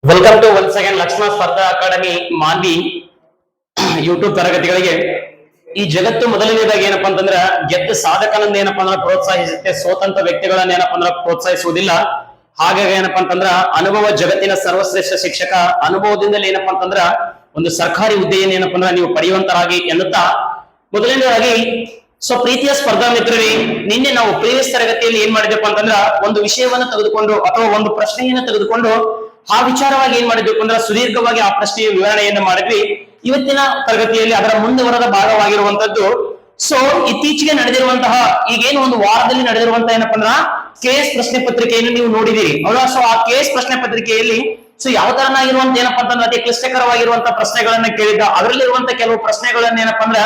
Welcome to once again Lakshmana Spardha Academy Manvi YouTube ತರಗತಿಗಳಿಗೆ. ಈ ಜಗತ್ತು ಮೊದಲನೇದಾಗಿ ಏನಪ್ಪಾ ಅಂತಂದ್ರ ಗೆದ್ದ ಸಾಧಕನನ್ನ ಏನಪ್ಪಾ ಅಂದ್ರೆ ಪ್ರೋತ್ಸಾಹಿಸುತ್ತೆ, ಸೋತಂತ ವ್ಯಕ್ತಿಗಳನ್ನ ಏನಪ್ಪಾ ಅಂದ್ರೆ ಪ್ರೋತ್ಸಾಹಿಸುವುದಿಲ್ಲ. ಹಾಗಾಗಿ ಏನಪ್ಪಾ ಅಂತಂದ್ರ ಅನುಭವ ಜಗತ್ತಿನ ಸರ್ವಶ್ರೇಷ್ಠ ಶಿಕ್ಷಕ. ಅನುಭವದಿಂದಲೇ ಏನಪ್ಪಾ ಅಂತಂದ್ರ ಒಂದು ಸರ್ಕಾರಿ ಹುದ್ದೆಯನ್ನು ಏನಪ್ಪಾ ಅಂದ್ರೆ ನೀವು ಪಡೆಯುವಂತರಾಗಿ ಎನ್ನುತ್ತಾ ಮೊದಲನೇದಾಗಿ ಪ್ರೀತಿಯ ಸ್ಪರ್ಧಾ ಮಿತ್ರರೇ, ನಿನ್ನೆ ನಾವು ಪ್ರೀವಿಯಸ್ ತರಗತಿಯಲ್ಲಿ ಏನ್ ಮಾಡಿದೆಪ್ಪ ಅಂತಂದ್ರ ಒಂದು ವಿಷಯವನ್ನು ತೆಗೆದುಕೊಂಡು ಅಥವಾ ಒಂದು ಪ್ರಶ್ನೆಯನ್ನು ತೆಗೆದುಕೊಂಡು ಆ ವಿಚಾರವಾಗಿ ಏನ್ ಮಾಡಿದ್ವಿ ಅಂದ್ರೆ ಸುದೀರ್ಘವಾಗಿ ಆ ಪ್ರಶ್ನೆಯ ವಿವರಣೆಯನ್ನು ಮಾಡಿದ್ವಿ. ಇವತ್ತಿನ ತರಗತಿಯಲ್ಲಿ ಅದರ ಮುಂದುವರೆದ ಭಾಗವಾಗಿರುವಂತದ್ದು ಇತ್ತೀಚೆಗೆ ನಡೆದಿರುವಂತಹ ಈಗೇನು ಒಂದು ವಾರದಲ್ಲಿ ನಡೆದಿರುವಂತಹ ಏನಪ್ಪಾ ಅಂದ್ರ ಕೆಎಸ್ ಪ್ರಶ್ನೆ ಪತ್ರಿಕೆಯನ್ನು ನೀವು ನೋಡಿದಿರಿ ಹೌದಾ. ಆ ಕೆಎಸ್ ಪ್ರಶ್ನೆ ಪತ್ರಿಕೆಯಲ್ಲಿ ಯಾವ ತರನಾಗಿರುವಂತ ಏನಪ್ಪಾ ಅಂತಂದ್ರೆ ಅತಿ ಕ್ಲಿಷ್ಟಕರವಾಗಿರುವಂತಹ ಪ್ರಶ್ನೆಗಳನ್ನ ಕೇಳಿದ್ದ. ಅದರಲ್ಲಿರುವಂತಹ ಕೆಲವು ಪ್ರಶ್ನೆಗಳನ್ನ ಏನಪ್ಪಾ ಅಂದ್ರ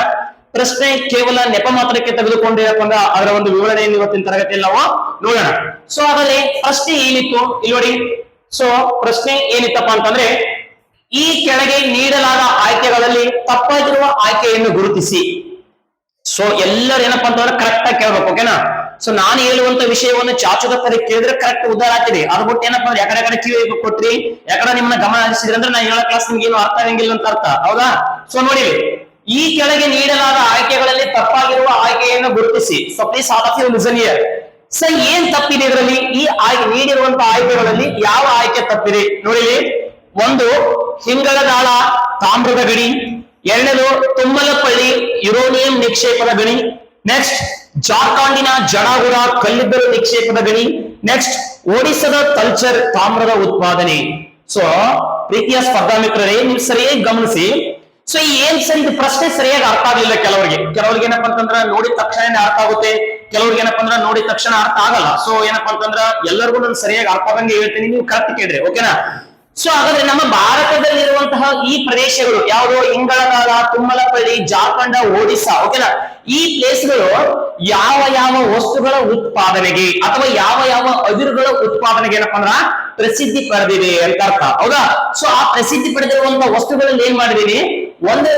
ಪ್ರಶ್ನೆ ಕೇವಲ ನೆಪ ಮಾತ್ರಕ್ಕೆ ತೆಗೆದುಕೊಂಡು ಏನಪ್ಪಾ ಅಂದ್ರ ಅದರ ಒಂದು ವಿವರಣೆಯನ್ನು ಇವತ್ತಿನ ತರಗತಿಯಲ್ಲಿ ನಾವು ನೋಡೋಣ. ಅದರಲ್ಲಿ ಪ್ರಶ್ನೆ ಏನಿತ್ತು ಇಲ್ಲಿ ನೋಡಿ. ಪ್ರಶ್ನೆ ಏನಿತ್ತಪ್ಪ ಅಂತಂದ್ರೆ, ಈ ಕೆಳಗೆ ನೀಡಲಾದ ಆಯ್ಕೆಗಳಲ್ಲಿ ತಪ್ಪಾಗಿರುವ ಆಯ್ಕೆಯನ್ನು ಗುರುತಿಸಿ. ಎಲ್ಲರೂ ಏನಪ್ಪಾ ಅಂತಂದ್ರೆ ಕರೆಕ್ಟ್ ಆಗಿ ಕೇಳ್ಬೇಕು, ಓಕೆನಾ. ನಾನು ಹೇಳುವಂತ ವಿಷಯವನ್ನು ಚಾಚುದ ಪದ ಕೇಳಿದ್ರೆ ಕರೆಕ್ಟ್ ಉದ್ದಾರ ಆಗ್ತಿದೆ. ಅದು ಬಿಟ್ಟು ಏನಪ್ಪಾ ಅಂದ್ರೆ ಯಾಕಡೆ ಕಿವಿ ಕೊಟ್ರಿ, ಯಾಕಡೆ ನಿಮ್ಮನ್ನ ಗಮನ ಹರಿಸಿದ್ರಿ ಅಂದ್ರೆ ನಾನು ಹೇಳೋ ಕ್ಲಾಸ್ ನಿಮ್ಗೆ ಏನು ಅರ್ಥ ಆಗಂಗಿಲ್ಲ ಅಂತ ಅರ್ಥ, ಹೌದಾ. ನೋಡಿ, ಈ ಕೆಳಗೆ ನೀಡಲಾದ ಆಯ್ಕೆಗಳಲ್ಲಿ ತಪ್ಪಾಗಿರುವ ಆಯ್ಕೆಯನ್ನು ಗುರುತಿಸಿ. Please all of you listen here. ಏನ್ ತಪ್ಪಿದೆ ಇದರಲ್ಲಿ? ಈ ನೀಡಿರುವಂತಹ ಆಯ್ಕೆಗಳಲ್ಲಿ ಯಾವ ಆಯ್ಕೆ ತಪ್ಪಿದೆ ನೋಡಿ. ಒಂದು, ಹಿಂಗಳದಾಳ ತಾಮ್ರದ ಗಣಿ. ಎರಡನೇದು, ತುಮ್ಮಲಪಳ್ಳಿ ಯುರೋನಿಯಂ ನಿಕ್ಷೇಪದ ಗಣಿ. ನೆಕ್ಸ್ಟ್, ಜಾರ್ಖಂಡಿನ ಜಡಾಗುಡ ಕಲ್ಲಿದ್ದಲು ನಿಕ್ಷೇಪದ ಗಣಿ. ನೆಕ್ಸ್ಟ್, ಒಡಿಸ್ಸಾದ ತಲ್ಚರ್ ತಾಮ್ರದ ಉತ್ಪಾದನೆ. ಪ್ರೀತಿಯ ಸ್ಪರ್ಧಾ ಮಿತ್ರರೇ, ನೀವು ಸರಿಯಾಗಿ ಗಮನಿಸಿ. ಏನ್ ಸರಿ, ಇದು ಪ್ರಶ್ನೆ ಸರಿಯಾಗಿ ಅರ್ಥ ಆಗಲಿಲ್ಲ ಕೆಲವರಿಗೆ ಏನಪ್ಪಾ ಅಂತಂದ್ರ ನೋಡಿದ ತಕ್ಷಣ ಅರ್ಥ ಆಗುತ್ತೆ, ಕೆಲವ್ರಿಗೆ ಏನಪ್ಪಾ ಅಂದ್ರ ನೋಡಿದ ತಕ್ಷಣ ಅರ್ಥ ಆಗಲ್ಲ. ಏನಪ್ಪಾ ಅಂತಂದ್ರ ಎಲ್ಲರಿಗೂ ನಾನು ಸರಿಯಾಗಿ ಅರ್ಥ ಆಗಂಗೆ ಹೇಳ್ತೀನಿ, ನೀವು ಕರೆಕ್ಟ್ ಕೇಳ್ರಿ, ಓಕೆನಾ. ಹಾಗಾದ್ರೆ ನಮ್ಮ ಭಾರತದಲ್ಲಿರುವಂತಹ ಈ ಪ್ರದೇಶಗಳು ಯಾವುದು? ಇಂಗಳದಾಳ, ತುಮ್ಮಲಪಳ್ಳಿ, ಜಾರ್ಖಂಡ, ಒಡಿಸ್ಸಾ, ಓಕೆನಾ. ಈ ಪ್ಲೇಸ್ಗಳು ಯಾವ ಯಾವ ವಸ್ತುಗಳ ಉತ್ಪಾದನೆಗೆ ಅಥವಾ ಯಾವ ಯಾವ ಅದಿರುಗಳ ಉತ್ಪಾದನೆಗೆ ಏನಪ್ಪಾ ಅಂದ್ರ ಪ್ರಸಿದ್ಧಿ ಪಡೆದಿದೆ ಅಂತ ಅರ್ಥ, ಹೌದಾ. ಆ ಪ್ರಸಿದ್ಧಿ ಪಡೆದಿರುವಂತಹ ವಸ್ತುಗಳಲ್ಲಿ ಏನ್ ಮಾಡಿದೀನಿ, ಒಂದು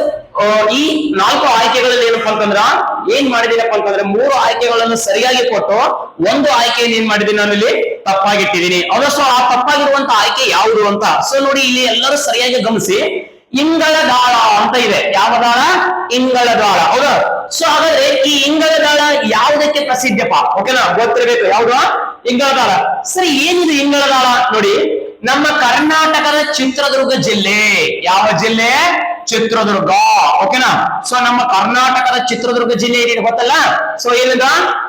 ಈ 4 ಆಯ್ಕೆಗಳಲ್ಲಿ ಏನಪ್ಪಾ ಅಂತಂದ್ರ ಏನ್ ಮಾಡಿದೀನಪ್ಪ ಅಂತಂದ್ರೆ 3 ಆಯ್ಕೆಗಳನ್ನು ಸರಿಯಾಗಿ ಕೊಟ್ಟು ಒಂದು ಆಯ್ಕೆಯನ್ನು ಏನ್ ಮಾಡಿದೀನಿ ನಾನು ಇಲ್ಲಿ ತಪ್ಪಾಗಿಟ್ಟಿದ್ದೀನಿ, ಹೌದಾ. ಆ ತಪ್ಪಾಗಿರುವಂತ ಆಯ್ಕೆ ಯಾವುದು ಅಂತ ನೋಡಿ ಇಲ್ಲಿ ಎಲ್ಲರೂ ಸರಿಯಾಗಿ ಗಮನಿಸಿ. ಇಂಗಳದಾಳ ಅಂತ ಇದೆ. ಯಾವ ದಾಳ? ಇಂಗಳದಾಳ, ಹೌದಾ. ಹಾಗಾದ್ರೆ ಈ ಇಂಗಳದಾಳ ಯಾವುದಕ್ಕೆ ಪ್ರಸಿದ್ಧಪ್ಪ, ಓಕೆನಾ, ಗೊತ್ತಿರಬೇಕು. ಯಾವ್ದು? ಇಂಗಳದಾಳ. ಸರಿ, ಏನಿದೆ ಇಂಗಳದಾಳ ನೋಡಿ. ನಮ್ಮ ಕರ್ನಾಟಕದ ಚಿತ್ರದುರ್ಗ ಜಿಲ್ಲೆ. ಯಾವ ಜಿಲ್ಲೆ? ಚಿತ್ರದುರ್ಗ, ಓಕೆನಾ. ನಮ್ಮ ಕರ್ನಾಟಕದ ಚಿತ್ರದುರ್ಗ ಜಿಲ್ಲೆ ಏನಿದೆ ಗೊತ್ತಲ್ಲ. ಏನಿದ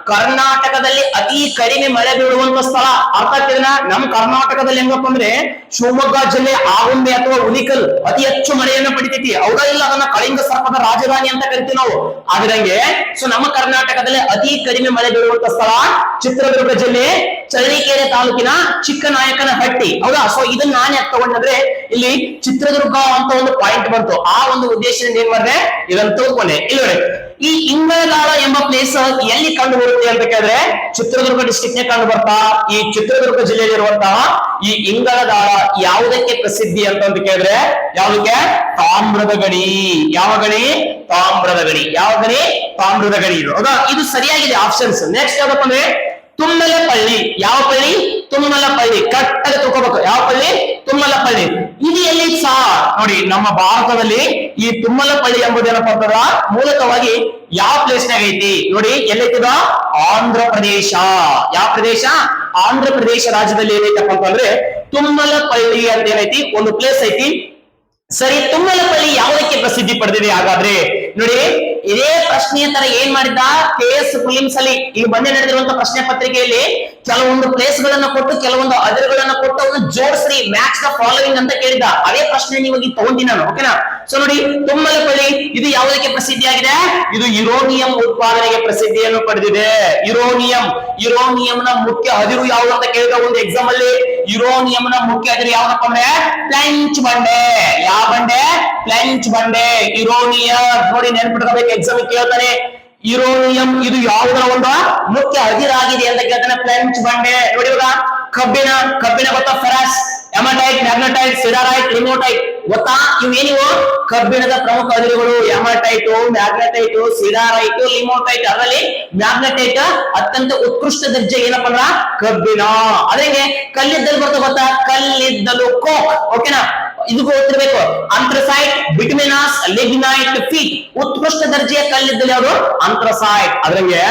ಕರ್ನಾಟಕದಲ್ಲಿ ಅತಿ ಕಡಿಮೆ ಮಳೆ ಬೀಳುವಂತ ಸ್ಥಳ. ಅರ್ಥ ಆಗ್ತಿದೆನ? ನಮ್ಮ ಕರ್ನಾಟಕದಲ್ಲಿ ಹೆಂಗಪ್ಪ ಅಂದ್ರೆ ಶಿವಮೊಗ್ಗ ಜಿಲ್ಲೆ ಆಗುಂಬೆ ಅಥವಾ ಉಳಿಕಲ್ ಅತಿ ಹೆಚ್ಚು ಮಳೆಯನ್ನು ಪಡಿತೈತಿ, ಹೌದಾ ಇಲ್ಲ? ಅದನ್ನ ಕಳಿಂಗ ಸರ್ಪದ ರಾಜಧಾನಿ ಅಂತ ಕರಿತೀವಿ ನಾವು. ಆದ್ರಂಗೆ ನಮ್ಮ ಕರ್ನಾಟಕದಲ್ಲಿ ಅತಿ ಕಡಿಮೆ ಮಳೆ ಬೀಳುವಂತ ಸ್ಥಳ ಚಿತ್ರದುರ್ಗ ಜಿಲ್ಲೆ, ಚಳ್ಳಕೆರೆ ತಾಲೂಕಿನ ಚಿಕ್ಕನಾಯಕನಹಟ್ಟಿ, ಹೌದಾ. ಇದನ್ನ ನಾನು ಯಾಕೆ ತಗೊಂಡ್ರೆ ಇಲ್ಲಿ ಚಿತ್ರದುರ್ಗ ಅಂತ ಒಂದು ಪಾಯಿಂಟ್ ಬಂತು. ಆ ಒಂದು ಉದ್ದೇಶದಿಂದ ಏನ್ ಮಾಡಿದೆ, ಇದನ್ನು ತಗೊಂಡೆ. ಇಲ್ಲಿ ನೋಡಿ, ಈ ಇಂಗಳದಾಳ ಎಂಬ ಪ್ಲೇಸ್ ಎಲ್ಲಿ ಕಂಡು ಬರುತ್ತೆ ಅಂತ ಕೇಳಿದ್ರೆ ಚಿತ್ರದುರ್ಗ ಡಿಸ್ಟ್ರಿಕ್ಟ್ ನೇ ಕಂಡು ಬರ್ತಾ. ಈ ಚಿತ್ರದುರ್ಗ ಜಿಲ್ಲೆಯಲ್ಲಿರುವಂತಹ ಈ ಇಂಗಳದಾಳ ಯಾವುದಕ್ಕೆ ಪ್ರಸಿದ್ಧಿ ಅಂತ ಕೇಳಿದ್ರೆ ಯಾವುದಕ್ಕೆ? ತಾಮ್ರದ ಗಣಿ. ಯಾವ ಗಣಿ? ತಾಮ್ರದ ಗಣಿ. ಯಾವ ಗಣಿ? ತಾಮ್ರದ ಗಣಿ. ಇದು ಹೌದಾ, ಇದು ಸರಿಯಾಗಿದೆ ಆಪ್ಷನ್ಸ್. ನೆಕ್ಸ್ಟ್ ಯಾವ್ದಪ್ಪ ಅಂದ್ರೆ ತುಮ್ಮಲಪಳ್ಳಿ. ಯಾವ ಪಳ್ಳಿ? ತುಮ್ಮಲಪಳ್ಳಿ. ಕರೆಕ್ಟಾಗಿ ತಿಳ್ಕೋಬೇಕು. ಯಾವ ಪಳ್ಳಿ? ತುಮ್ಮಲಪಳ್ಳಿ. ಇದು ಎಲ್ಲಿ ನೋಡಿ, ನಮ್ಮ ಭಾರತದಲ್ಲಿ ಈ ತುಮ್ಮಲಪಳ್ಳಿ ಎಂಬುದೇನಪ್ಪ ಅಂತಂದ್ರ ಮೂಲತಃವಾಗಿ ಯಾವ ಪ್ಲೇಸ್ ನಾಗ ಐತಿ ನೋಡಿ. ಎಲ್ಲೈತಿದ? ಆಂಧ್ರ ಪ್ರದೇಶ. ಯಾವ ಪ್ರದೇಶ? ಆಂಧ್ರ ಪ್ರದೇಶ ರಾಜ್ಯದಲ್ಲಿ ಏನೈತಪ್ಪ ಅಂತಂದ್ರೆ ತುಮ್ಮಲಪಳ್ಳಿ ಅಂತ ಏನೈತಿ ಒಂದು ಪ್ಲೇಸ್ ಐತಿ. ಸರಿ, ತುಮ್ಮಲಪಳ್ಳಿ ಯಾವುದಕ್ಕೆ ಪ್ರಸಿದ್ಧಿ ಪಡೆದಿದೆ ಹಾಗಾದ್ರೆ ನೋಡಿ. ಇದೇ ಪ್ರಶ್ನೆಯ ತರ ಏನ್ ಮಾಡಿದ್ದ ಕೆಎಸ್ ಪ್ರಿಲಿಮ್ಸ್ ಅಲ್ಲಿ ಈ ಮೊನ್ನೆ ನಡೆದಿರುವಂತಹ ಪ್ರಶ್ನೆ ಪತ್ರಿಕೆಯಲ್ಲಿ ಕೆಲವೊಂದು ಪ್ಲೇಸ್ ಗಳನ್ನ ಕೊಟ್ಟು ಕೆಲವೊಂದು ಅದಿರುಗಳನ್ನ ಕೊಟ್ಟು ಅವನ್ನ ಜೋಡಿಸ್ರಿ, ಮ್ಯಾಚ್ ದ ಫಾಲೋವಿಂಗ್ ಅಂತ ಕೇಳಿದ. ಅದೇ ಪ್ರಶ್ನೆ ನೀವು ತಗೊಂಡಿ ನಾನು, ಓಕೆನಾ. ನೋಡಿ, ತುಮ್ಮಲಪಳ್ಳಿ ಇದು ಯಾವುದಕ್ಕೆ ಪ್ರಸಿದ್ಧಿಯಾಗಿದೆ? ಇದು ಯುರೋನಿಯಂ ಉತ್ಪಾದನೆಗೆ ಪ್ರಸಿದ್ಧಿಯನ್ನು ಪಡೆದಿದೆ. ಯುರೋನಿಯಂನ ಮುಖ್ಯ ಅದಿರು ಯಾವುದು ಅಂತ ಕೇಳಿದ ಒಂದು ಎಕ್ಸಾಮ್ ಅಲ್ಲಿ. ಯುರೋನಿಯಂನ ಮುಖ್ಯ ಅದಿರು ಯಾವ್ದಪ್ಪ ಅಂದ್ರೆ ಫ್ಲೆಂಚ್ ಬಂಡೆ. ಯಾವ ಬಂಡೆ? ಫ್ಲೆಂಚ್ ಬಂಡೆ. ಯುರೋನಿಯಂ ನೋಡಿ, ನೆನ್ಪಿಟ್ಕೋಬೇಕು, ಎಕ್ಸಾಮ್ ಕೇಳ್ತಾನೆ. ಯುರೋನಿಯಂ ಇದು ಯಾವುದರ ಒಂದು ಮುಖ್ಯ ಅದಿರಾಗಿದೆ ಅಂತ ಕೇಳ್ತಾನೆ. ಫ್ಲೆಂಚ್ ಬಂಡೆ ನೋಡಿ. ಇವಾಗ ಕಬ್ಬಿಣ ಗೊತ್ತಾ? Ferrous, hematite, magnetite, siderite, limonite. ಗೊತ್ತಾ ಇವೇನಿವು? ಕಬ್ಬಿಣದ ಪ್ರಮುಖ ಅದಿರುಗಳು. Haematite, magnetite, siderite, ಲಿಮೋಟೈಟ್. ಅದರಲ್ಲಿ ಮ್ಯಾಗ್ನೆಟೈಟ್ ಅತ್ಯಂತ ಉತ್ಕೃಷ್ಟ ದರ್ಜೆ ಏನಪ್ಪಾ ಅಂದ್ರ ಕಬ್ಬಿಣ. ಅದೇ ಕಲ್ಲಿದ್ದಲು ಬರ್ತದೆ ಗೊತ್ತಾ? ಕಲ್ಲಿದ್ದಲು ಕೋಕ್. ಓಕೆನಾ? ಇದು ಗೊತ್ತಿರಬೇಕು. ಅಂಥ್ರಸೈಟ್, ಬಿಟುಮಿನಸ್, ಲಿಗ್ನೈಟ್, ಫೀಟ್. ಉತ್ಕೃಷ್ಟ ದರ್ಜೆಯ ಕಲ್ಲಿದ್ದಲು ಯಾವುದು? ಅಂಥ್ರಸೈಟ್. ಅದ್ರಂಗೆ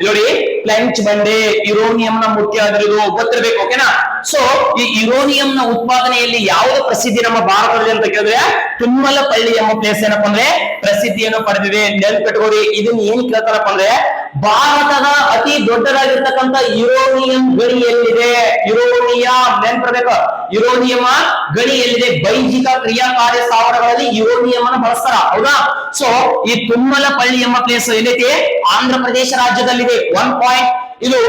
ನೋಡಿ ಪ್ಲೆಂಚ್ ಬಂಡೆ, ಯುರೋನಿಯಂ ನ ಮುಖ್ಯ ಅದಿರು ಗೊತ್ತಿರಬೇಕು. ಓಕೆನಾ? ಸೊ ಈ ಯುರೋನಿಯಂ ನ ಉತ್ಪಾದನೆಯಲ್ಲಿ ಯಾವುದು ಪ್ರಸಿದ್ಧಿ ನಮ್ಮ ಭಾರತದಲ್ಲಿ ಅಂತ ಕೇಳಿದ್ರೆ ತುಮ್ಮಲಪಳ್ಳಿ ಎಂಬ ಪ್ಲೇಸ್ ಏನಪ್ಪಾ ಅಂದ್ರೆ ಪ್ರಸಿದ್ಧಿಯನ್ನು ಪಡೆದಿದೆ. ನೆನ್ಪಿಟ್ಕೊಳ್ಳಿ. ಇದನ್ನ ಏನ್ ಕೇಳ್ತಾರಪ್ಪ ಅಂದ್ರೆ ಭಾರತದ ಅತಿ ದೊಡ್ಡದಾಗಿರ್ತಕ್ಕಂಥ ಯುರೋನಿಯಂ ಗಣಿ ಎಲ್ಲಿದೆ? ಯುರೋನಿಯಂ ನೆನ್ಪಿಡ್ಬೇಕು. ಯುರೋನಿಯಂ ಗಣಿ ಎಲ್ಲಿದೆ? ಬೈಜಿಕ ಕ್ರಿಯಾಕಾರ್ಯ ಸ್ಥಾವರಗಳಲ್ಲಿ ಯುರೋನಿಯಂ ಅನ್ನು ಬಳಸ್ತಾರ. ಹೌದಾ? ಸೊ ಈ ತುಮ್ಮಲಪಳ್ಳಿ ಎಂಬ ಪ್ಲೇಸ್ ಎಲ್ಲೈತಿ? ಆಂಧ್ರ ಪ್ರದೇಶ ರಾಜ್ಯದಲ್ಲಿದೆ. 1 ಪಾಯಿಂಟ್. ಇದು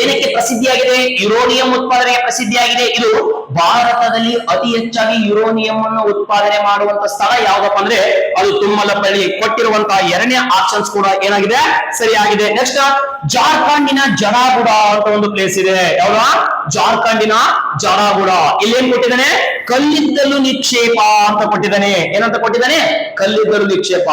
ಏನಕ್ಕೆ ಪ್ರಸಿದ್ಧಿಯಾಗಿದೆ? ಯುರೋನಿಯಂ ಉತ್ಪಾದನೆಗೆ ಪ್ರಸಿದ್ಧಿಯಾಗಿದೆ. ಇದು ಭಾರತದಲ್ಲಿ ಅತಿ ಹೆಚ್ಚಾಗಿ ಯುರೋನಿಯಂ ಅನ್ನು ಉತ್ಪಾದನೆ ಮಾಡುವಂತ ಸ್ಥಳ ಯಾವ್ದಪ್ಪ ಅಂದ್ರೆ ಅದು ತುಮ್ಮಲಪಳ್ಳಿ. ಕೊಟ್ಟಿರುವಂತಹ ಎರಡನೇ ಆಪ್ಷನ್ಸ್ ಕೂಡ ಏನಾಗಿದೆ? ಸರಿಯಾಗಿದೆ. ನೆಕ್ಸ್ಟ್ ಜಾರ್ಖಂಡಿನ ಜಡಾಗುಡ ಅಂತ ಒಂದು ಪ್ಲೇಸ್ ಇದೆ. ಯಾವ್ದು? ಜಾರ್ಖಂಡಿನ ಜಡಾಗುಡ. ಇಲ್ಲೇನ್ ಕೊಟ್ಟಿದ್ದಾನೆ? ಕಲ್ಲಿದ್ದಲು ನಿಕ್ಷೇಪ ಅಂತ ಕೊಟ್ಟಿದ್ದಾನೆ. ಏನಂತ ಕೊಟ್ಟಿದ್ದಾನೆ? ಕಲ್ಲಿದ್ದಲು ನಿಕ್ಷೇಪ.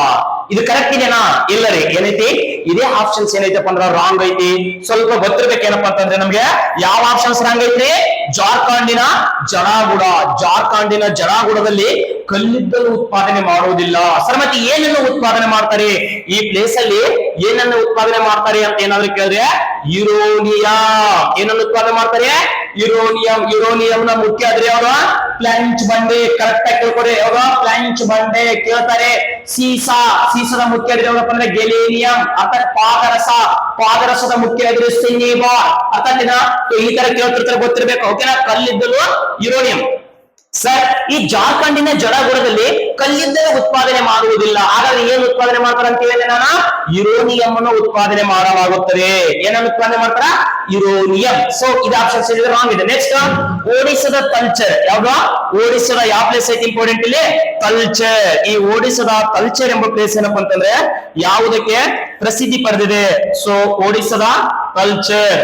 ಇದು ಕರೆಕ್ಟ್ ಇದೆನಾ? ಇಲ್ಲ ರೀ. ಏನೈತಿ? ಇದೇ ಆಪ್ಷನ್ಸ್ ಏನೈತಪ್ಪ ಅಂದ್ರ ರಾಂಗ್ ಐತಿ. ಸ್ವಲ್ಪ ಗೊತ್ತಿರ್ಬೇಕೇನಪ್ಪ ಅಂತಂದ್ರೆ ನಮ್ಗೆ ಯಾವ ಆಪ್ಷನ್ಸ್ ರಾಂಗ್ ಐತ್ರಿ? ಜಾರ್ಖಂಡಿನ ಜಡಾಗುಡ. ಜಾರ್ಖಂಡಿನ ಜಡಾಗುಡದಲ್ಲಿ ಕಲ್ಲಿದ್ದಲು ಉತ್ಪಾದನೆ ಮಾಡುವುದಿಲ್ಲ. ಸರ್ ಮತ್ತೆ ಏನನ್ನು ಉತ್ಪಾದನೆ ಮಾಡ್ತಾರೆ ಈ ಪ್ಲೇಸ್ ಅಲ್ಲಿ? ಏನನ್ನು ಉತ್ಪಾದನೆ ಮಾಡ್ತಾರೆ ಅಂತ ಏನಾದ್ರು ಕೇಳಿದ್ರೆ ಯುರೋನಿಯಂ. ಏನನ್ನು ಉತ್ಪಾದನೆ ಮಾಡ್ತಾರೆ? ಯುರೋನಿಯಂ. ಯುರೋನಿಯಂ ನ ಮುಖ್ಯ ಅದ್ರೆ ಯಾವ್ದು? ಪ್ಲಾಂಚ್ ಬಂಡೆ. ಕರೆಕ್ಟ್ ಆಗಿ ಕೇಳ್ಕೊಡಿ. ಯಾವಾಗ? ಪ್ಲಾಂಚ್ ಬಂಡೆ ಕೇಳ್ತಾರೆ. ಸೀಸಾ. ಸೀಸದ ಮುಖ್ಯ ಅದ್ರೆ ಯಾವ್ದಪ್ಪ ಅಂದ್ರೆ ಗೆಲೇನಿಯಂ. ಅರ್ಥಾತ್ ಪಾದರಸ. ಪಾದರಸದ ಮುಖ್ಯ ಅದ್ರೆ ಸಿನಿಬಾರ್. ಅರ್ಥಾತ್ ಈ ತರ ಕೇಳ್ತಿರ್ತಾರೆ, ಗೊತ್ತಿರ್ಬೇಕು. ಓಕೆನಾ? ಕಲ್ಲಿದ್ದಲು, ಯುರೋನಿಯಂ. ಸರ್ ಈ ಜಾರ್ಖಂಡಿನ ಜಡಾಗುಡದಲ್ಲಿ ಕಲ್ಲಿದ್ದಲು ಉತ್ಪಾದನೆ ಮಾಡುವುದಿಲ್ಲ. ಹಾಗಾದ್ರೆ ಏನ್ ಉತ್ಪಾದನೆ ಮಾಡ್ತಾರೆ ಅಂತ ಹೇಳಿದ್ರೆ ನಾನು ಯುರೋನಿಯಂ ಅನ್ನು ಉತ್ಪಾದನೆ ಮಾಡಲಾಗುತ್ತದೆ. ಏನನ್ನು ಉತ್ಪಾದನೆ ಮಾಡ್ತಾರ? ಯುರೋನಿಯಂ. ಸೊ ಇದು ಆಪ್ಷನ್ಸ್ ಇದೆ ರಾಂಗ್ ಇದೆ. ನೆಕ್ಸ್ಟ್ ಒಡಿಸ್ಸಾದ ತಲ್ಚರ್. ಯಾವ್ದು? ಒಡಿಸ್ಸಾದ ಯಾವ ಪ್ಲೇಸ್ ಐತಿ ಇಂಪಾರ್ಟೆಂಟ್ ಇಲ್ಲಿ? ತಲ್ಚರ್. ಈ ಒಡಿಸ್ಸಾದ ತಲ್ಚರ್ ಎಂಬ ಪ್ಲೇಸ್ ಏನಪ್ಪಾ ಅಂತಂದ್ರೆ ಯಾವುದಕ್ಕೆ ಪ್ರಸಿದ್ಧಿ ಪಡೆದಿದೆ? ಸೊ ಒಡಿಸ್ಸಾದ ತಲ್ಚರ್.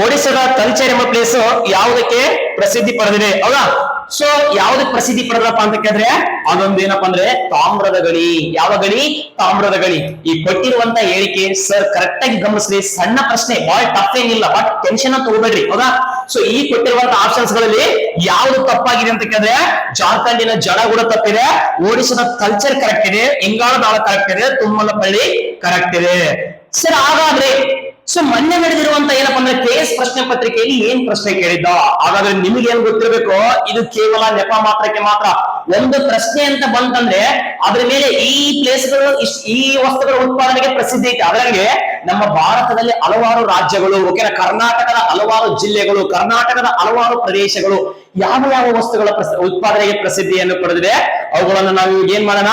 ಒಡಿಸ್ಸಾದ ತಲ್ಚರ್ ಎಂಬ ಪ್ಲೇಸ್ ಯಾವುದಕ್ಕೆ ಪ್ರಸಿದ್ಧಿ ಪಡೆದಿದೆ? ಹೌದಾ? ಸೊ ಯಾವ್ದಕ್ಕೆ ಪ್ರಸಿದ್ಧಿ ಪಡೆದಪ್ಪ ಅಂತ ಕೇಳಿದ್ರೆ ಅದೊಂದು ಏನಪ್ಪಾ ಅಂದ್ರೆ ತಾಮ್ರದ ಗಣಿ. ಯಾವ ಗಣಿ? ತಾಮ್ರದ ಗಣಿ. ಈ ಕೊಟ್ಟಿರುವಂತ ಹೇಳಿಕೆ ಸರ್ ಕರೆಕ್ಟ್ ಆಗಿ ಗಮನಿಸ್ರಿ. ಸಣ್ಣ ಪ್ರಶ್ನೆ, ಬಹಳ ಟಫ್ ಏನಿಲ್ಲ, ಬಟ್ ಟೆನ್ಷನ್ ಅಂತ ತಗೋಬೇಡ್ರಿ. ಹೌದಾ? ಸೊ ಈ ಕೊಟ್ಟಿರುವಂತ ಆಪ್ಷನ್ಸ್ ಗಳಲ್ಲಿ ಯಾವ್ದು ತಪ್ಪಾಗಿದೆ ಅಂತ ಕೇಳಿದ್ರೆ ಜಾರ್ಖಂಡಿನ ಜಡಾಗುಡ ತಪ್ಪಿದೆ, ಒಡಿಸ್ಸಾದ ಕಲ್ಚರ್ ಕರೆಕ್ಟ್ ಇದೆ, ಇಂಗಾಲದಾಳ ಕರೆಕ್ಟ್ ಇದೆ, ತುಮ್ಮಲಪಳ್ಳಿ ಕರೆಕ್ಟ್ ಇದೆ. ಸರ್ ಹಾಗಾದ್ರೆ ಸೊ ಮೊನ್ನೆ ನಡೆದಿರುವಂತ ಏನಪ್ಪಾ ಅಂದ್ರೆ KS ಪ್ರಶ್ನೆ ಪತ್ರಿಕೆಯಲ್ಲಿ ಏನ್ ಪ್ರಶ್ನೆ ಕೇಳಿದ್ದ? ಹಾಗಾದ್ರೆ ನಿಮಗೆ ಏನ್ ಗೊತ್ತಿರಬೇಕು? ಇದು ಕೇವಲ ನೆಪ ಮಾತ್ರಕ್ಕೆ ಮಾತ್ರ. ಒಂದು ಪ್ರಶ್ನೆ ಅಂತ ಬಂತಂದ್ರೆ ಅದ್ರ ಮೇಲೆ ಈ ಪ್ಲೇಸ್ಗಳು ಈ ವಸ್ತುಗಳ ಉತ್ಪಾದನೆಗೆ ಪ್ರಸಿದ್ಧಿ ಐತೆ. ಅದರಂಗೆ ನಮ್ಮ ಭಾರತದಲ್ಲಿ ಹಲವಾರು ರಾಜ್ಯಗಳು, ಓಕೆನಾ, ಕರ್ನಾಟಕದ ಹಲವಾರು ಜಿಲ್ಲೆಗಳು, ಕರ್ನಾಟಕದ ಹಲವಾರು ಪ್ರದೇಶಗಳು ಯಾವ ಯಾವ ವಸ್ತುಗಳ ಉತ್ಪಾದನೆಗೆ ಪ್ರಸಿದ್ಧಿಯನ್ನು ಪಡೆದಿದೆ ಅವುಗಳನ್ನು ನಾವು ಏನ್ ಮಾಡೋಣ?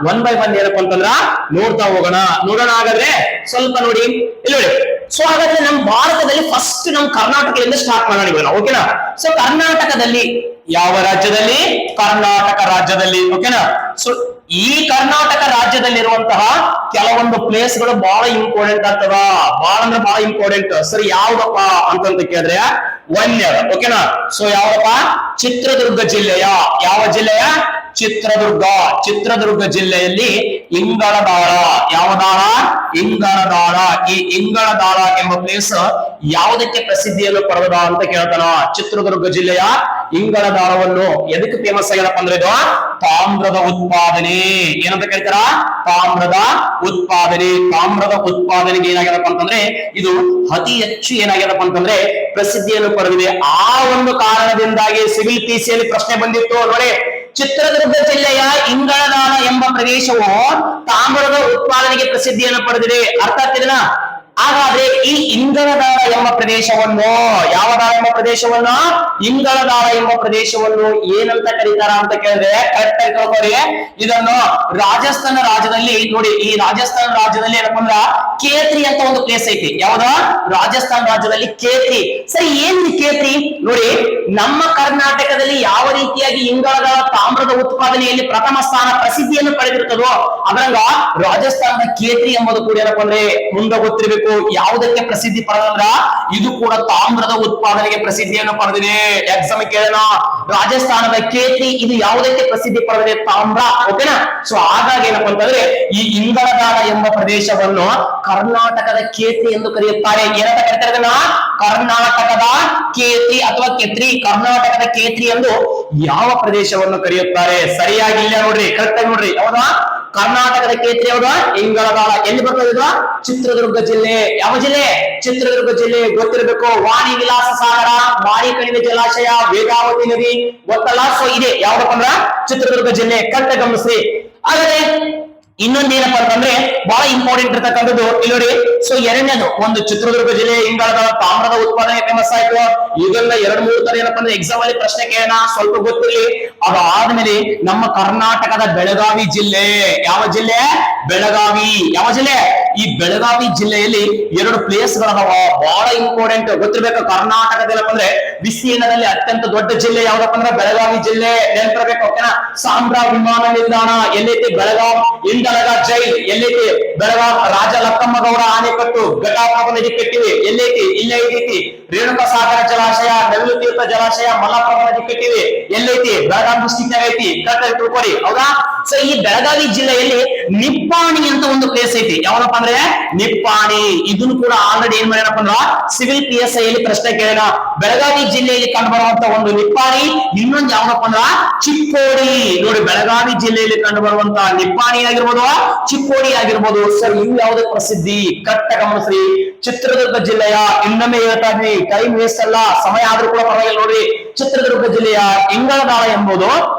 1 by 1 ಏನಪ್ಪ ಅಂತಂದ್ರ ನೋಡ್ತಾ ಹೋಗೋಣ. ನೋಡೋಣ. ಹಾಗಾದ್ರೆ ಸ್ವಲ್ಪ ನೋಡಿ ಇಲ್ಲಿ ನೋಡಿ. ಸೊ ಹಾಗಾದ್ರೆ ನಮ್ಮ ಭಾರತದಲ್ಲಿ ಫಸ್ಟ್ ನಮ್ಮ ಕರ್ನಾಟಕದಿಂದ ಸ್ಟಾರ್ಟ್ ಮಾಡೋಣ ಇವಾಗ. ಓಕೆನಾ? ಸೊ ಕರ್ನಾಟಕದಲ್ಲಿ ಯಾವ ರಾಜ್ಯದಲ್ಲಿ? ಕರ್ನಾಟಕ ರಾಜ್ಯದಲ್ಲಿ. ಓಕೆನಾ? ಸೊ ಈ ಕರ್ನಾಟಕ ರಾಜ್ಯದಲ್ಲಿರುವಂತಹ ಕೆಲವೊಂದು ಪ್ಲೇಸ್ ಗಳು ಬಹಳ ಇಂಪಾರ್ಟೆಂಟ್ ಆಗ್ತದ. ಬಹಳ ಅಂದ್ರೆ ಬಹಳ ಇಂಪಾರ್ಟೆಂಟ್. ಸರಿ ಯಾವ್ದಪ್ಪ ಅಂತಂತ ಕೇಳಿದ್ರೆ ಒಂದನೇದ. ಓಕೆನಾ? ಸೊ ಯಾವಪ್ಪ? ಚಿತ್ರದುರ್ಗ ಜಿಲ್ಲೆಯ ಯಾವ ಜಿಲ್ಲೆಯ? ಚಿತ್ರದುರ್ಗ. ಚಿತ್ರದುರ್ಗ ಜಿಲ್ಲೆಯಲ್ಲಿ ಇಂಗಳದಾಳ. ಯಾವ ದಾಳ? ಇಂಗಳದಾಳ. ಈ ಇಂಗಳದಾಳ ಎಂಬ ಪ್ಲೇಸ್ ಯಾವುದಕ್ಕೆ ಪ್ರಸಿದ್ಧಿಯನ್ನು ಪಡೆದ ಅಂತ ಕೇಳ್ತಾನ. ಚಿತ್ರದುರ್ಗ ಜಿಲ್ಲೆಯ ಇಂಗಳದಾಳವನ್ನು ಎದಕ್ಕೆ ಫೇಮಸ್ ಆಗ್ಯದಪ್ಪ ಅಂದ್ರೆ ಇದು ತಾಮ್ರದ ಉತ್ಪಾದನೆ. ಏನಂತ ಕರೀತಾರ? ತಾಮ್ರದ ಉತ್ಪಾದನೆ. ತಾಮ್ರದ ಉತ್ಪಾದನೆಗೆ ಏನಾಗ್ಯದಪ್ಪ ಅಂತಂದ್ರೆ ಇದು ಅತಿ ಹೆಚ್ಚು ಏನಾಗ್ಯದಪ್ಪ ಅಂತಂದ್ರೆ ಪ್ರಸಿದ್ಧಿಯನ್ನು ಪಡೆದಿದೆ. ಆ ಒಂದು ಕಾರಣದಿಂದಾಗಿ ಸಿವಿಲ್ ಪಿಸಿಯಲ್ಲಿ ಪ್ರಶ್ನೆ ಬಂದಿತ್ತು ನೋಡಿ. ಚಿತ್ರದುರ್ಗ ಜಿಲ್ಲೆಯ ಇಂಗಳದಾಳ ಎಂಬ ಪ್ರದೇಶವು ತಾಮ್ರದ ಉತ್ಪಾದನೆಗೆ ಪ್ರಸಿದ್ಧಿಯನ್ನು ಪಡೆದಿದೆ. ಅರ್ಥ ಆಗ್ತಿದೆನಾ? ಹಾಗಾದ್ರೆ ಈ ಇಂಗಳದಾಳ ಎಂಬ ಪ್ರದೇಶವನ್ನು, ಯಾವ ದಾಳ ಎಂಬ ಪ್ರದೇಶವನ್ನು? ಇಂಗಳದಾಳ ಎಂಬ ಪ್ರದೇಶವನ್ನು ಏನಂತ ಕರೀತಾರ ಅಂತ ಕೇಳಿದ್ರೆ ಕರೆಕ್ಟ್ ಆಗಿ ತಿಳ್ಕೊಳ್ಳಿ. ಇದನ್ನು ರಾಜಸ್ಥಾನ ರಾಜ್ಯದಲ್ಲಿ ನೋಡಿ. ಈ ರಾಜಸ್ಥಾನ ರಾಜ್ಯದಲ್ಲಿ ಏನಪ್ಪ ಅಂದ್ರ ಕೇತ್ರಿ ಅಂತ ಒಂದು ಪ್ಲೇಸ್ ಐತಿ. ಯಾವ್ದ? ರಾಜಸ್ಥಾನ ರಾಜ್ಯದಲ್ಲಿ ಕೇತ್ರಿ. ಸರಿ, ಏನಿದೆ ಕೇತ್ರಿ? ನೋಡಿ, ನಮ್ಮ ಕರ್ನಾಟಕದಲ್ಲಿ ಯಾವ ರೀತಿಯಾಗಿ ಇಂಗಳದಾಳ ತಾಮ್ರದ ಉತ್ಪಾದನೆಯಲ್ಲಿ ಪ್ರಥಮ ಸ್ಥಾನ ಪ್ರಸಿದ್ಧಿಯನ್ನು ಪಡೆದಿರ್ತದೋ ಅದರಂಗ ರಾಜಸ್ಥಾನದ ಕೇತ್ರಿ ಎಂಬುದು ಕೂಡ ಏನಪ್ಪ ಅಂದ್ರೆ ಮುಂದೆ ಗೊತ್ತಿರಬೇಕು. ಯಾವುದಕ್ಕೆ ಪ್ರಸಿದ್ಧಿ ಪಡೆದಂದ್ರ ಇದು ಕೂಡ ತಾಮ್ರದ ಉತ್ಪಾದನೆಗೆ ಪ್ರಸಿದ್ಧಿಯನ್ನು ಪಡೆದಿದೆ. ಎಕ್ಸಾಮ್ ಕೇಳೋಣ, ರಾಜಸ್ಥಾನದ ಕೇತ್ರಿ ಇದು ಯಾವುದಕ್ಕೆ ಪ್ರಸಿದ್ಧಿ ಪಡೆದಿದೆ? ತಾಮ್ರ. ಓಕೆನಾ? ಸೊ ಹಾಗಾಗಿ ಏನಪ್ಪಾ ಅಂತಂದ್ರೆ ಈ ಇಂಗಳಗಾಲ ಎಂಬ ಪ್ರದೇಶವನ್ನು ಕರ್ನಾಟಕದ ಕೇತ್ರಿ ಎಂದು ಕರೆಯುತ್ತಾರೆ. ಏನಂತ ಕರೀತಾರೆ ಅದನ್ನ? ಕರ್ನಾಟಕದ ಕೇತ್ರಿ ಅಥವಾ ಕೆತ್ರಿ. ಕರ್ನಾಟಕದ ಕೇತ್ರಿ ಎಂದು ಯಾವ ಪ್ರದೇಶವನ್ನು ಕರೆಯುತ್ತಾರೆ? ಸರಿಯಾಗಿಲ್ಲ ನೋಡ್ರಿ, ಕರೆಕ್ಟ್ ಆಗಿ ನೋಡ್ರಿ. ಯಾವ್ದಾ? ಕರ್ನಾಟಕದ ಕೇತ್ರಿ ಯಾವ್ದು? ಇಂಗಳಗಾಲ. ಎಲ್ಲಿ ಬರ್ತದೆ? ಚಿತ್ರದುರ್ಗ ಜಿಲ್ಲೆ. ಯಾವ ಜಿಲ್ಲೆ? ಚಿತ್ರದುರ್ಗ ಜಿಲ್ಲೆ. ಗೊತ್ತಿರಬೇಕು. ವಾಣಿ ವಿಲಾಸ ಸಾಗರ, ಮಾರಿ ಕಣಿವೆ ಜಲಾಶಯ, ವೇಗಾವತಿ ನದಿ ಗೊತ್ತಲ್ಲ. ಸೊ ಇದೆ ಯಾವ್ದಪ್ಪ ಅಂದ್ರ ಚಿತ್ರದುರ್ಗ ಜಿಲ್ಲೆ. ಕರೆಕ್ಟ್ ಗಮನಿಸ್ರಿ. ಹಾಗಾದ್ರೆ ಇನ್ನೊಂದೇನಪ್ಪ ಅಂತಂದ್ರೆ ಬಹಳ ಇಂಪಾರ್ಟೆಂಟ್ ಇರ್ತಕ್ಕಂಥದ್ದು ಇಲ್ಲಿ ನೋಡಿ. ಸೊ ಎರಡನೇದು ಒಂದು ಚಿತ್ರದುರ್ಗ ಜಿಲ್ಲೆ ಇಂಗಳಗಾಲ ತಾಮ್ರದ ಉತ್ಪಾದನೆ ಫೇಮಸ್ ಆಯ್ತು. ಇದೆಲ್ಲ 2-3 ತರ ಏನಪ್ಪಾ ಅಂದ್ರೆ ಎಕ್ಸಾಮ್ ಅಲ್ಲಿ ಪ್ರಶ್ನೆ ಕೇಳೋಣ, ಸ್ವಲ್ಪ ಗೊತ್ತಿರಲಿ. ಅದಾದ್ಮೇಲೆ ನಮ್ಮ ಕರ್ನಾಟಕದ ಬೆಳಗಾವಿ ಜಿಲ್ಲೆ. ಯಾವ ಜಿಲ್ಲೆ? ಬೆಳಗಾವಿ. ಯಾವ ಜಿಲ್ಲೆ? ಈ ಬೆಳಗಾವಿ ಜಿಲ್ಲೆಯಲ್ಲಿ 2 ಪ್ಲೇಸ್ ಗಳದಾವ, ಬಹಳ ಇಂಪಾರ್ಟೆಂಟ್ ಗೊತ್ತಿರ್ಬೇಕು. ಕರ್ನಾಟಕದಲ್ಲಿ ಅಂದ್ರೆ ವಿಸ್ತೀರ್ಣದಲ್ಲಿ ಅತ್ಯಂತ ದೊಡ್ಡ ಜಿಲ್ಲೆ ಯಾವ್ದಪ್ಪ ಅಂದ್ರೆ ಬೆಳಗಾವಿ ಜಿಲ್ಲೆ. ನೆನಪಿರ್ಬೇಕು. ಓಕೆನಾ? ಸಾಂಬ್ರಾ ವಿಮಾನ ನಿಲ್ದಾಣ ಎಲ್ಲೈತಿ? ಬೆಳಗಾವ್. ಇಂದಲಗ ಜೈಲ್ ಎಲ್ಲೈತಿ? ಬೆಳಗಾವ್. ರಾಜ ಲಕ್ಕಮ್ಮ ಗೌಡ ಆಣೆಕಟ್ಟು, ಘಟಪ್ರಭಾ ನದಿ ಕಟ್ಟಿವೆ ಎಲ್ಲೈತಿ? ಇಲ್ಲೇ ಐತಿ. ರೇಣುಕಾ ಸಾಗರ ಜಲಾಶಯ, ನವಿಲು ತೀರ್ಥ ಜಲಾಶಯ, ಮಲ್ಲಪ್ರಭಾ ನದಿ ಕಟ್ಟಿವೆ ಎಲ್ಲೈತಿ? ಬೆಳಗಾವಿ ಡಿಸ್ಟಿಕ್ ಐತಿ. ಕರೆಕ್ಟ್ ತಿಳ್ಕೊಡಿ. ಹೌದಾ? ಸೊ ಈ ಬೆಳಗಾವಿ ಜಿಲ್ಲೆಯಲ್ಲಿ ನಿಪ್ಪಾಣಿ ಅಂತ ಒಂದು ಪ್ಲೇಸ್ ಐತಿ. ಯಾವನಪ್ಪ ಅಂದ್ರೆ ನಿಪ್ಪಾಣಿ. ಇದನ್ನು ಕೂಡ ಆಲ್ರೆಡಿ ಏನ್ ಮಾಡ್ಯಾರಪ್ಪ ಅಂದ್ರ ಸಿವಿಲ್ PSI ಅಲ್ಲಿ ಪ್ರಶ್ನೆ ಕೇಳೋಣ. ಬೆಳಗಾವಿ ಜಿಲ್ಲೆಯಲ್ಲಿ ಕಂಡುಬರುವಂತ ಒಂದು ನಿಪ್ಪಾಣಿ, ಇನ್ನೊಂದು ಯಾವನಪ್ಪ ಅಂದ್ರ ಚಿಕ್ಕೋಡಿ. ನೋಡಿ, ಬೆಳಗಾವಿ ಜಿಲ್ಲೆಯಲ್ಲಿ ಕಂಡುಬರುವಂತ ನಿಪ್ಪಾಣಿ ಆಗಿರ್ಬೋದು, ಚಿಕ್ಕೋಡಿ ಆಗಿರ್ಬೋದು. ಸರ್ ಇವು ಯಾವುದೇ ಪ್ರಸಿದ್ಧಿ? ಕಟ್ಟ ಗಮನಿಸ್ರಿ. ಚಿತ್ರದುರ್ಗ ಜಿಲ್ಲೆಯ, ಇನ್ನೊಮ್ಮೆ ಹೇಳ್ತಾ ಇದ್ವಿ, ಟೈಮ್ ವೇಸ್ಟ್ ಅಲ್ಲ, ಸಮಯ ಆದ್ರೂ ಕೂಡ ಪರವಾಗಿಲ್ಲ ನೋಡ್ರಿ. ಚಿತ್ರದುರ್ಗ ಜಿಲ್ಲೆಯ ಇಂಗಳಗಾಲ ಎಂಬುದು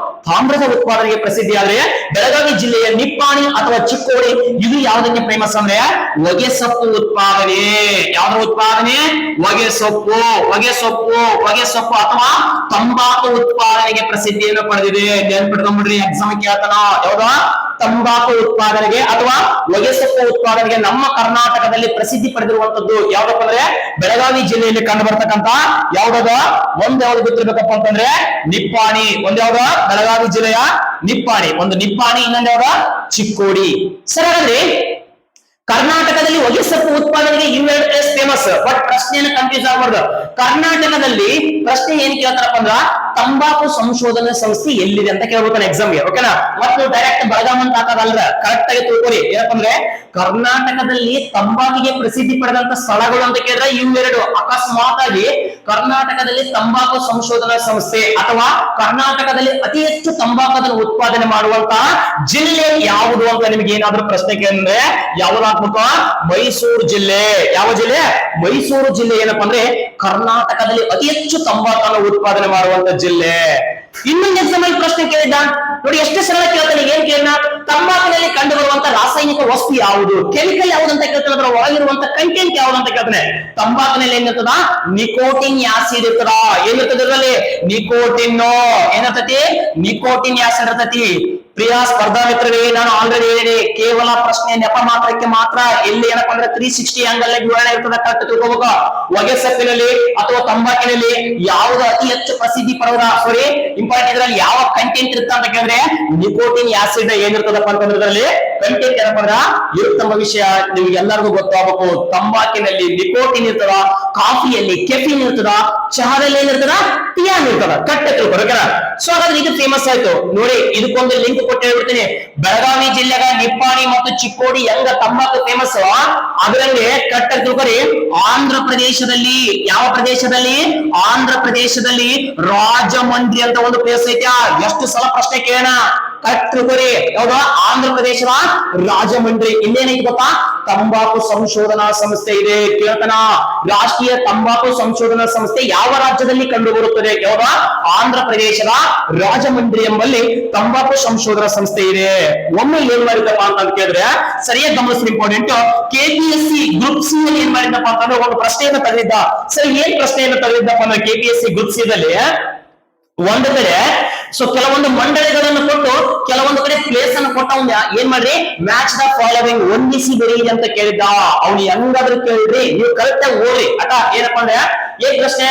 ತಾಮ್ರದ ಉತ್ಪಾದನೆಗೆ ಪ್ರಸಿದ್ಧಿ ಆದ್ರೆ ಬೆಳಗಾವಿ ಜಿಲ್ಲೆಯ ನಿಪ್ಪಾಣಿ ಅಥವಾ ಚಿಕ್ಕೋಡಿ ಇದು ಯಾವುದಕ್ಕೆ ಫೇಮಸ್ ಅಂದ್ರೆ ಹೊಗೆ ಸೊಪ್ಪು ಉತ್ಪಾದನೆ. ಯಾವ್ದ್ರ ಉತ್ಪಾದನೆ? ಹೊಗೆ ಸೊಪ್ಪು. ಹೊಗೆ ಸೊಪ್ಪು, ಹೊಗೆ ಸೊಪ್ಪು ಅಥವಾ ತಂಬಾಕು ಉತ್ಪಾದನೆಗೆ ಪ್ರಸಿದ್ಧಿಯನ್ನು ಪಡೆದಿದೆ. ನೆನ್ಪಿಟ್ಕೊಂಡ್ಬಿಡ್ರಿ, ಎಕ್ಸಾಮ್ ಕೇಳ್ತಾನ. ಯಾವ್ದ? ತಂಬಾಕು ಉತ್ಪಾದನೆಗೆ ಅಥವಾ ಹೊಗೆ ಸೊಪ್ಪು ಉತ್ಪಾದನೆಗೆ ನಮ್ಮ ಕರ್ನಾಟಕದಲ್ಲಿ ಪ್ರಸಿದ್ಧಿ ಪಡೆದಿರುವಂತದ್ದು ಯಾವ್ದಪ್ಪ ಅಂದ್ರೆ ಬೆಳಗಾವಿ ಜಿಲ್ಲೆಯಲ್ಲಿ ಕಂಡು ಬರ್ತಕ್ಕಂತ ಯಾವ್ದದ ಒಂದ್ ಯಾವ್ದು ಗೊತ್ತಿರ್ಬೇಕಪ್ಪ ಅಂತಂದ್ರೆ ನಿಪ್ಪಾಣಿ. ಒಂದ್ ಯಾವ್ದ? ಬೆಳಗಾವಿ ಜಿಲ್ಲೆಯ ನಿಪ್ಪಾಣಿ. ಒಂದು ನಿಪ್ಪಾಣಿ, ಇನ್ನೊಂದು ಯಾವ್ದ? ಚಿಕ್ಕೋಡಿ. ಸರ್ ಹಾಗಾದ್ರೆ ಕರ್ನಾಟಕದಲ್ಲಿ ಹೊಗೆ ಸೊಪ್ಪು ಉತ್ಪಾದನೆಗೆ ಇವೆರಡು ಪ್ಲೇಸ್ ಫೇಮಸ್. ಬಟ್ ಪ್ರಶ್ನೆಯನ್ನು ಕನ್ಫ್ಯೂಸ್ ಆಗಬಾರ್ದು. ಕರ್ನಾಟಕದಲ್ಲಿ ಪ್ರಶ್ನೆ ಏನ್ ಕೇಳ್ತಾರಪ್ಪ ಅಂದ್ರ ತಂಬಾಕು ಸಂಶೋಧನಾ ಸಂಸ್ಥೆ ಎಲ್ಲಿದೆ ಅಂತ ಕೇಳ್ಬೇಕಾನೆ ಎಕ್ಸಾಮ್ಗೆ. ಓಕೆನಾ? ಮತ್ತು ಡೈರೆಕ್ಟ್ ಬೆಳಗಾಂ ಅಂತ ಹಾಕೋದಲ್ರ, ಕರೆಕ್ಟ್ ಆಗಿ ತಿಳ್ಕೊಳ್ಳಿ. ಏನಪ್ಪ ಅಂದ್ರೆ ಕರ್ನಾಟಕದಲ್ಲಿ ತಂಬಾಕಿಗೆ ಪ್ರಸಿದ್ಧಿ ಪಡೆದಂತ ಸ್ಥಳಗಳು ಅಂತ ಕೇಳಿದ್ರೆ ಇವೆರಡು. ಅಕಸ್ಮಾತ್ ಆಗಿ ಕರ್ನಾಟಕದಲ್ಲಿ ತಂಬಾಕು ಸಂಶೋಧನಾ ಸಂಸ್ಥೆ ಅಥವಾ ಕರ್ನಾಟಕದಲ್ಲಿ ಅತಿ ಹೆಚ್ಚು ತಂಬಾಕನ್ನು ಉತ್ಪಾದನೆ ಮಾಡುವಂತಹ ಜಿಲ್ಲೆ ಯಾವುದು ಅಂತ ನಿಮ್ಗೆ ಏನಾದ್ರೂ ಪ್ರಶ್ನೆ ಕೇಳಿದ್ರೆ ಯಾವ್ದಾಗ್ಬೇಕು? ಮೈಸೂರು ಜಿಲ್ಲೆ. ಯಾವ ಜಿಲ್ಲೆ? ಮೈಸೂರು ಜಿಲ್ಲೆ ಏನಪ್ಪಾ ಅಂದ್ರೆ ಕರ್ನಾಟಕದಲ್ಲಿ ಅತಿ ಹೆಚ್ಚು ತಂಬಾಕನ್ನು ಉತ್ಪಾದನೆ ಮಾಡುವಂತ ಜಿಲ್ಲೆ. ಇನ್ನೊಂದು ಎಕ್ಸಾಮ್ ಅಲ್ಲಿ ಪ್ರಶ್ನೆ ಕೇಳಿದ್ದ ನೋಡಿ, ಎಷ್ಟು ಸರಳ ಕೇಳ್ತಾನೆ. ಏನ್ ಕೇಳಿದ? ತಂಬಾಕಿನಲ್ಲಿ ಕಂಡು ಬರುವಂತ ರಾಸಾಯನಿಕ ವಸ್ತು ಯಾವುದು? ಕೆಮಿಕಲ್ ಯಾವ್ದು ಅಂತ ಕೇಳ್ತಾನೆ. ಅದರ ಒಳಗಿರುವಂತ ಕಂಟೆಂಟ್ ಯಾವ್ದು ಅಂತ ಕೇಳ್ತಾನೆ. ತಂಬಾಕಿನಲ್ಲಿ ಏನಿರ್ತದ? ನಿಕೋಟಿನ್ ಆಸಿಡ್ ಇರ್ತದ. ಏನಿರ್ತದ ಇದರಲ್ಲಿ? ನಿಕೋಟಿನ್. ಏನಿರ್ತತಿ? ನಿಕೋಟಿನ್ ಆಸಿಡ್ ಇರ್ತತಿ. ಪ್ರಿಯ ಸ್ಪರ್ಧಾ ಮಿತ್ರರೇ, ನಾನು ಆಲ್ರೆಡಿ ಹೇಳಿದೆ, ಕೇವಲ ಪ್ರಶ್ನೆ ನೆಪ ಮಾತ್ರಕ್ಕೆ ಮಾತ್ರ. ಎಲ್ಲಿ ಏನಪ್ಪಾ ಅಂದ್ರೆ 360 ಆಂಗಲ್ ವಿವರಣೆ ಇರ್ತದ. ಕರೆಕ್ಟ್ ತಿಳ್ಕೋಬೇಕು. ಹೊಗೆ ಸೊಪ್ಪಿನಲ್ಲಿ ಅಥವಾ ತಂಬಾಕಿನಲ್ಲಿ ಯಾವ್ದು ಅತಿ ಹೆಚ್ಚು ಪ್ರಸಿದ್ಧಿ ಪಡೆದ ಇಂಪಾರ್ಟೆಂಟ್ ಇದ್ರಲ್ಲಿ ಯಾವ ಕಂಟೆಂಟ್ ಇರುತ್ತೆ ಅಂತ ಕೇಳಿದ್ರೆ ನಿಕೋಟಿನ್ ಆಸಿಡ್ ಏನಿರ್ತದಪ್ಪ ಅಂತಂದ್ರೆ ಇದರಲ್ಲಿ ಕಂಟೆಂಟ್ ಏನಪ್ಪ ಅಂದ್ರ ಇರುತ್ತಂಬ ವಿಷಯ ನಿಮ್ಗೆ ಎಲ್ಲರಿಗೂ ಗೊತ್ತಾಗಬೇಕು. ತಂಬಾಕಿನಲ್ಲಿ ನಿಕೋಟಿನ್ ಇರ್ತದ, ಕಾಫಿಯಲ್ಲಿ ಕೆಫಿನ್ ಇರ್ತದ, ಚಹಾದಲ್ಲಿ ಏನಿರ್ತದ? ಟಿಯಾನ್ ಇರ್ತದ. ಕರೆಕ್ಟ್ ತಿಳ್ಕೊಬೇಕಲ್ಲ. ಸೊ ಹಾಗಾದ್ರೆ ಇದು ಫೇಮಸ್ ಆಯ್ತು ನೋಡಿ. ಇದಕ್ಕೊಂದು ಲಿಂಕ್ ಕೊಟ್ಟು ಹೇಳ್ಬಿಡ್ತೀನಿ. ಬೆಳಗಾವಿ ಜಿಲ್ಲೆಗ ನಿಪ್ಪಾಣಿ ಮತ್ತು ಚಿಕ್ಕೋಡಿ ಹೆಂಗ ತಂಬಾಕು ಫೇಮಸ್, ಅದರಲ್ಲಿ ಕಟ್ಟ ತಿಳ್ಕೊರಿ. ಆಂಧ್ರ ಪ್ರದೇಶದಲ್ಲಿ, ಯಾವ ಪ್ರದೇಶದಲ್ಲಿ? ಆಂಧ್ರ ಪ್ರದೇಶದಲ್ಲಿ ರಾಜಮಂಡ್ರಿ ಅಂತ ಒಂದು ಪ್ಲೇಸ್ ಐತೆ. ಎಷ್ಟು ಸಲ ಪ್ರಶ್ನೆ ಕೇಳೋಣ. ಕರೆಕ್ಟ್ ತಿಳ್ಕೊರಿ. ಯಾವ್ದು? ಆಂಧ್ರ ಪ್ರದೇಶದ ರಾಜಮಂಡ್ರಿ. ಇಲ್ಲೇನೈತಿ ಗೊತ್ತಾ? ತಂಬಾಕು ಸಂಶೋಧನಾ ಸಂಸ್ಥೆ ಇದೆ. ಕೇಳ್ತಾನ, ರಾಷ್ಟ್ರೀಯ ತಂಬಾಕು ಸಂಶೋಧನಾ ಸಂಸ್ಥೆ ಯಾವ ರಾಜ್ಯದಲ್ಲಿ ಕಂಡು ಬರುತ್ತದೆ? ಯಾವ್ದ? ಆಂಧ್ರ ಪ್ರದೇಶದ ರಾಜಮಂಡ್ರಿ ಎಂಬಲ್ಲಿ ತಂಬಾಕು ಸಂಶೋಧನಾ ಸಂಸ್ಥೆ ಇದೆ. ಒಮ್ಮೆ ಏನ್ ಮಾಡಿದ್ದಪ್ಪ ಅಂತ ಕೇಳಿದ್ರೆ ಸರಿಯಾಗಿ ಗಮನಿಸಿ, ಇಂಪಾರ್ಟೆಂಟ್. KPSC ಗ್ರೂಪ್ ಸಿ ಅಲ್ಲಿ ಏನ್ ಮಾಡಿದ್ದಪ್ಪ ಅಂತಂದ್ರೆ ಒಂದು ಪ್ರಶ್ನೆಯನ್ನು ತೆಗೆದಿದ್ದ. ಸರಿ, ಏನ್ ಪ್ರಶ್ನೆಯನ್ನು ತೆಗೆದಿದ್ದಪ್ಪ ಅಂದ್ರೆ KPSC ಗ್ರೂಪ್ ಸಿ ದಲ್ಲಿ ಒಂದು ಕಡೆ ಕೆಲವೊಂದು ಮಂಡಳಿಗಳನ್ನು ಕೊಟ್ಟು ಕೆಲವೊಂದು ಕಡೆ ಪ್ಲೇಸ್ ಅನ್ನು ಕೊಟ್ಟ. ಅವ್ನ ಏನ್ ಮಾಡ್ರಿ? ಮ್ಯಾಚ್ ದ ಫಾಲೋವಿಂಗ್, ಹೊಂದಿಸಿ ಬರೀರಿ ಅಂತ ಕೇಳಿದ್ದ. ಅವ್ನು ಹೆಂಗಾದ್ರೂ ಕೇಳಿದ್ರಿ, ನೀವು ಕರೆಕ್ಟ್ ಆಗಿ ಓದ್ರಿ. ಏನಪ್ಪಾ ಅಂದ್ರೆ ಏನ್ ಪ್ರಶ್ನೆ?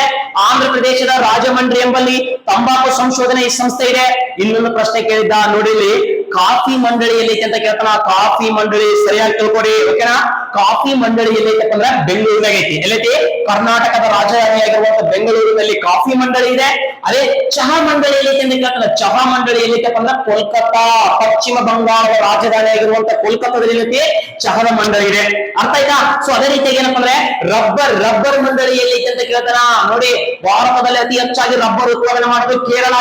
ಆಂಧ್ರ ಪ್ರದೇಶದ ರಾಜಮಂಡ್ರಿ ಎಂಬಲ್ಲಿ ತಂಬಾಕು ಸಂಶೋಧನೆ ಸಂಸ್ಥೆ ಇದೆ. ಇನ್ನೊಂದು ಪ್ರಶ್ನೆ ಕೇಳಿದ್ದ ನೋಡಿ, ಕಾಫಿ ಮಂಡಳಿ ಎಲ್ಲೈತಿ ಅಂತ ಕೇಳ್ತಾನ. ಕಾಫಿ ಮಂಡಳಿ ಸರಿಯಾಗಿ ತಿಳ್ಕೊಡಿ, ಓಕೆನಾ. ಕಾಫಿ ಮಂಡಳಿ ಎಲ್ಲೈತಪ್ಪ ಅಂದ್ರೆ ಬೆಂಗಳೂರಿನಾಗ ಐತಿ. ಎಲ್ಲೈತಿ? ಕರ್ನಾಟಕದ ರಾಜಧಾನಿಯಾಗಿರುವಂತ ಬೆಂಗಳೂರಿನಲ್ಲಿ ಕಾಫಿ ಮಂಡಳಿ ಇದೆ. ಅದೇ ಚಹಾ ಮಂಡಳಿ ಎಲ್ಲೈತಿ ಅಂತ ಕೇಳ್ತಾನ. ಚಹಾ ಮಂಡಳಿ ಎಲ್ಲೈತಪ್ಪ ಅಂದ್ರೆ ಕೋಲ್ಕತ್ತಾ, ಪಶ್ಚಿಮ ಬಂಗಾಳದ ರಾಜಧಾನಿಯಾಗಿರುವಂತ ಕೋಲ್ಕತ್ತಾದಲ್ಲಿ ಎಲ್ಲೈತಿ ಚಹಾದ ಮಂಡಳಿ ಇದೆ. ಅರ್ಥ ಆಯ್ತಾ? ಸೊ ಅದೇ ರೀತಿಯಾಗಿ ಏನಪ್ಪ ಅಂದ್ರೆ ರಬ್ಬರ್ ಮಂಡಳಿ ಎಲ್ಲೈತಿ ಅಂತ ಕೇಳ್ತಾನ. ನೋಡಿ, ಭಾರತದಲ್ಲಿ ಅತಿ ಹೆಚ್ಚಾಗಿ ರಬ್ಬರ್ ಉತ್ಪಾದನೆ ಮಾಡೋದು ಕೇರಳ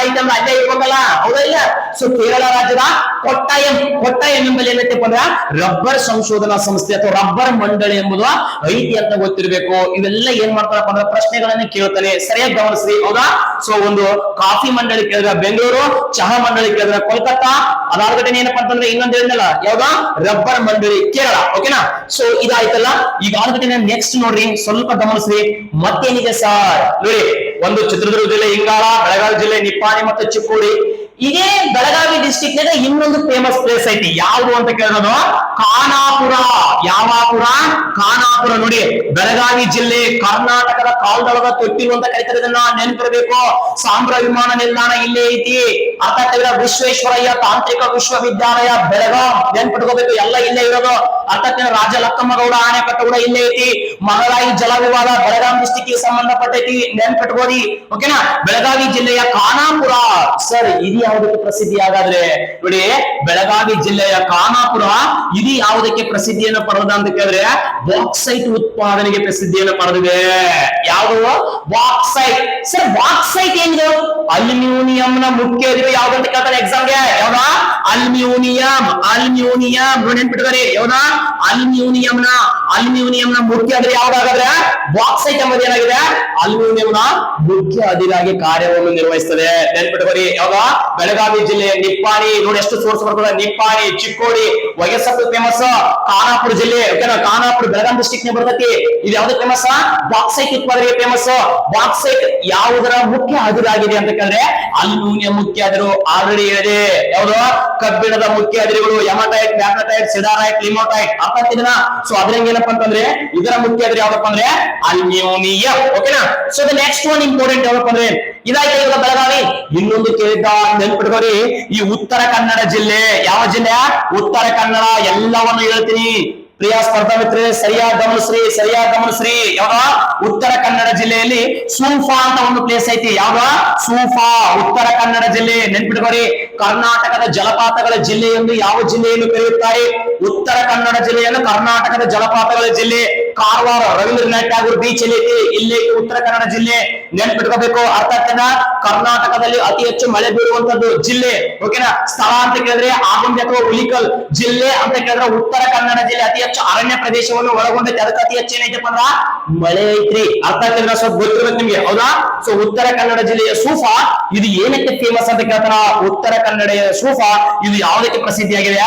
ಐತೆ ಅಂದ್ರೆ ಅಲ್ಲೇ ಇರ್ಬೇಕಲ್ಲ, ಹೌದಾ ಇಲ್ಲ? ಸೊ ಕೇರಳ ರಾಜ್ಯದ ಕೊಟ್ಟಾಯಂ ಎಂಬಲ್ಲಿ ಏನೈತಪ್ಪ ಅಂದ್ರೆ ರಬ್ಬರ್ ಸಂಶೋಧನಾ ಸಂಸ್ಥೆ ಅಥವಾ ರಬ್ಬರ್ ಮಂಡಳಿ ಎಂಬುದು ಐತಿ ಅಂತ ಗೊತ್ತಿರಬೇಕು. ಇವೆಲ್ಲ ಏನ್ ಮಾಡ್ತಾರಪ್ಪ ಅಂದ್ರೆ ಪ್ರಶ್ನೆಗಳನ್ನ ಕೇಳ್ತಾನೆ, ಸರಿಯಾಗಿ ಗಮನಿಸ್ರಿ, ಹೌದಾ? ಸೊ ಒಂದು ಕಾಫಿ ಮಂಡಳಿ ಕೇಳಿದ್ರೆ ಬೆಂಗಳೂರು, ಚಹಾ ಮಂಡಳಿ ಕೇಳಿದ್ರೆ ಕೋಲ್ಕತ್ತಾ, ಅದಾದ್ಘಟನೆ ಏನಪ್ಪಾ ಅಂತಂದ್ರೆ ಇನ್ನೊಂದು ಹೇಳಿದ್ನಲ್ಲ, ಯಾವ್ದಾ? ರಬ್ಬರ್ ಮಂಡಳಿ ಕೇರಳ, ಓಕೆನಾ. ಸೊ ಇದಾಯ್ತಲ್ಲ. ಈಗ ಆದ್ಘಟನೆ ನೆಕ್ಸ್ಟ್ ನೋಡ್ರಿ, ಸ್ವಲ್ಪ ಗಮನಿಸ್ರಿ. ಮತ್ತೇನಿದೆ ಸರ್ ನೋಡಿ, ಒಂದು ಚಿತ್ರದುರ್ಗ ಜಿಲ್ಲೆ ಇಂಗಾಳ, ಬೆಳಗಾವಿ ಜಿಲ್ಲೆ ನಿಪ್ಪಾಣಿ ಮತ್ತು ಚಿಕ್ಕೋಡಿ. ಇದೇ ಬೆಳಗಾವಿ ಡಿಸ್ಟ್ರಿಕ್ಟ್ ನಾಗ ಇನ್ನೊಂದು ಫೇಮಸ್ ಪ್ಲೇಸ್ ಐತಿ. ಯಾವುದು ಅಂತ ಕೇಳೋದು? ಖಾನಾಪುರ. ಯಾವಾಪುರ? ಖಾನಾಪುರ. ನೋಡಿ, ಬೆಳಗಾವಿ ಜಿಲ್ಲೆ ಕರ್ನಾಟಕದ ಕಾಲ್ದಳದ ತೊಟ್ಟಿಲು ಅಂತ ಕರೀತಾರೆ. ಇದನ್ನ ನೆನಪಿರಬೇಕು. ಸಾಂಬ್ರಾ ವಿಮಾನ ನಿಲ್ದಾಣ ಇಲ್ಲೇ ಐತಿ. ಅರ್ಥ ಆಗ್ತಿಲ್ಲ? ವಿಶ್ವೇಶ್ವರಯ್ಯ ತಾಂತ್ರಿಕ ವಿಶ್ವವಿದ್ಯಾಲಯ ಬೆಳಗಾಂ ನೆನ್ಪಿಟ್ಕೋಬೇಕು, ಎಲ್ಲ ಇಲ್ಲೇ ಇರೋದು. ಅರ್ಥ ಆಗ್ತಿಲ್ಲ? ರಾಜ ಲಕ್ಕಮ್ಮಗೌಡ ಆಣೆಕಟ್ಟು ಕೂಡ ಇಲ್ಲೇ ಐತಿ. ಮಹದಾಯಿ ಜಲ ವಿವಾದ ಬೆಳಗಾಂ ಡಿಸ್ಟ್ರಿಕ್ಟ್ ಗೆ ಸಂಬಂಧಪಟ್ಟೈತಿ, ನೆನ್ಪಿಟ್ಕೋದಿ, ಓಕೆನಾ. ಬೆಳಗಾವಿ ಜಿಲ್ಲೆಯ ಖಾನಾಪುರ ಸರ್ ಇದು ಯಾವುದಕ್ಕೆ ಪ್ರಸಿದ್ಧಿ? ಹಾಗಾದ್ರೆ ನೋಡಿ, ಬೆಳಗಾವಿ ಜಿಲ್ಲೆಯ ಖಾನಾಪುರ ಇದು ಯಾವುದಕ್ಕೆ ಪ್ರಸಿದ್ಧಿಯನ್ನು ಪಡೆದ ಅಂತ ಕೇಳಿದ್ರೆ ಬಾಕ್ಸೈಟ್ ಉತ್ಪಾದನೆಗೆ ಪ್ರಸಿದ್ಧಿಯನ್ನು ಪಡೆದಿದೆ. ಯಾವುದು? ಬಾಕ್ಸೈಟ್. ಸರ್ ಬಾಕ್ಸೈಟ್ ಏನಿದೆ? ಅಲ್ಯೂಮಿನಿಯಂ ನ ಮುಖ್ಯ ಅದಿರು ಯಾವ್ದಂತ ಕೇಳ್ತಾರೆ ಎಕ್ಸಾಮ್ಗೆ. ಯಾವ್ದಾ? ಅಲ್ಯೂಮಿನಿಯಂ ನೆನ್ಪಿಟ್ಕೊರಿ. ಯಾವ್ದಾ? ಅಲ್ಯೂಮಿನಿಯಂ ನ ಮುಖ್ಯ ಅದಿರು ಯಾವ್ದಾಗಾದ್ರೆ ಬಾಕ್ಸೈಟ್ ಎಂಬುದು ಏನಾಗಿದೆ? ಅಲ್ಯೂಮಿನಿಯಂ ನ ಮುಖ್ಯ ಅದಿರಾಗಿ ಕಾರ್ಯವನ್ನು ನಿರ್ವಹಿಸ್ತದೆ, ನೆನ್ಪಿಟ್ಕೊರಿ. ಯಾವ್ದಾ? ಬೆಳಗಾವಿ ಜಿಲ್ಲೆಯ ನಿಪ್ಪಾಣಿ. ನೋಡಿ ಎಷ್ಟು ಸೋರ್ಸ್ ಬರ್ತದೆ: ನಿಪ್ಪಾಣಿ, ಚಿಕ್ಕೋಡಿ, ಹೊಗೆಸೊಪ್ಪು ಫೇಮಸ್. ಖಾನಾಪುರ ಜಿಲ್ಲೆ, ಓಕೆನಾ, ಖಾನಾಪುರ ಬೆಳಗಾಂ ಡಿಸ್ಟ್ರಿಕ್ಟ್ ನೇ ಬರ್ತೈತಿ. ಇದು ಯಾವ್ದು ಫೇಮಸ್? ಬಾಕ್ಸೈಟ್ ಉತ್ಪಾದನೆಗೆ ಫೇಮಸ್. ಬಾಕ್ಸೈಟ್ ಯಾವುದರ ಮುಖ್ಯ ಅದಿರಾಗಿದೆ ಅಂತ ಕೇಳಿದ್ರೆ ಅಲ್ಯೂಮಿನಿಯಂ ಮುಖ್ಯ ಅದಿರು. ಆಲ್ರೆಡಿ ಹೇಳಿದೆ. ಯಾವುದು? ಕಬ್ಬಿಣದ ಮುಖ್ಯ ಅದಿರುಗಳು ಹೆಮಟೈಟ್, ಮ್ಯಾಗ್ನೆಟೈಟ್, ಸಿಡಾರೈಟ್, ಲಿಮೋಟೈಟ್. ಅರ್ಥ ಆಗ್ತಿದೆನಾ? ಸೊ ಅದ್ರಂಗ ಏನಪ್ಪಾ ಅಂತಂದ್ರೆ ಇದರ ಮುಖ್ಯ ಅದಿರು ಯಾವ್ದಪ್ಪ ಅಂದ್ರೆ ಅಲ್ಯೂಮಿನಿಯಂ, ಓಕೆನಾ. So the next one important ಯಾವಪ್ಪ ಅಂದ್ರೆ ಇದಾಯ್ತು. ಈಗ ಬೆಳಗಾವಿ ಇನ್ನೊಂದು ಕೇಳಿದ್ದ, ನೆನ್ಪಿಟ್ಕೋರಿ. ಈ ಉತ್ತರ ಕನ್ನಡ ಜಿಲ್ಲೆ ಯಾವ ಜಿಲ್ಲೆ? ಉತ್ತರ ಕನ್ನಡ. ಎಲ್ಲವನ್ನು ಹೇಳ್ತೀನಿ ಪ್ರಿಯ ಸ್ಪರ್ಧಾ ಮಿತ್ರರೇ, ಸರಿಯಾಗಿ ಗಮನಿಸ್ರಿ. ಯಾವ್ದ? ಉತ್ತರ ಕನ್ನಡ ಜಿಲ್ಲೆಯಲ್ಲಿ ಸೂಫಾ ಅಂತ ಒಂದು ಪ್ಲೇಸ್ ಐತಿ. ಯಾವ್ದ? ಸೂಫಾ, ಉತ್ತರ ಕನ್ನಡ ಜಿಲ್ಲೆ. ನೆನ್ಪಿಟ್ಕೋರಿ. ಕರ್ನಾಟಕದ ಜಲಪಾತಗಳ ಜಿಲ್ಲೆ ಎಂದು ಯಾವ ಜಿಲ್ಲೆಯನ್ನು ಕರೆಯುತ್ತಾರೆ? ಉತ್ತರ ಕನ್ನಡ ಜಿಲ್ಲೆಯನ್ನು ಕರ್ನಾಟಕದ ಜಲಪಾತಗಳ ಜಿಲ್ಲೆ. ಕಾರವಾರ, ರವೀಂದ್ರನಾಥ್ ಟ್ಯಾಗೋರ್ ಬೀಚ್ ಎಲ್ಲೈತಿ, ಇಲ್ಲಿ ಉತ್ತರ ಕನ್ನಡ ಜಿಲ್ಲೆ. ನೆನ್ಪಿಟ್ಕೋಬೇಕು. ಅರ್ಥ ಆಗ್ತದ? ಕರ್ನಾಟಕದಲ್ಲಿ ಅತಿ ಹೆಚ್ಚು ಮಳೆ ಬೀಳುವಂತದ್ದು ಜಿಲ್ಲೆ, ಓಕೆನಾ. ಸ್ಥಳ ಅಂತ ಕೇಳಿದ್ರೆ ಆಗುಂಬೆ ಅಥವಾ ಹುಲಿಕಲ್. ಜಿಲ್ಲೆ ಅಂತ ಕೇಳಿದ್ರೆ ಉತ್ತರ ಕನ್ನಡ ಜಿಲ್ಲೆ ಅತಿ ಹೆಚ್ಚು ಅರಣ್ಯ ಪ್ರದೇಶವನ್ನು ಒಳಗೊಂಡೈತಿ. ಅದಕ್ಕೆ ಅತಿ ಹೆಚ್ಚು ಏನೈತಪ್ಪ ಅಂದ್ರ ಮಳೆ ಐತ್ರಿ. ಅರ್ಥ ಆಗ್ತಿದ್ರೆ ಸ್ವಲ್ಪ ಗೊತ್ತಿರ್ಬೇಕು ನಿಮ್ಗೆ, ಹೌದಾ. ಸೊ ಉತ್ತರ ಕನ್ನಡ ಜಿಲ್ಲೆಯ ಸೂಫಾ ಇದು ಏನಕ್ಕೆ ಫೇಮಸ್ ಅಂತ ಕೇಳ್ತಾರ. ಉತ್ತರ ಕನ್ನಡ ಸೂಫಾ ಇದು ಯಾವುದಕ್ಕೆ ಪ್ರಸಿದ್ಧಿಯಾಗಿದೆ?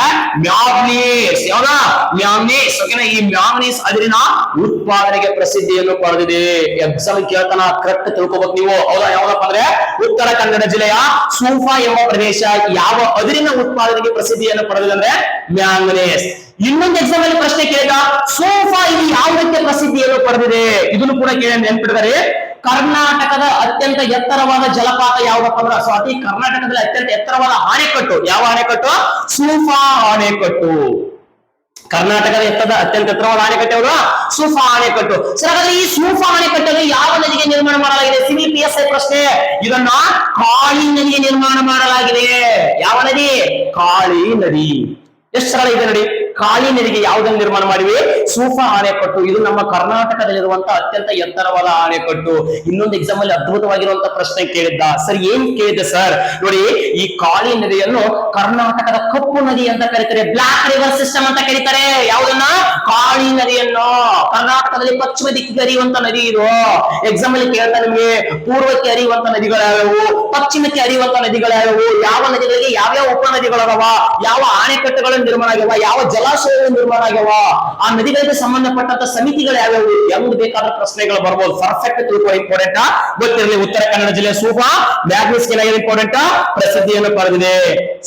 ಮ್ಯಾಂಗನೀಸ್. ಯಾವ್ದಾ? ಮ್ಯಾಂಗನೀಸ್, ಓಕೆನಾ. ಈ ಮ್ಯಾಂಗನೀಸ್ ಅದಿರಿನ ಉತ್ಪಾದನೆಗೆ ಪ್ರಸಿದ್ಧಿಯನ್ನು ಪಡೆದಿದೆ. ಎಕ್ಸಾಮ್ ಕೇಳ್ತಾನ, ಕರೆಕ್ಟ್ ತಿಳ್ಕೊಬೇಕು ನೀವು, ಹೌದಾ. ಯಾವ್ದಪ್ಪ ಅಂದ್ರೆ ಉತ್ತರ ಕನ್ನಡ ಜಿಲ್ಲೆಯ ಸೂಫಾ ಎಂಬ ಪ್ರದೇಶ ಯಾವ ಅದಿರಿನ ಉತ್ಪಾದನೆಗೆ ಪ್ರಸಿದ್ಧಿಯನ್ನು ಪಡೆದಿದೆ ಅಂದ್ರೆ ಮ್ಯಾಂಗನೀಸ್. ಇನ್ನೊಂದು ಎಕ್ಸಾಮ್ ಅಲ್ಲಿ ಪ್ರಶ್ನೆ ಕೇಳಿದ, ಸೋಫಾ ಇದು ಯಾವುದಕ್ಕೆ ಪ್ರಸಿದ್ಧಿಯನ್ನು ಪಡೆದಿದೆ? ಇದನ್ನು ಕೂಡ ಕೇಳಿ ನೆನ್ಪಿಡ್ತಾರೆ. ಕರ್ನಾಟಕದ ಅತ್ಯಂತ ಎತ್ತರವಾದ ಜಲಪಾತ ಯಾವ್ದಪ್ಪ ಅಂದ್ರೆ ಸ್ವಾತಿ ಕರ್ನಾಟಕದಲ್ಲಿ ಅತ್ಯಂತ ಎತ್ತರವಾದ ಅಣೆಕಟ್ಟು ಯಾವ ಅಣೆಕಟ್ಟು? ಸೂಫಾ ಅಣೆಕಟ್ಟು. ಕರ್ನಾಟಕದ ಅತ್ಯಂತ ಎತ್ತರವಾದ ಅಣೆಕಟ್ಟು ಯಾವುದು? ಸೂಫಾ ಅಣೆಕಟ್ಟು. ಸರ್ ಹಾಗಾದ್ರೆ ಈ ಸೂಫಾ ಅಣೆಕಟ್ಟನ್ನು ಯಾವ ನದಿಗೆ ನಿರ್ಮಾಣ ಮಾಡಲಾಗಿದೆ? ಸಿವಿಲ್ PSI ಪ್ರಶ್ನೆ. ಇದನ್ನ ಕಾಳಿ ನದಿಗೆ ನಿರ್ಮಾಣ ಮಾಡಲಾಗಿದೆ. ಯಾವ ನದಿ? ಕಾಳಿ ನದಿ. ಎಷ್ಟು ಸರಳ ಇದೆ ನೋಡಿ. ಕಾಳಿ ನದಿಗೆ ಯಾವುದನ್ನು ನಿರ್ಮಾಣ ಮಾಡಿವೆ? ಸೂಫಾ ಅಣೆಕಟ್ಟು. ಇದು ನಮ್ಮ ಕರ್ನಾಟಕದಲ್ಲಿರುವಂತಹ ಅತ್ಯಂತ ಎತ್ತರವಾದ ಅಣೆಕಟ್ಟು. ಇನ್ನೊಂದು ಎಕ್ಸಾಮ್ ಅಲ್ಲಿ ಅದ್ಭುತವಾಗಿರುವಂತಹ ಪ್ರಶ್ನೆ ಕೇಳಿದ್ದ. ಸರ್ ಏನ್ ಕೇಳಿದ್ದ ಸರ್? ನೋಡಿ, ಈ ಕಾಳಿ ನದಿಯನ್ನು ಕರ್ನಾಟಕದ ಕಪ್ಪು ನದಿ ಅಂತ ಕರೀತಾರೆ, ಬ್ಲಾಕ್ ರಿವರ್ ಸಿಸ್ಟಮ್ ಅಂತ ಕರೀತಾರೆ. ಯಾವುದನ್ನ? ಕಾಳಿ ನದಿಯನ್ನು. ಕರ್ನಾಟಕದಲ್ಲಿ ಪಶ್ಚಿಮ ದಿಕ್ಕಿಗೆ ಹರಿಯುವಂತ ನದಿ ಇದು. ಎಕ್ಸಾಮ್ ಅಲ್ಲಿ ಕೇಳ್ತಾ ನಿಮ್ಗೆ ಪೂರ್ವಕ್ಕೆ ಹರಿಯುವಂತ ನದಿಗಳ್ಯಾವು, ಪಶ್ಚಿಮಕ್ಕೆ ಹರಿಯುವಂತ ನದಿಗಳ್ಯಾವು, ಯಾವ ನದಿಗಳಿಗೆ ಯಾವ್ಯಾವ ಉಪ ನದಿಗಳದಾವ, ಯಾವ ಅಣೆಕಟ್ಟುಗಳ ನಿರ್ಮಾಣ ಆಗ್ಯಾವ, ಯಾವ ಜಲ ಜಲಾಶಯಗಳು ನಿರ್ಮಾಣ ಆಗ್ಯಾವ, ಆ ನದಿಗಳಿಗೆ ಸಂಬಂಧಪಟ್ಟಂತ ಸಮಿತಿಗಳು ಯಾವ್ಯಾವು, ಹೆಂಗ್ ಬೇಕಾದ ಪ್ರಶ್ನೆಗಳು ಬರ್ಬೋದು. ಪರ್ಫೆಕ್ಟ್ ತಿಳ್ಕೊ, ಇಂಪಾರ್ಟೆಂಟ್ ಗೊತ್ತಿರಲಿ. ಉತ್ತರ ಕನ್ನಡ ಜಿಲ್ಲೆ ಸೂಫಾ ಮ್ಯಾಗ್ನಿಸ್ ಇಂಪಾರ್ಟೆಂಟ್ ಪ್ರಸಿದ್ಧಿಯನ್ನು ಪಡೆದಿದೆ.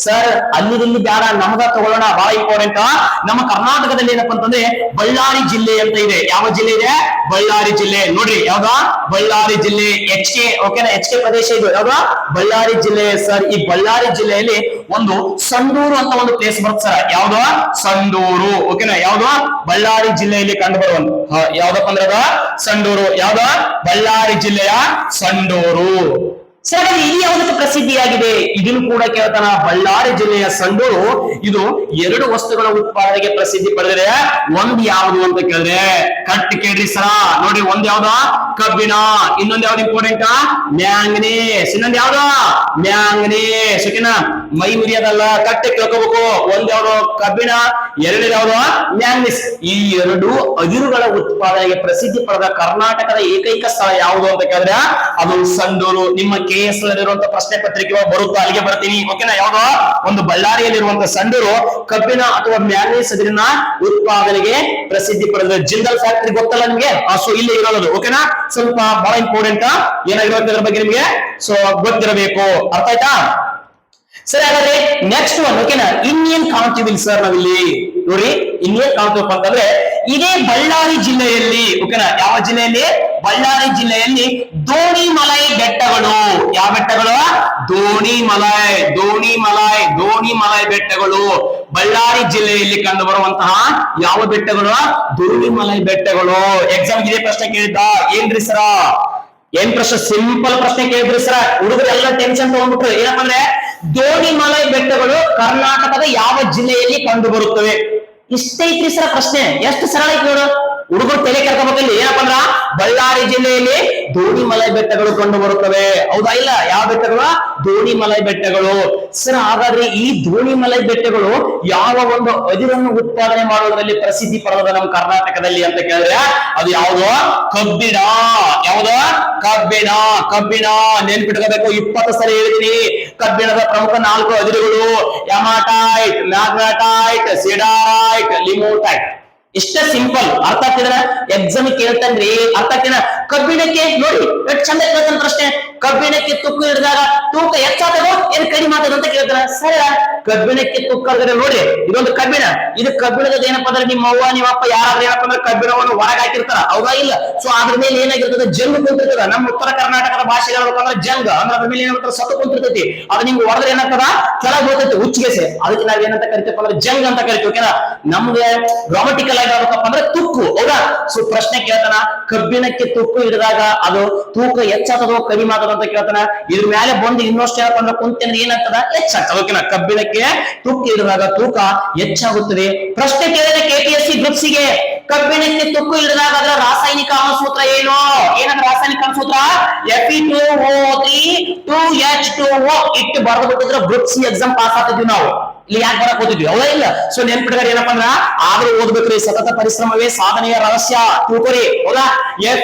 ಸರ್ ಅಲ್ಲಿ ಬ್ಯಾಡ, ನಮಗ ತಗೊಳ್ಳೋಣ, ಬಹಳ ಇಂಪಾರ್ಟೆಂಟ್. ನಮ್ಮ ಕರ್ನಾಟಕದಲ್ಲಿ ಏನಪ್ಪಾ ಅಂತಂದ್ರೆ ಬಳ್ಳಾರಿ ಜಿಲ್ಲೆ ಅಂತ ಇದೆ. ಯಾವ ಜಿಲ್ಲೆ ಇದೆ? ಬಳ್ಳಾರಿ ಜಿಲ್ಲೆ. ನೋಡ್ರಿ ಯಾವ್ದ? ಬಳ್ಳಾರಿ ಜಿಲ್ಲೆ. HK ಓಕೆನಾ, HK ಪ್ರದೇಶ ಇದು. ಯಾವ್ದ? ಬಳ್ಳಾರಿ ಜಿಲ್ಲೆ. ಸರ್ ಈ ಬಳ್ಳಾರಿ ಜಿಲ್ಲೆಯಲ್ಲಿ ಒಂದು ಸಂಡೂರು ಅಂತ ಒಂದು ಪ್ಲೇಸ್ ಬರುತ್ತೆ ಸರ್. ಯಾವ್ದು? ಸಂಡೂರು. ಓಕೆನಾ, ಯಾವ್ದು? ಬಳ್ಳಾರಿ ಜಿಲ್ಲೆಯಲ್ಲಿ ಕಂಡು ಬರುವಂತ ಯಾವ್ದಪ್ಪ ಅಂದ್ರೆ ಅದ ಸಂಡೂರು. ಯಾವ್ದ? ಬಳ್ಳಾರಿ ಜಿಲ್ಲೆಯ ಸಂಡೂರು. ಸರ್ ಇದು ಯಾವುದಕ್ಕೆ ಪ್ರಸಿದ್ಧಿಯಾಗಿದೆ? ಇದನ್ನು ಕೂಡ ಕೇಳ್ತಾನ. ಬಳ್ಳಾರಿ ಜಿಲ್ಲೆಯ ಸಂಡೂರು ಇದು 2 ವಸ್ತುಗಳ ಉತ್ಪಾದನೆಗೆ ಪ್ರಸಿದ್ಧಿ ಪಡೆದಿದೆ. ಒಂದ್ ಯಾವುದು ಅಂತ ಕೇಳಿದ್ರೆ ಕರೆಕ್ಟ್ ಕೇಳ್ರಿ ಸರ. ನೋಡಿ, ಒಂದ್ ಯಾವ್ದ? ಕಬ್ಬಿಣ. ಇನ್ನೊಂದ್ ಯಾವ್ದು ಇಂಪಾರ್ಟೆಂಟ್? ಮ್ಯಾಂಗನೀಸ್. ಇನ್ನೊಂದ್ ಯಾವ್ದು? ಮ್ಯಾಂಗನೀಸ್. ಓಕೆನಾ, ಮೈ ಮುರಿಯೋದಲ್ಲ, ಕರೆಕ್ಟ್ ಕೇಳ್ಕೋಬೇಕು. ಒಂದ್ ಯಾವ್ದು? ಕಬ್ಬಿಣ. ಎರಡನೇದು ಯಾವ್ದು? ಮ್ಯಾಂಗನೀಸ್. ಈ 2 ಅದಿರುಗಳ ಉತ್ಪಾದನೆಗೆ ಪ್ರಸಿದ್ಧಿ ಪಡೆದ ಕರ್ನಾಟಕದ ಏಕೈಕ ಸ್ಥಳ ಯಾವುದು ಅಂತ ಕೇಳಿದ್ರೆ ಅದು ಸಂಡೂರು. ನಿಮ್ಮ KS ನಲ್ಲಿರುವಂತಹ ಪ್ರಶ್ನೆ ಪತ್ರಿಕೆ ಬರುತ್ತಾ, ಅಲ್ಲಿಗೆ ಬರ್ತೀನಿ. ಓಕೆನಾ, ಯಾವ್ದು? ಒಂದು ಬಳ್ಳಾರಿಯಲ್ಲಿರುವಂತಹ ಸಂಡೂರು ಕಬ್ಬಿಣ ಅಥವಾ ಮ್ಯಾಂಗನೀಸ್ ಅದಿರಿನ ಉತ್ಪಾದನೆಗೆ ಪ್ರಸಿದ್ಧಿ ಪಡೆದ. ಜಿಂದಾಲ್ ಫ್ಯಾಕ್ಟರಿ ಗೊತ್ತಲ್ಲ ನಿಮ್ಗೆ? ಸೊ ಇಲ್ಲಿ ಇರೋದು. ಓಕೆನಾ, ಸ್ವಲ್ಪ ಬಹಳ ಇಂಪಾರ್ಟೆಂಟ್ ಏನಾಗಿರುತ್ತೆ ಅದ್ರ ಬಗ್ಗೆ ನಿಮ್ಗೆ ಸೊ ಗೊತ್ತಿರಬೇಕು. ಅರ್ಥ ಆಯ್ತಾ? ಸರಿ, ಹಾಗಾದ್ರೆ ನೆಕ್ಸ್ಟ್ ಒನ್. ಓಕೆನಾ, ಇನ್ನೇನ್ ಕಾಣ್ತೀವಿ ಸರ್ ನಾವಿಲ್ಲಿ? ನೋಡಿ, ಇನ್ನೇನ್ ಕಾಣ್ತೀವಪ್ಪ ಅಂತಂದ್ರೆ ಇದೇ ಬಳ್ಳಾರಿ ಜಿಲ್ಲೆಯಲ್ಲಿ. ಓಕೆನಾ, ಯಾವ ಜಿಲ್ಲೆಯಲ್ಲಿ? ಬಳ್ಳಾರಿ ಜಿಲ್ಲೆಯಲ್ಲಿ ದೋಣಿಮಲೈ ಬೆಟ್ಟಗಳು. ಯಾವ ಬೆಟ್ಟಗಳು? ದೋಣಿಮಲೈ. ದೋಣಿಮಲೈ ಬೆಟ್ಟಗಳು ಬಳ್ಳಾರಿ ಜಿಲ್ಲೆಯಲ್ಲಿ ಕಂಡು ಬರುವಂತಹ ಯಾವ ಬೆಟ್ಟಗಳು? ದೋಣಿಮಲೈ ಬೆಟ್ಟಗಳು. ಎಕ್ಸಾಮ್ ಇದೇ ಪ್ರಶ್ನೆ ಕೇಳಿದ್ದ. ಏನ್ರಿ ಸರ? ಏನ್ ಪ್ರಶ್ನೆ? ಸಿಂಪಲ್ ಪ್ರಶ್ನೆ ಕೇಳಿದ್ರಿ ಸರ. ಹುಡುಗರು ಎಲ್ಲ ಟೆನ್ಷನ್ ತಗೊಂಡ್ಬಿಟ್ರು. ಏನಪ್ಪ ಅಂದ್ರೆ ದೋಣಿಮಲೈ ಬೆಟ್ಟಗಳು ಕರ್ನಾಟಕದ ಯಾವ ಜಿಲ್ಲೆಯಲ್ಲಿ ಕಂಡು ಬರುತ್ತವೆ? ಇಷ್ಟ ಐತ್ರಿ ಸರ ಪ್ರಶ್ನೆ. ಎಷ್ಟು ಸರಳ ಐತಿ ನೋಡು. ಹುಡುಗರು ತಲೆ ಕೆರ್ಕೋಬೇಕಲ್ಲಿ. ಏನಪ್ಪ ಅಂದ್ರ ಬಳ್ಳಾರಿ ಜಿಲ್ಲೆಯಲ್ಲಿ ದೋಣಿಮಲೈ ಬೆಟ್ಟಗಳು ಕಂಡು ಬರುತ್ತವೆ. ಹೌದಾ ಇಲ್ಲ? ಯಾವ ಬೆಟ್ಟಗಳು? ದೋಣಿಮಲೈ ಬೆಟ್ಟಗಳು. ಸರ್ ಹಾಗಾದ್ರೆ ಈ ದೋಣಿಮಲೈ ಬೆಟ್ಟಗಳು ಯಾವ ಒಂದು ಅದಿರನ್ನು ಉತ್ಪಾದನೆ ಮಾಡುವುದರಲ್ಲಿ ಪ್ರಸಿದ್ಧಿ ಪಡೆದ ನಮ್ಮ ಕರ್ನಾಟಕದಲ್ಲಿ ಅಂತ ಕೇಳಿದ್ರೆ ಅದು ಯಾವುದು? ಕಬ್ಬಿಣ. ಯಾವುದು? ಕಬ್ಬಿಣ. ನೆನ್ಪಿಟ್ಕೋಬೇಕು. 20 ಸರಿ ಹೇಳಿದೀನಿ. ಕಬ್ಬಿಣದ ಪ್ರಮುಖ 4 ಅದಿರುಗಳು ಹೆಮಾಟೈಟ್, ಮ್ಯಾಗ್ನೆಟೈಟ್, ಸಿಡಾರೈಟ್, ಲಿಮೋಟೈಟ್. ಇಷ್ಟ ಸಿಂಪಲ್. ಅರ್ಥ ಆಗ್ತಿದ್ರ? ಎಕ್ಸಾಮ್ ಕೇಳ್ತಾನ್ರಿ. ಅರ್ಥ ಆಗ್ತೀನ? ಕಬ್ಬಿಣಕ್ಕೆ ನೋಡಿ ಎಷ್ಟು ಚಂದ ಕೇಳ್ತಾನ ಪ್ರಶ್ನೆ. ಕಬ್ಬಿಣಕ್ಕೆ ತುಕ್ಕು ಹಿಡಿದಾಗ ತೂಕ ಹೆಚ್ಚಾದೋ ಏನ್ ಕಡಿಮೆ ಆಗ್ತದ ಅಂತ ಕೇಳ್ತಾರ. ಸರಿ, ಕಬ್ಬಿಣಕ್ಕೆ ತುಕ್ಕು ಹಿಡಿದ್ರೆ ನೋಡ್ರಿ ಇದೊಂದು ಕಬ್ಬಿಣ. ಇದು ಕಬ್ಬಿಣದ ಏನಪ್ಪಾ ಅಂದ್ರೆ ನಿಮ್ಮ ಅವ್ವ ನಿಮ್ಮ ಅಪ್ಪ ಯಾರಾದ್ರೂ ಏನಪ್ಪಾ ಅಂದ್ರೆ ಕಬ್ಬಿಣವನ್ನು ಹೊರಗೆ ಹಾಕಿರ್ತಾರ. ಹೌದಾ ಇಲ್ಲ? ಸೊ ಅದ್ರ ಮೇಲೆ ಏನಾಗಿರ್ತದೆ? ಜಂಗ್ ಕುಂತಿರ್ತದ. ನಮ್ಮ ಉತ್ತರ ಕರ್ನಾಟಕದ ಭಾಷೆ ಹೇಳ್ಬೇಕಂದ್ರೆ ಜಂಗ್ ಅಂದ್ರೆ ಅದ್ರ ಮೇಲೆ ಏನಾಗ್ತದೆ? ಸತ್ತು ಕುಂತಿರ್ತೈತಿ. ಅದು ನಿಮ್ಗೆ ಹೊಡೆದ್ರೆ ಏನಾಗ್ತದ? ಕೆಳಗೆ ಹೋಗ್ತೈತಿ ಹುಚ್ಚಿಗೆಸೆ. ಅದಕ್ಕೆ ನಾವ್ ಏನಂತ ಕರಿತೀವಪ್ಪ ಅಂದ್ರೆ ಜಂಗ್ ಅಂತ ಕರಿತೀವಿ. ಓಕೆನಾ, ನಮ್ಗೆ ಗ್ರಾಮಟಿಕಲ್ ಆಗಿ ಹೇಳ್ಬೇಕಪ್ಪ ಅಂದ್ರೆ ತುಕ್ಕು. ಹೌದಾ? ಸೊ ಪ್ರಶ್ನೆ ಕೇಳ್ತಾನ, ಕಬ್ಬಿಣಕ್ಕೆ ತುಕ್ಕು ಹಿಡಿದಾಗ ಅದು ತೂಕ ಹೆಚ್ಚಾಗ್ತದೋ ಕಡಿಮೆ ಆಗ್ತದ ಅಂತ ಕೇಳ್ತಾನ. ಇದ್ರ ಮೇಲೆ ಬಂದು ಇನ್ನಷ್ಟು ಏನಪ್ಪ ಅಂದ್ರೆ ಕುಂತಂದ್ರೆ ಏನಾಗ್ತದ? ಹೆಚ್ಚಾಗ್ತದ. ಓಕೆನಾ, ಕಬ್ಬಿಣಕ್ಕೆ ತುಕ್ಕು ಹಿಡಿದಾಗ ತೂಕ ಹೆಚ್ಚಾಗುತ್ತದೆ. ಪ್ರಶ್ನೆ ಕೇಳಿದ KPSC ಗ್ರೂಪ್ಸ್ ಗೆ ಕಬ್ಬಿಣಕ್ಕೆ ತುಕ್ಕು ಹಿಡಿದಾಗ ಅದರ ರಾಸಾಯನಿಕ ಅಣುಸೂತ್ರ ಏನು? ಏನಂದ್ರೆ ರಾಸಾಯನಿಕ ಅಣುಸೂತ್ರ Fe2O3 2H2O ಇಟ್ಟು ಬರೆದು ಬಿಟ್ಟಿದ್ರೆ ಗ್ರೂಪ್ ಸಿ ಎಕ್ಸಾಮ್ ಪಾಸ್ ಆಗ್ತಿದ್ವಿ ನಾವು. ಇಲ್ಲಿ ಯಾಕೆ ಬರಕ್ ಓದಿದ್ವಿ? ಹೌದಾ ಇಲ್ಲ? ಸೊ ನೆನ್ಪಿಟ್ಟಾರೆ ಏನಪ್ಪಾ ಅಂದ್ರ ಆದ್ರೂ ಓದ್ಬೇಕ್ರಿ. ಸತತ ಪರಿಶ್ರಮವೇ ಸಾಧನೆಯ ರಹಸ್ಯ. ತಿಳ್ಕೊರಿ. ಹೌದಾ?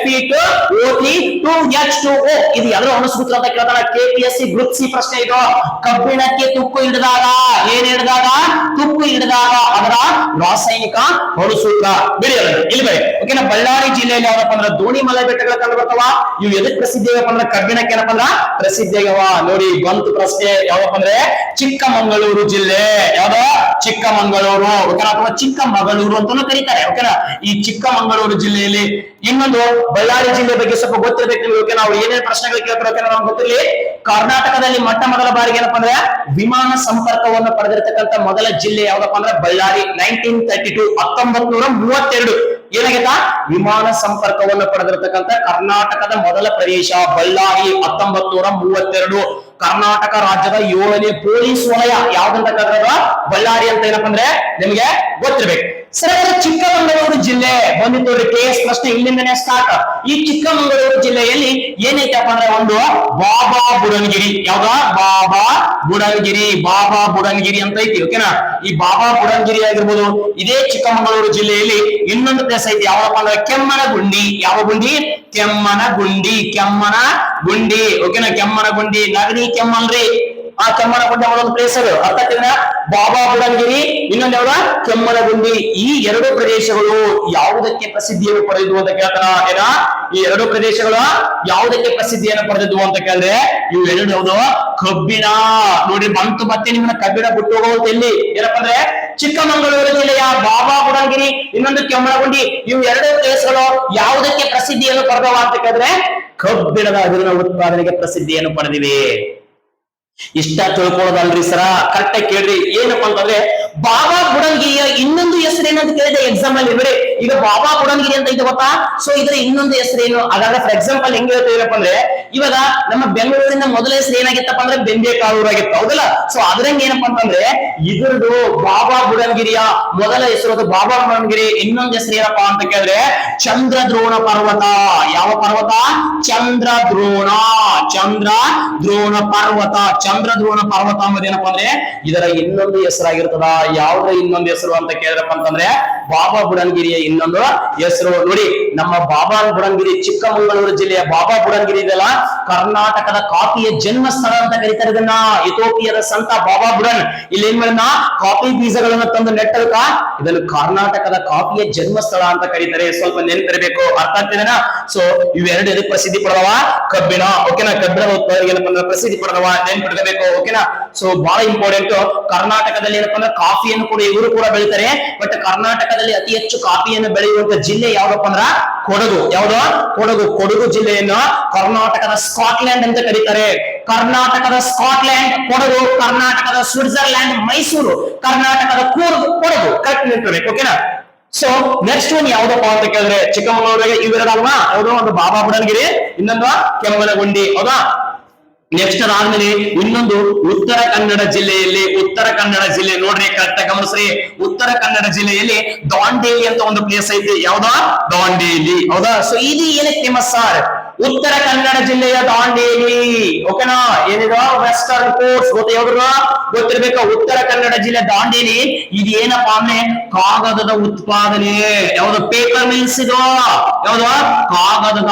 Fe2O3 2H2O ಇದು ಎಲ್ಲರೂ ಅಣುಸೂತ್ರ ಅಂತ ಕೇಳ್ತಾರ. KPSC ಗ್ರೂಪ್ ಸಿ ಪ್ರಶ್ನೆ ಇದು. ಕಬ್ಬಿಣಕ್ಕೆ ತುಕ್ಕು ಹಿಡಿದಾಗ ಏನ್ ಹಿಡಿದಾಗ? ತುಕ್ಕು ಹಿಡಿದಾಗ ಅದರ ರಾಸಾಯನಿಕ ಅಣುಸೂತ್ರ. ಬಿಡಿ ಇಲ್ಲಿ ಬರೀ. ಓಕೆನಾ, ಬಳ್ಳಾರಿ ಜಿಲ್ಲೆಯಲ್ಲಿ ಯಾವ್ದಪ್ಪ ಅಂದ್ರೆ ದೋಣಿಮಲೈ ಬೆಟ್ಟಗಳು ಕಂಡು ಬರ್ತಾವ. ಇವು ಎದಕ್ ಪ್ರಸಿದ್ಧಿ ಆಗಪ್ಪ ಅಂದ್ರೆ ಕಬ್ಬಿಣಕ್ಕೆ ಏನಪ್ಪ ಅಂದ್ರ ಪ್ರಸಿದ್ಧಿ ಆಗ್ಯಾವ. ನೋಡಿ ಬಂತು ಪ್ರಶ್ನೆ. ಯಾವಪ್ಪ ಅಂದ್ರೆ ಚಿಕ್ಕಮಗಳೂರು ಜಿಲ್ಲೆ. ಯಾವ್ದು? ಚಿಕ್ಕಮಗಳೂರು. ಓಕೆನಾ, ಅಥವಾ ಚಿಕ್ಕಮಗಳೂರು ಅಂತಾನು ಕರೀತಾರೆ. ಓಕೆನಾ, ಈ ಚಿಕ್ಕಮಗಳೂರು ಜಿಲ್ಲೆಯಲ್ಲಿ ಇನ್ನೊಂದು ಬಳ್ಳಾರಿ ಜಿಲ್ಲೆ ಬಗ್ಗೆ ಸ್ವಲ್ಪ ಗೊತ್ತಿರಬೇಕು ನಿಮ್ಗೆ. ಓಕೆ, ನಾವು ಏನೇನು ಪ್ರಶ್ನೆಗಳು ಕೇಳ್ತಾರೆ ಓಕೆನಾ ನಮ್ಗೆ ಗೊತ್ತಿರಲಿ. ಕರ್ನಾಟಕದಲ್ಲಿ ಮೊದಲ ಬಾರಿಗೆ ಏನಪ್ಪಾ ಅಂದ್ರೆ ವಿಮಾನ ಸಂಪರ್ಕವನ್ನು ಪಡೆದಿರತಕ್ಕಂತ ಮೊದಲ ಜಿಲ್ಲೆ ಯಾವ್ದಪ್ಪ ಅಂದ್ರೆ ಬಳ್ಳಾರಿ. 1932 1932 ಏನಾಗೈತಾ? ವಿಮಾನ ಸಂಪರ್ಕವನ್ನು ಪಡೆದಿರತಕ್ಕಂತ ಕರ್ನಾಟಕದ ಮೊದಲ ಪ್ರದೇಶ ಬಳ್ಳಾರಿ. 1932 ಕರ್ನಾಟಕ ರಾಜ್ಯದ 7ನೇ ಪೊಲೀಸ್ ವಲಯ ಯಾವ್ದಂತ ಕರೆದ? ಬಳ್ಳಾರಿ ಅಂತ ಏನಪ್ಪಾ ಅಂದ್ರೆ ನಿಮ್ಗೆ ಗೊತ್ತಿರ್ಬೇಕು. ಸರ್, ಚಿಕ್ಕಮಗಳೂರು ಜಿಲ್ಲೆ ಬಂದಿತ್ತು ನೋಡಿ. KS ಪ್ರಶ್ನೆ ಇಲ್ಲಿಂದನೇ ಸ್ಟಾರ್ಟ್. ಈ ಚಿಕ್ಕಮಗಳೂರು ಜಿಲ್ಲೆಯಲ್ಲಿ ಏನೈತಪ್ಪ ಅಂದ್ರೆ ಒಂದು ಬಾಬಾ ಬುಡನ್ಗಿರಿ. ಯಾವ್ದ? ಬಾಬಾ ಬುಡನ್ಗಿರಿ ಅಂತ ಐತಿ. ಓಕೆನಾ, ಈ ಬಾಬಾ ಬುಡನ್ಗಿರಿ ಆಗಿರ್ಬೋದು. ಇದೇ ಚಿಕ್ಕಮಗಳೂರು ಜಿಲ್ಲೆಯಲ್ಲಿ ಇನ್ನೊಂದು ಪ್ಲೇಸ್ ಐತಿ. ಯಾವಪ್ಪ ಅಂದ್ರೆ ಕೆಮ್ಮನಗುಂಡಿ. ಯಾವ ಗುಂಡಿ? ಕೆಮ್ಮನಗುಂಡಿ. ಓಕೆನಾ, ಕೆಮ್ಮನಗುಂಡಿ. ನಗರಿ ಕೆಮ್ಮಲ್ರಿ. ಆ ಕೆಮ್ಮನಗುಂಡಿ ಒಂದು ಪ್ಲೇಸ್ ಅದು ಅರ್ಥ ಆಗ್ತಿದ್ರ ಬಾಬಾ ಬುಡನ್ಗಿರಿ ಇನ್ನೊಂದು ಯಾವ್ದ ಕೆಮ್ಮನಗುಂಡಿ ಈ ಎರಡು ಪ್ರದೇಶಗಳು ಯಾವುದಕ್ಕೆ ಪ್ರಸಿದ್ಧಿಯನ್ನು ಪಡೆದಿದ್ವು ಅಂತ ಕೇಳ್ತಾರ ಏನ ಈ ಎರಡು ಪ್ರದೇಶಗಳು ಯಾವುದಕ್ಕೆ ಪ್ರಸಿದ್ಧಿಯನ್ನು ಪಡೆದಿದ್ವು ಅಂತ ಕೇಳಿದ್ರೆ ಇವು ಎರಡು ಯಾವ್ದು ಕಬ್ಬಿಣ ನೋಡಿ ಬಂತು ಮತ್ತೆ ನಿಮ್ಮನ್ನ ಕಬ್ಬಿಣ ಬಿಟ್ಟು ಹೋಗೋದು ಎಲ್ಲಿ ಏನಪ್ಪಾ ಅಂದ್ರೆ ಚಿಕ್ಕಮಗಳೂರು ಜಿಲ್ಲೆಯ ಬಾಬಾ ಬುಡನ್ಗಿರಿ ಇನ್ನೊಂದು ಕೆಮ್ಮನಗುಂಡಿ ಇವು ಎರಡು ಪ್ಲೇಸ್ಗಳು ಯಾವುದಕ್ಕೆ ಪ್ರಸಿದ್ಧಿಯನ್ನು ಪಡೆದವ ಅಂತ ಕೇಳಿದ್ರೆ ಕಬ್ಬಿಣದ ಅದಿರಿನ ಉತ್ಪಾದನೆಗೆ ಪ್ರಸಿದ್ಧಿಯನ್ನು ಪಡೆದಿವೆ ಇಷ್ಟ ತಿಳ್ಕೊಳ್ಳೋದಲ್ರಿ ಸರ ಕರೆಕ್ಟ್ ಆಗಿ ಕೇಳ್ರಿ ಏನಪ್ಪಾ ಅಂತಂದ್ರೆ ಬಾಬಾ ಬುಡನ್ಗಿರಿಯ ಇನ್ನೊಂದು ಹೆಸರೇನು ಅಂತ ಕೇಳಿದ್ರೆ ಎಕ್ಸಾಮ್ ಅಲ್ಲಿ ಇವ್ರೆ ಈಗ ಬಾಬಾ ಬುಡನ್ಗಿರಿ ಅಂತ ಇದೆ ಗೊತ್ತಾ ಸೊ ಇದರ ಇನ್ನೊಂದು ಹೆಸರೇನು ಹಾಗಾದ್ರೆ ಫಾರ್ ಎಕ್ಸಾಂಪಲ್ ಹೆಂಗ್ ಹೇಳ್ತೀವಪ್ಪ ಅಂದ್ರೆ ಇವಾಗ ನಮ್ಮ ಬೆಂಗಳೂರಿನ ಮೊದಲ ಹೆಸರು ಏನಾಗಿತ್ತಪ್ಪ ಅಂದ್ರೆ ಬೆಂಬೆಕಾಳೂರು ಆಗಿತ್ತು ಹೌದಲ್ಲ ಸೊ ಅದ್ರಂಗ ಏನಪ್ಪಾ ಅಂತಂದ್ರೆ ಇದ್ರದ್ದು ಬಾಬಾ ಬುಡನ್ಗಿರಿಯ ಮೊದಲ ಹೆಸರು ಅದು ಬಾಬಾ ಬುಡನ್ಗಿರಿ ಇನ್ನೊಂದು ಹೆಸರು ಏನಪ್ಪಾ ಅಂತ ಕೇಳಿದ್ರೆ ಚಂದ್ರದ್ರೋಣ ಪರ್ವತ ಯಾವ ಪರ್ವತ ಚಂದ್ರದ್ರೋಣ ಚಂದ್ರದ್ರೋಣ ಪರ್ವತ ಅನ್ನೋದು ಏನಪ್ಪಾ ಅಂದ್ರೆ ಇದರ ಇನ್ನೊಂದು ಹೆಸರಾಗಿರ್ತದ ಯಾವ್ದ್ರ ಇನ್ನೊಂದು ಹೆಸರು ಅಂತ ಕೇಳಿದ್ರಪ್ಪ ಅಂತಂದ್ರೆ ಬಾಬಾ ಬುಡನ್ಗಿರಿಯ ಇನ್ನೊಂದು ಹೆಸರು ನೋಡಿ ನಮ್ಮ ಬಾಬಾ ಬುಡನ್ಗಿರಿ ಚಿಕ್ಕಮಗಳೂರು ಜಿಲ್ಲೆಯ ಬಾಬಾ ಬುಡನ್ಗಿರಿ ಇದೆಲ್ಲ ಕರ್ನಾಟಕದ ಕಾಫಿಯ ಜನ್ಮ ಸ್ಥಳ ಅಂತ ಕರೀತಾರೆ ಇದನ್ನ ಇಥೋಪಿಯಾದ ಸಂತ ಬಾಬಾ ಬುಡನ್ ಇಲ್ಲಿ ಏನ್ ಮಾಡಿದ ಕಾಫಿ ಬೀಜಗಳನ್ನ ತಂದು ನೆಟ್ಟಲ್ಕ ಇದನ್ನು ಕರ್ನಾಟಕದ ಕಾಫಿಯ ಜನ್ಮ ಸ್ಥಳ ಅಂತ ಕರೀತಾರೆ ಸ್ವಲ್ಪ ನೆನಪಿರಬೇಕು ಅರ್ಥ ಆಗ್ತಿದೇನಾ ಸೊ ಇವೆರಡು ಎದಕ್ಕೆ ಪ್ರಸಿದ್ಧಿ ಪಡೆದವ ಕಬ್ಬಿಣ ಓಕೆನಾ ಕಬ್ಬಿಣದ ಉತ್ಪಾದನೆಗೆ ಏನಪ್ಪ ಅಂದ್ರೆ ಪ್ರಸಿದ್ಧಿ ಪಡೆದವ ನೆನ್ಪಿಡ್ಕೋಬೇಕು ಓಕೆನಾ ಸೊ ಬಹಳ ಇಂಪಾರ್ಟೆಂಟ್ ಕರ್ನಾಟಕದಲ್ಲಿ ಏನಪ್ಪಾ ಅಂದ್ರೆ ಕಾಫಿಯನ್ನು ಕೂಡ ಇವರು ಕೂಡ ಬೆಳಿತಾರೆ ಬಟ್ ಕರ್ನಾಟಕದಲ್ಲಿ ಅತಿ ಹೆಚ್ಚು ಕಾಫಿಯನ್ನು ಬೆಳೆಯುವಂತ ಜಿಲ್ಲೆ ಯಾವ್ದಪ್ಪ ಅಂದ್ರ ಕೊಡಗು ಯಾವ್ದು ಕೊಡಗು ಜಿಲ್ಲೆಯನ್ನು ಕರ್ನಾಟಕದ ಸ್ಕಾಟ್ಲ್ಯಾಂಡ್ ಅಂತ ಕರೀತಾರೆ ಕರ್ನಾಟಕದ ಸ್ಕಾಟ್ಲ್ಯಾಂಡ್ ಕೊಡಗು ಕರ್ನಾಟಕದ ಸ್ವಿಟ್ಜರ್ಲ್ಯಾಂಡ್ ಮೈಸೂರು ಕರ್ನಾಟಕದ ಕೂರ್ಗ್ ಕೊಡಗು ಕರೆಕ್ಟ್ ನೆನ್ಪಿಡ್ಬೇಕು ಓಕೆನಾ ಸೊ ನೆಕ್ಸ್ಟ್ ಒನ್ ಯಾವ್ದಪ್ಪ ಅಂತ ಕೇಳಿದ್ರೆ ಚಿಕ್ಕಮಗಳೂರಿಗೆ ಇವೆರಡಲ್ವಾ ಯಾವ್ದೋ ಒಂದು ಬಾಬಾ ಬುಡನ್ಗಿರಿ ಇನ್ನೊಂದು ಕೆಮ್ಮನಗುಂಡಿ ಹೌದಾ ನೆಕ್ಸ್ಟ್ ಅದಾದ್ಮೇಲೆ ಇನ್ನೊಂದು ಉತ್ತರ ಕನ್ನಡ ಜಿಲ್ಲೆ ನೋಡ್ರಿ ಕರೆಕ್ಟ್ ಗಮನಿಸ್ರಿ ಉತ್ತರ ಕನ್ನಡ ಜಿಲ್ಲೆಯಲ್ಲಿ ದಾಂಡೇಲಿ ಅಂತ ಒಂದು ಪ್ಲೇಸ್ ಐತಿ ಯಾವ್ದಾ ದಾಂಡೇಲಿ ಹೌದಾ ಸೊ ಇದು ಏನಕ್ಕೆ ಫೇಮಸ್ ಸರ್ ಉತ್ತರ ಕನ್ನಡ ಜಿಲ್ಲೆಯ ದಾಂಡೇಲಿ ಓಕೆನಾ ಏನಿದೆ ವೆಸ್ಟರ್ನ್ ಕೋರ್ಸ್ ಗೊತ್ತಿರ್ಬೇಕು ಉತ್ತರ ಕನ್ನಡ ಜಿಲ್ಲೆ ದಾಂಡೇಲಿ ಇದು ಏನಪ್ಪಾ ಅಂದ್ರೆ ಕಾಗದದ ಉತ್ಪಾದನೆ ಯಾವ್ದು ಪೇಪರ್ ಮಿಲ್ಸ್ ಇದು ಯಾವ್ದು ಕಾಗದದ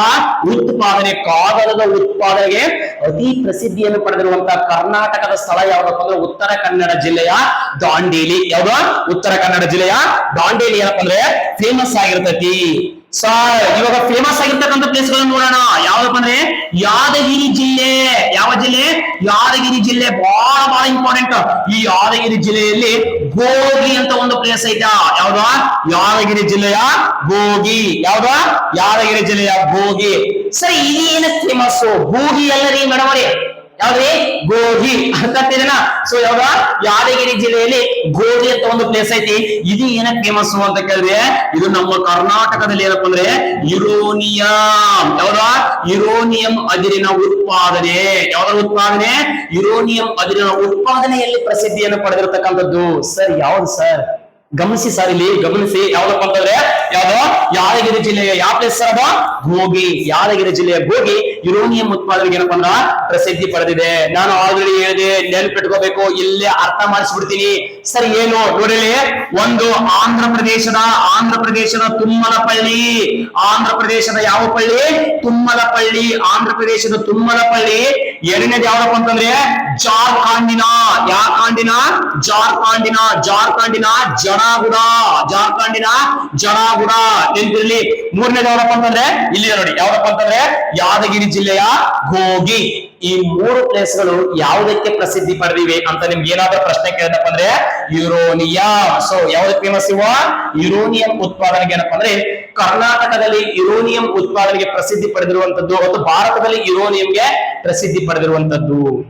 ಉತ್ಪಾದನೆಗೆ ಅತಿ ಪ್ರಸಿದ್ಧಿಯನ್ನು ಪಡೆದಿರುವಂತಹ ಕರ್ನಾಟಕದ ಸ್ಥಳ ಯಾವ್ದಪ್ಪ ಅಂದ್ರೆ ಉತ್ತರ ಕನ್ನಡ ಜಿಲ್ಲೆಯ ದಾಂಡೇಲಿ ಯಾವ್ದು ಉತ್ತರ ಕನ್ನಡ ಜಿಲ್ಲೆಯ ದಾಂಡೇಲಿ ಏನಪ್ಪಾ ಅಂದ್ರೆ ಫೇಮಸ್ ಆಗಿರ್ತೈತಿ ಇವಾಗ ಫೇಮಸ್ ಆಗಿರ್ತಕ್ಕಂಥ ಪ್ಲೇಸ್ ಗಳನ್ನು ನೋಡೋಣ ಯಾವ್ದಪ್ಪ ಅಂದ್ರೆ ಯಾದಗಿರಿ ಜಿಲ್ಲೆ ಯಾವ ಜಿಲ್ಲೆ ಯಾದಗಿರಿ ಜಿಲ್ಲೆ ಬಹಳ ಇಂಪಾರ್ಟೆಂಟ್ ಈ ಯಾದಗಿರಿ ಜಿಲ್ಲೆಯಲ್ಲಿ ಗೋಗಿ ಅಂತ ಒಂದು ಪ್ಲೇಸ್ ಐತಾ ಯಾವ್ದು ಯಾದಗಿರಿ ಜಿಲ್ಲೆಯ ಗೋಗಿ ಯಾವ್ದು ಯಾದಗಿರಿ ಜಿಲ್ಲೆಯ ಗೋಗಿ ಸರಿ ಇದೇನ ಫೇಮಸ್ ಗೋಗಿ ಅಲ್ಲರಿ ಮೇಡಮ್ ಅವರೇ ಯಾವ್ದ್ರಿ ಗೋಗಿ ಅರ್ಥ ಆಗ್ತಿದೇನಾ ಸೊ ಯಾವ್ದ ಯಾದಗಿರಿ ಜಿಲ್ಲೆಯಲ್ಲಿ ಗೋಗಿ ಅಂತ ಒಂದು ಪ್ಲೇಸ್ ಐತಿ ಇದು ಏನಕ್ಕೆ ಫೇಮಸ್ ಅಂತ ಕೇಳಿದ್ರೆ ಇದು ನಮ್ಮ ಕರ್ನಾಟಕದಲ್ಲಿ ಏನಪ್ಪ ಅಂದ್ರೆ ಯುರೋನಿಯಂ ಯಾವ್ದ ಯುರೋನಿಯಂ ಅದಿರಿನ ಉತ್ಪಾದನೆ ಯಾವ್ದ್ರ ಉತ್ಪಾದನೆ ಯುರೋನಿಯಂ ಅದಿರಿನ ಉತ್ಪಾದನೆಯಲ್ಲಿ ಪ್ರಸಿದ್ಧಿಯನ್ನು ಪಡೆದಿರತಕ್ಕಂಥದ್ದು ಸರ್ ಯಾವ್ದು ಸರ್ ಗಮನಿಸಿ ಸರ್ ಇಲ್ಲಿ ಗಮನಿಸಿ ಯಾವ್ದಪ್ಪ ಅಂತಂದ್ರೆ ಯಾವ್ದು ಯಾದಗಿರಿ ಜಿಲ್ಲೆಯ ಯಾವ ಪ್ಲೇಸ್ ಸರ್ ಅದು ಗೋಗಿ ಯಾದಗಿರಿ ಜಿಲ್ಲೆಯ ಗೋಗಿ ಯುರೋನಿಯಂ ಉತ್ಪಾದನೆಗೆ ಏನಪ್ಪ ಅಂದ್ರ ಪ್ರಸಿದ್ಧಿ ಪಡೆದಿದೆ ನಾನು ಆಲ್ರೆಡಿ ಹೇಳಿದೆ ನೆನಪಿಟ್ಕೋಬೇಕು ಇಲ್ಲೇ ಅರ್ಥ ಮಾಡಿಸ್ಬಿಡ್ತೀನಿ ಸರ್ ಏನು ನೋಡಿ ಒಂದು ಆಂಧ್ರ ಪ್ರದೇಶದ ತುಮ್ಮಲಪಳ್ಳಿ ಆಂಧ್ರ ಪ್ರದೇಶದ ಯಾವ ಪಳ್ಳಿ ತುಮ್ಮಲಪಳ್ಳಿ ಆಂಧ್ರ ಪ್ರದೇಶದ ತುಮ್ಮಲಪಳ್ಳಿ ಎರಡನೇದು ಯಾವ್ದಪ್ಪ ಅಂತಂದ್ರೆ ಜಾರ್ಖಂಡಿನ ಜಡಾಗುಡ ನೆನಪಿರ್ಲಿ ಮೂರನೇದು ಯಾವ್ದಪ್ಪ ಅಂತಂದ್ರೆ ಇಲ್ಲಿ ನೋಡಿ ಯಾವ್ದಪ್ಪ ಅಂತಂದ್ರೆ ಯಾದಗಿರಿ ಜಿಲ್ಲೆಯ ಗೋಗಿ ಈ ಮೂರು ಪ್ಲೇಸ್ ಗಳು ಯಾವುದಕ್ಕೆ ಪ್ರಸಿದ್ಧಿ ಪಡೆದಿವೆ ಅಂತ ನಿಮ್ಗೆ ಏನಾದ್ರೂ ಪ್ರಶ್ನೆ ಕೇಳಿದಪ್ಪ ಅಂದ್ರೆ ಯುರೋನಿಯಂ ಸೊ ಯಾವ್ದಕ್ಕೆ ಫೇಮಸ್ ಇವ ಯುರೋನಿಯಂ ಉತ್ಪಾದನೆಗೆ ಏನಪ್ಪ ಅಂದ್ರೆ ಕರ್ನಾಟಕದಲ್ಲಿ ಯುರೋನಿಯಂ ಉತ್ಪಾದನೆಗೆ ಪ್ರಸಿದ್ಧಿ ಪಡೆದಿರುವಂತದ್ದು ಮತ್ತು ಭಾರತದಲ್ಲಿ ಯುರೋನಿಯಂಗೆ ಪ್ರಸಿದ್ಧಿ ಪಡೆದಿರುವಂತದ್ದು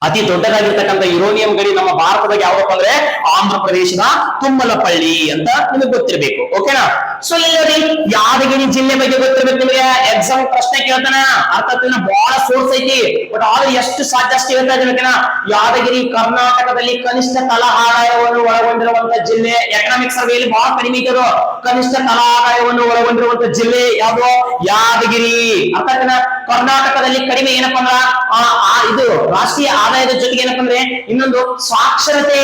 ಅತಿ ದೊಡ್ಡದಾಗಿರ್ತಕ್ಕಂಥ ಯುರೋನಿಯಂ ಗಡಿ ನಮ್ಮ ಭಾರತದಾಗ ಯಾವಪ್ಪ ಅಂದ್ರೆ ಆಂಧ್ರ ಪ್ರದೇಶದ ತುಮ್ಮಲಪಳ್ಳಿ ಅಂತ ನಿಮಗೆ ಗೊತ್ತಿರಬೇಕು ಓಕೆನಾ ಸೊ ಇಲ್ಲಿ ಯಾದಗಿರಿ ಜಿಲ್ಲೆ ಬಗ್ಗೆ ಗೊತ್ತಿರ್ಬೇಕು ನಿಮಗೆ ಎಕ್ಸಾಮ್ ಪ್ರಶ್ನೆ ಕೇಳ್ತಾನ ಅರ್ಥ ಬಹಳ ಸೋರ್ಸ್ ಐತಿ ಬಟ್ ಆದ್ರೆ ಎಷ್ಟು ಸಾಧ್ಯ ಅಷ್ಟು ಹೇಳ್ತಾ ಇದ್ದೇನೆ ಯಾದಗಿರಿ ಕರ್ನಾಟಕದಲ್ಲಿ ಕನಿಷ್ಠ ತಲಾ ಆದಾಯವನ್ನು ಒಳಗೊಂಡಿರುವಂತ ಜಿಲ್ಲೆ ಎಕನಾಮಿಕ್ ಸರ್ವೆಯಲ್ಲಿ ಬಹಳ ಕಡಿಮೆ ಇದ್ದರು ಕನಿಷ್ಠ ತಲಾ ಆದಾಯವನ್ನು ಒಳಗೊಂಡಿರುವಂತ ಜಿಲ್ಲೆ ಯಾವುದು ಯಾದಗಿರಿ ಅರ್ಥ ಕರ್ನಾಟಕದಲ್ಲಿ ಕಡಿಮೆ ಏನಪ್ಪಾ ಅಂದ್ರ ಇದು ರಾಷ್ಟ್ರೀಯ ಆದಾಯದ ಜೊತೆಗೆ ಏನಪ್ಪ ಅಂದ್ರೆ ಇನ್ನೊಂದು ಸಾಕ್ಷರತೆ,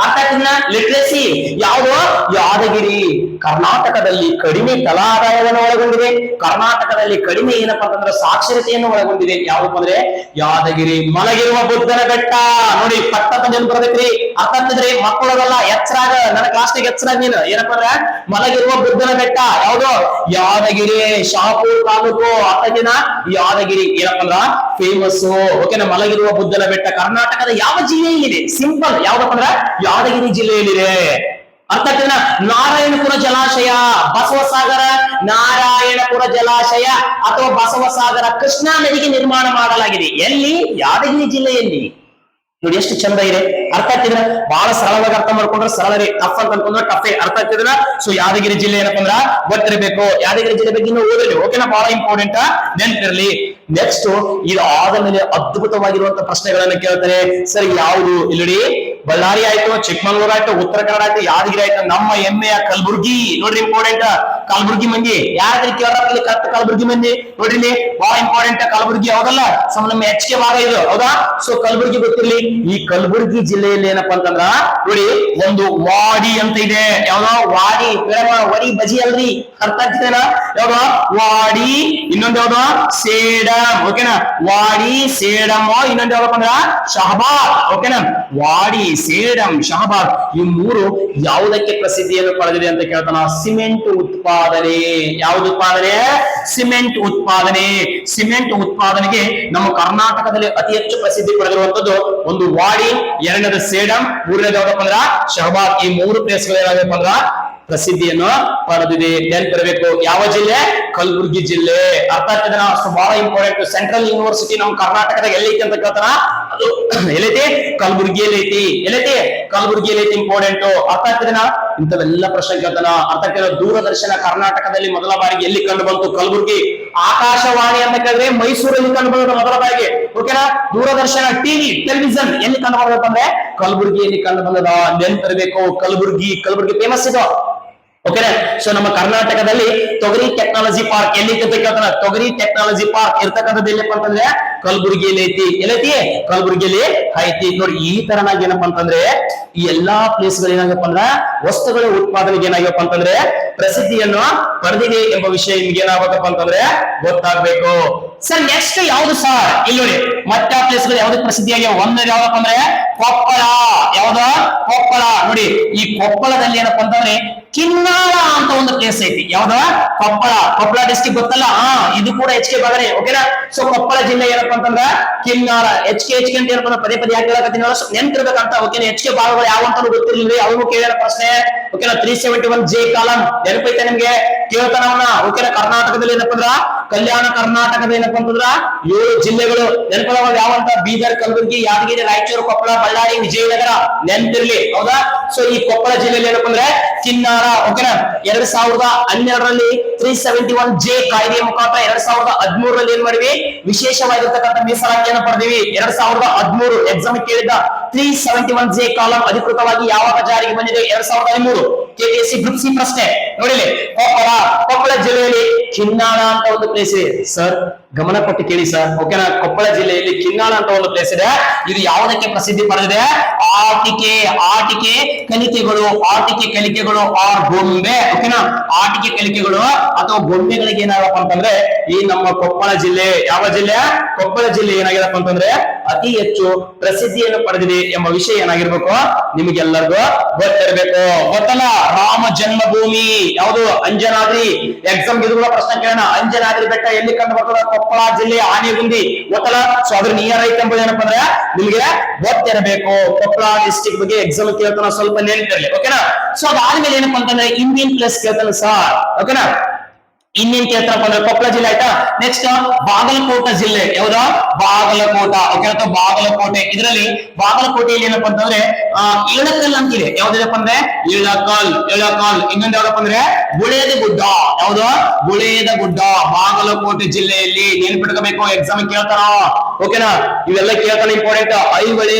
ಅರ್ಥ ಆಗ್ತದ, ಲಿಟ್ರಸಿ. ಯಾವುದು? ಯಾದಗಿರಿ ಕರ್ನಾಟಕದಲ್ಲಿ ಕಡಿಮೆ ತಲಾ ಆದಾಯವನ್ನು ಒಳಗೊಂಡಿದೆ, ಕರ್ನಾಟಕದಲ್ಲಿ ಕಡಿಮೆ ಏನಪ್ಪಾ ಅಂತಂದ್ರೆ ಸಾಕ್ಷರತೆಯನ್ನು ಒಳಗೊಂಡಿದೆ. ಯಾವ್ದಪ್ಪ ಅಂದ್ರೆ ಯಾದಗಿರಿ. ಮಲಗಿರುವ ಬುದ್ಧನ ಬೆಟ್ಟ ನೋಡಿ, ಪಟ್ಟದ ಜನ ಬರಬೇಕ್ರಿ, ಅರ್ಥ ಆಗ್ತದ್ರಿ, ಮಕ್ಕಳದಲ್ಲ, ಎಚ್ಚರಾಗ, ನನ್ನ ಕ್ಲಾಸ್ನಾಗ ಎಚ್ಚರಾಗ ನೀನು ಏನಪ್ಪ ಅಂದ್ರೆ ಮಲಗಿರುವ ಬುದ್ಧನ ಬೆಟ್ಟ ಯಾವುದು? ಯಾದಗಿರಿ, ಶಹಾಪುರ ತಾಲೂಕು, ಅರ್ಥದಿನ ಯಾದಗಿರಿ ಏನಪ್ಪ ಅಂದ್ರ ಫೇಮಸ್. ಓಕೆನಾ? ಮಲಗಿರುವ ಬುದ್ಧನ ಬೆಟ್ಟ ಕರ್ನಾಟಕದ ಯಾವ ಜಿಲ್ಲೆಯಲ್ಲಿದೆ? ಸಿಂಪಲ್, ಯಾವ್ದಪ್ಪ ಅಂದ್ರ ಯಾದಗಿರಿ ಜಿಲ್ಲೆಯಲ್ಲಿದೆ. ಅರ್ಥ ಆಗ್ತದ? ನಾರಾಯಣಪುರ ಜಲಾಶಯ, ಬಸವಸಾಗರ ನಾರಾಯಣಪುರ ಜಲಾಶಯ ಅಥವಾ ಬಸವಸಾಗರ ಕೃಷ್ಣಾ ನದಿಗೆ ನಿರ್ಮಾಣ ಮಾಡಲಾಗಿದೆ. ಎಲ್ಲಿ? ಯಾದಗಿರಿ ಜಿಲ್ಲೆಯಲ್ಲಿ. ನೋಡಿ ಎಷ್ಟು ಚಂದ ಇದೆ, ಅರ್ಥ ಆಗ್ತಿದ್ರ? ಬಹಳ ಸರಳವಾಗಿ ಅರ್ಥ ಮಾಡ್ಕೊಂಡ್ರೆ ಸರಳರಿ, ಟಫ್ ಅಂತ ಅನ್ಕೊಂಡ್ರೆ ಟಫೇ, ಅರ್ಥ ಆಗ್ತಿದ್ರ? ಸೊ ಯಾದಗಿರಿ ಜಿಲ್ಲೆ ಏನಪ್ಪ ಅಂದ್ರ ಗೊತ್ತಿರಬೇಕು. ಯಾದಗಿರಿ ಜಿಲ್ಲೆ ಬಗ್ಗೆ ಇನ್ನು ಓದಿರ್ಲಿ, ಓಕೆನಾ? ಬಹಳ ಇಂಪಾರ್ಟೆಂಟ್, ನೆನ್ಪಿರ್ಲಿ. ನೆಕ್ಸ್ಟ್ ಇದು ಆದ ಮೇಲೆ ಅದ್ಭುತವಾಗಿರುವಂತಹ ಪ್ರಶ್ನೆಗಳನ್ನ ಕೇಳ್ತಾರೆ. ಸರಿ, ಯಾವುದು? ಇಲ್ಲಿ ಬಳ್ಳಾರಿ ಆಯ್ತು, ಚಿಕ್ಕಮಂಗ್ಳೂರ್ ಆಯ್ತು, ಉತ್ತರ ಕನ್ನಡ ಆಯ್ತು, ಯಾದಗಿರಿ ಆಯ್ತು, ನಮ್ಮ ಹೆಮ್ಮೆಯ ಕಲಬುರ್ಗಿ. ನೋಡ್ರಿ ಇಂಪಾರ್ಟೆಂಟ್, ಕಲಬುರ್ಗಿ ಮಂದಿ ಯಾರಾದ್ರೂ ಕೇಳ್ರಿ, ಕರೆಕ್ಟ್ ಕಲಬುರ್ಗಿ ಮಂದಿ ನೋಡ್ರಿ, ಬಹಳ ಇಂಪಾರ್ಟೆಂಟ್ ಕಲಬುರ್ಗಿ, ಹೌದಲ್ಲ? ನಮ್ಮ HK ಭಾಗ ಇದು, ಹೌದಾ? ಸೊ ಕಲಬುರ್ಗಿ ಗೊತ್ತಿರ್ಲಿ. ಈ ಕಲಬುರ್ಗಿ ಜಿಲ್ಲೆಯಲ್ಲಿ ಏನಪ್ಪಾ ಅಂತಂದ್ರ ನೋಡಿ ಒಂದು ವಾಡಿ ಅಂತ ಇದೆ. ಯಾವ್ದೋ ವಾಡಿ, ವರಿ ಬಜಿ ಅಲ್ರಿ, ಅರ್ಥ ಆಗ್ತದೇನಾ? ಯಾವ್ದೋ ವಾಡಿ, ಇನ್ನೊಂದು ಯಾವ್ದೋ ಸೇಡಂ, ಓಕೆನಾ? ವಾಡಿ, ಸೇಡಂ, ಇನ್ನೊಂದು ಯಾವ್ದಪ್ಪ ಅಂದ್ರ ಶಹಬಾದ್, ಓಕೆನಾ? ವಾಡಿ, ಸೇಡಂ, ಶಹಬಾದ್ ಈ ಮೂರು ಯಾವುದಕ್ಕೆ ಪ್ರಸಿದ್ಧಿಯನ್ನು ಪಡೆದಿದೆ ಅಂತ ಕೇಳ್ತಾನ? ಸಿಮೆಂಟ್ ಉತ್ಪಾದನೆ. ಯಾವ್ದು ಉತ್ಪಾದನೆ? ಸಿಮೆಂಟ್ ಉತ್ಪಾದನೆ. ಸಿಮೆಂಟ್ ಉತ್ಪಾದನೆಗೆ ನಮ್ಮ ಕರ್ನಾಟಕದಲ್ಲಿ ಅತಿ ಹೆಚ್ಚು ಪ್ರಸಿದ್ಧಿ ಪಡೆದಿರುವಂತದ್ದು ಒಂದು ವಾಡಿ, ಎರಡನೇದು ಸೇಡಂ, ಮೂರನೇದು ಯಾವ್ದಪ್ಪ ಅಂದ್ರ ಶಹಬಾದ್. ಈ ಮೂರು ಪ್ಲೇಸ್ಗಳು ಏನಾಗಬೇಕು ಅಂದ್ರ ಪ್ರಸಿದ್ಧಿಯನ್ನು ಪಡೆದಿದೆ. ನೆನಪಿರಬೇಕು. ಯಾವ ಜಿಲ್ಲೆ? ಕಲಬುರ್ಗಿ ಜಿಲ್ಲೆ. ಅರ್ಥ ಆಗ್ತದೆ? ಬಹಳ ಇಂಪಾರ್ಟೆಂಟ್. ಸೆಂಟ್ರಲ್ ಯೂನಿವರ್ಸಿಟಿ ನಮ್ಮ ಕರ್ನಾಟಕದಾಗ ಎಲ್ಲೈತಿ ಅಂತ ಕೇಳ್ತಾರ? ಅದು ಎಲ್ಲೈತಿ? ಕಲಬುರ್ಗಿಯಲ್ಲಿ ಐತಿ. ಎಲ್ಲೈತಿ? ಕಲಬುರ್ಗಿಯಲ್ಲಿ ಐತಿ. ಇಂಪಾರ್ಟೆಂಟ್. ಅರ್ಥ ಆಗ್ತದೆ? ಇಂಥವೆಲ್ಲ ಪ್ರಶ್ನೆ ಕೇಳ್ತಾನ. ಅರ್ಥ ಆಗ್ತದೆ? ದೂರದರ್ಶನ ಕರ್ನಾಟಕದಲ್ಲಿ ಮೊದಲ ಬಾರಿಗೆ ಎಲ್ಲಿ ಕಂಡು ಬಂತು? ಕಲಬುರ್ಗಿ. ಆಕಾಶವಾಣಿ ಅಂತ ಕೇಳಿದ್ರೆ ಮೈಸೂರಲ್ಲಿ ಕಂಡು ಬಂದ ಮೊದಲ ಬಾರಿಗೆ, ಓಕೆನಾ? ದೂರದರ್ಶನ ಟೆಲಿವಿಷನ್ ಎಲ್ಲಿ ಕಂಡು ಬರ್ಬೇಕಂದ್ರೆ ಕಲಬುರ್ಗಿಯಲ್ಲಿ ಕಂಡು ಬಂದದ. ನೆನಪಿರಬೇಕು. ಕಲಬುರ್ಗಿ ಫೇಮಸ್ ಇದು, ಓಕೆನಾ? ಸೊ ನಮ್ಮ ಕರ್ನಾಟಕದಲ್ಲಿ ತೊಗರಿ ಟೆಕ್ನಾಲಜಿ ಪಾರ್ಕ್ ಎಲ್ಲಿ ಅಂತ ಕೇಳ್ತಾನ? ತೊಗರಿ ಟೆಕ್ನಾಲಜಿ ಪಾರ್ಕ್ ಇರ್ತಕ್ಕಂಥದ್ದು ಎಲ್ಲಪ್ಪ ಅಂತಂದ್ರೆ ಕಲಬುರ್ಗಿಯಲ್ಲಿ ಐತಿ. ಎಲ್ಲೈತಿ? ಕಲಬುರ್ಗಿಯಲ್ಲಿ ಐತಿ. ನೋಡಿ ಈ ತರನಾಗಿ ಏನಪ್ಪಾ ಅಂತಂದ್ರೆ ಈ ಎಲ್ಲಾ ಪ್ಲೇಸ್ ಗಳು ಏನಾಗಪ್ಪ ಅಂದ್ರ ವಸ್ತುಗಳ ಉತ್ಪಾದನೆಗೆ ಏನಾಗಪ್ಪ ಅಂತಂದ್ರೆ ಪ್ರಸಿದ್ಧಿಯನ್ನು ಪಡೆದಿದೆ ಎಂಬ ವಿಷಯ ನಿಮ್ಗೆ ಏನಾಗಬೇಕಪ್ಪ ಅಂತಂದ್ರೆ ಗೊತ್ತಾಗ್ಬೇಕು. ಸರ್ ನೆಕ್ಸ್ಟ್ ಯಾವ್ದು ಸರ್? ಇಲ್ಲಿ ನೋಡಿ ಮತ್ತೆ ಆ ಪ್ಲೇಸ್ ಗಳು ಯಾವ್ದಕ್ಕೆ ಪ್ರಸಿದ್ಧಿಯಾಗಿ ಒಂದೇ ಯಾವ್ದಪ್ಪ ಅಂದ್ರೆ ಕೊಪ್ಪಳ. ಯಾವ್ದ? ಕೊಪ್ಪಳ. ನೋಡಿ ಈ ಕೊಪ್ಪಳದಲ್ಲಿ ಏನಪ್ಪಾ ಅಂತಂದ್ರೆ ಕಿನ್ನಾಳ ಅಂತ ಒಂದು ಪ್ಲೇಸ್ ಐತಿ. ಯಾವ್ದ? ಕೊಪ್ಪಳ ಡಿಸ್ಟ್ರಿಕ್ಟ್ ಗೊತ್ತಲ್ಲ? ಇದು ಕೂಡ HK ಭಾಗನೇ, ಓಕೆನಾ? ಸೊ ಕೊಪ್ಪಳ ಜಿಲ್ಲೆ ಏನಪ್ಪಾ ಅಂತಂದ್ರ ಕಿನ್ನಾಳ. HK ಅಂತ ಏನಪ್ಪ ಪದೇ ಪದೇ ಯಾಕೆ ಹೇಳಕತ್ತೀನಿ ನೆನ್ಪಿರ್ಬೇಕಂತ, ಓಕೆನಾ? HK ಭಾಗಗಳು ಯಾವ ಅಂತ ಗೊತ್ತಿರ್ಲಿಲ್ಲ, ಅವನು ಕೇಳಿದ ಪ್ರಶ್ನೆ, ಓಕೆನಾ? 371J ಕಾಲಂ ನೆನಪೈತೆ ನಿಮ್ಗೆ? ಕೇಳ್ತಾನವನ್ನ, ಓಕೆನಾ? ಕರ್ನಾಟಕದಲ್ಲಿ ಏನಪ್ಪಾ ಅಂದ್ರ ಕಲ್ಯಾಣ ಕರ್ನಾಟಕದ ಏನಪ್ಪಾ ಅಂತಂದ್ರ 7 ಜಿಲ್ಲೆಗಳು ನೆನಪದವ ಯಾವಂತ? ಬೀದರ್, ಕಲಬುರಗಿ, ಯಾದಗಿರಿ, ರಾಯಚೂರು, ಕೊಪ್ಪಳ, ಬಳ್ಳಾರಿ, ವಿಜಯನಗರ. ನೆನಪಿರ್ಲಿ, ಹೌದಾ? ಸೊ ಈ ಕೊಪ್ಪಳ ಜಿಲ್ಲೆಯಲ್ಲಿ ಏನಪ್ಪಾ ಅಂದ್ರೆ ಕಿನ್ನಾಳ, ಓಕೆನಾ? 2012ರಲ್ಲಿ 371J ಕಾಯ್ದೆ ಮುಖಾಂತರ 2013ರಲ್ಲಿ ಏನ್ ಮಾಡಿವಿ? ವಿಶೇಷವಾಗಿರ್ತಕ್ಕಂಥ ಮೀಸಲಾತಿಯನ್ನು ಪಡೆದಿವಿ. 2013 ಎಕ್ಸಾಮ್ ಕೇಳಿದ್ದ 371J ಕಾಲಂ ಅಧಿಕೃತವಾಗಿ ಯಾವಾಗ ಜಾರಿಗೆ ಬಂದಿದೆ? 2013 KPSC ಗ್ರೂಪ್ ಸಿ ಪ್ರಶ್ನೆ. ನೋಡಿಲಿ, ಕೊಪ್ಪಳ ಜಿಲ್ಲೆಯಲ್ಲಿ ಕಿನ್ನಾಳ ಅಂತ ಒಂದು ಪ್ಲೇಸ್ ಇದೆ ಸರ್, ಗಮನ ಕೊಟ್ಟು ಕೇಳಿ ಸರ್, ಓಕೆನಾ? ಕೊಪ್ಪಳ ಜಿಲ್ಲೆಯಲ್ಲಿ ಕಿನ್ನಾಳ ಅಂತ ಒಂದು ಪ್ಲೇಸ್ ಇದೆ. ಇದು ಯಾವುದಕ್ಕೆ ಪ್ರಸಿದ್ಧಿ ಪಡೆದಿದೆ? ಆಟಿಕೆ ಕಲಿಕೆಗಳು ಆರ್ ಗೊಂಬೆ, ಓಕೆನಾ? ಆಟಿಕೆ ಕಲಿಕೆಗಳು ಅಥವಾ ಗೊಂಬೆಗಳಿಗೆ ಏನಾಗಪ್ಪ ಅಂತಂದ್ರೆ ಈ ನಮ್ಮ ಕೊಪ್ಪಳ ಜಿಲ್ಲೆ, ಯಾವ ಜಿಲ್ಲೆ? ಕೊಪ್ಪಳ ಜಿಲ್ಲೆ ಏನಾಗಿರಪ್ಪ ಅಂತಂದ್ರೆ ಅತಿ ಹೆಚ್ಚು ಪ್ರಸಿದ್ಧಿಯನ್ನು ಪಡೆದಿದೆ ಎಂಬ ವಿಷಯ ಏನಾಗಿರ್ಬೇಕು? ನಿಮಗೆಲ್ಲರಿಗೂ ಗೊತ್ತಿರಬೇಕು. ಗೊತ್ತಲ್ಲ? ರಾಮ ಜನ್ಮಭೂಮಿ ಯಾವುದು? ಅಂಜನಾದ್ರಿ. ಎಕ್ಸಾಮ್ ಇದು ಕೂಡ ಪ್ರಶ್ನೆ ಕೇಳೋಣ. ಅಂಜನಾದ್ರಿ ಬೆಟ್ಟ ಎಲ್ಲಿ ಕಂಡು ಬರ್ತದೆ? ಕೊಪ್ಪಳ ಜಿಲ್ಲೆ ಆನೆಗುಂದಿ. ಗೊತ್ತಲ್ಲ? ಸೊ ಅದ್ರ ನಿಯರ್ ಐತೆ ಎಂಬುದು ಏನಪ್ಪ ಅಂದ್ರೆ ನಿಮ್ಗೆ ಗೊತ್ತಿರಬೇಕು. ಕೊಪ್ಪಳ ಡಿಸ್ಟ್ರಿಕ್ಟ್ ಬಗ್ಗೆ ಎಕ್ಸಾಮ್ ಕೇಳ್ತಾನ, ಸ್ವಲ್ಪ ನೆನಪಿರಲಿ, ಓಕೆನಾ? ಸೊ ಅದಾದ್ಮೇಲೆ ಏನಪ್ಪ ಅಂತಂದ್ರೆ ಇಂಡಿಯನ್ ಪ್ಲೇಸ್ ಕೇಳ್ತಾನೆ ಸರ್, ಓಕೆನಾ? ಇನ್ನೇನ್ ಕೇಳ್ತಾರಪ್ಪ ಅಂದ್ರೆ ಕೊಪ್ಪಳ ಜಿಲ್ಲೆ ಆಯ್ತಾ. ನೆಕ್ಸ್ಟ್ ಬಾಗಲಕೋಟ ಜಿಲ್ಲೆ. ಯಾವ್ದ? ಬಾಗಲಕೋಟ, ಓಕೆ? ಅಥವಾ ಬಾಗಲಕೋಟೆ. ಇದರಲ್ಲಿ ಬಾಗಲಕೋಟೆಯಲ್ಲಿ ಏನಪ್ಪಾ ಅಂತಂದ್ರೆ ಇಳಕಲ್ ಅಂತಿದೆ. ಯಾವ್ದಪ್ಪ ಅಂದ್ರೆ ಇಳಕಲ್. ಇನ್ನೊಂದು ಯಾವ್ದಪ್ಪ ಅಂದ್ರೆ ಗುಳೇದ ಗುಡ್ಡ. ಯಾವ್ದು? ಗುಳೇದ ಗುಡ್ಡ. ಬಾಗಲಕೋಟೆ ಜಿಲ್ಲೆಯಲ್ಲಿ ನೆನ್ಪಿಟ್ಕೋಬೇಕು, ಎಕ್ಸಾಮ್ ಕೇಳ್ತಾರ, ಓಕೆನಾ? ಇವೆಲ್ಲ ಕೇಳ್ತಾನೆ, ಇಂಪಾರ್ಟೆಂಟ್. ಐಹೊಳೆ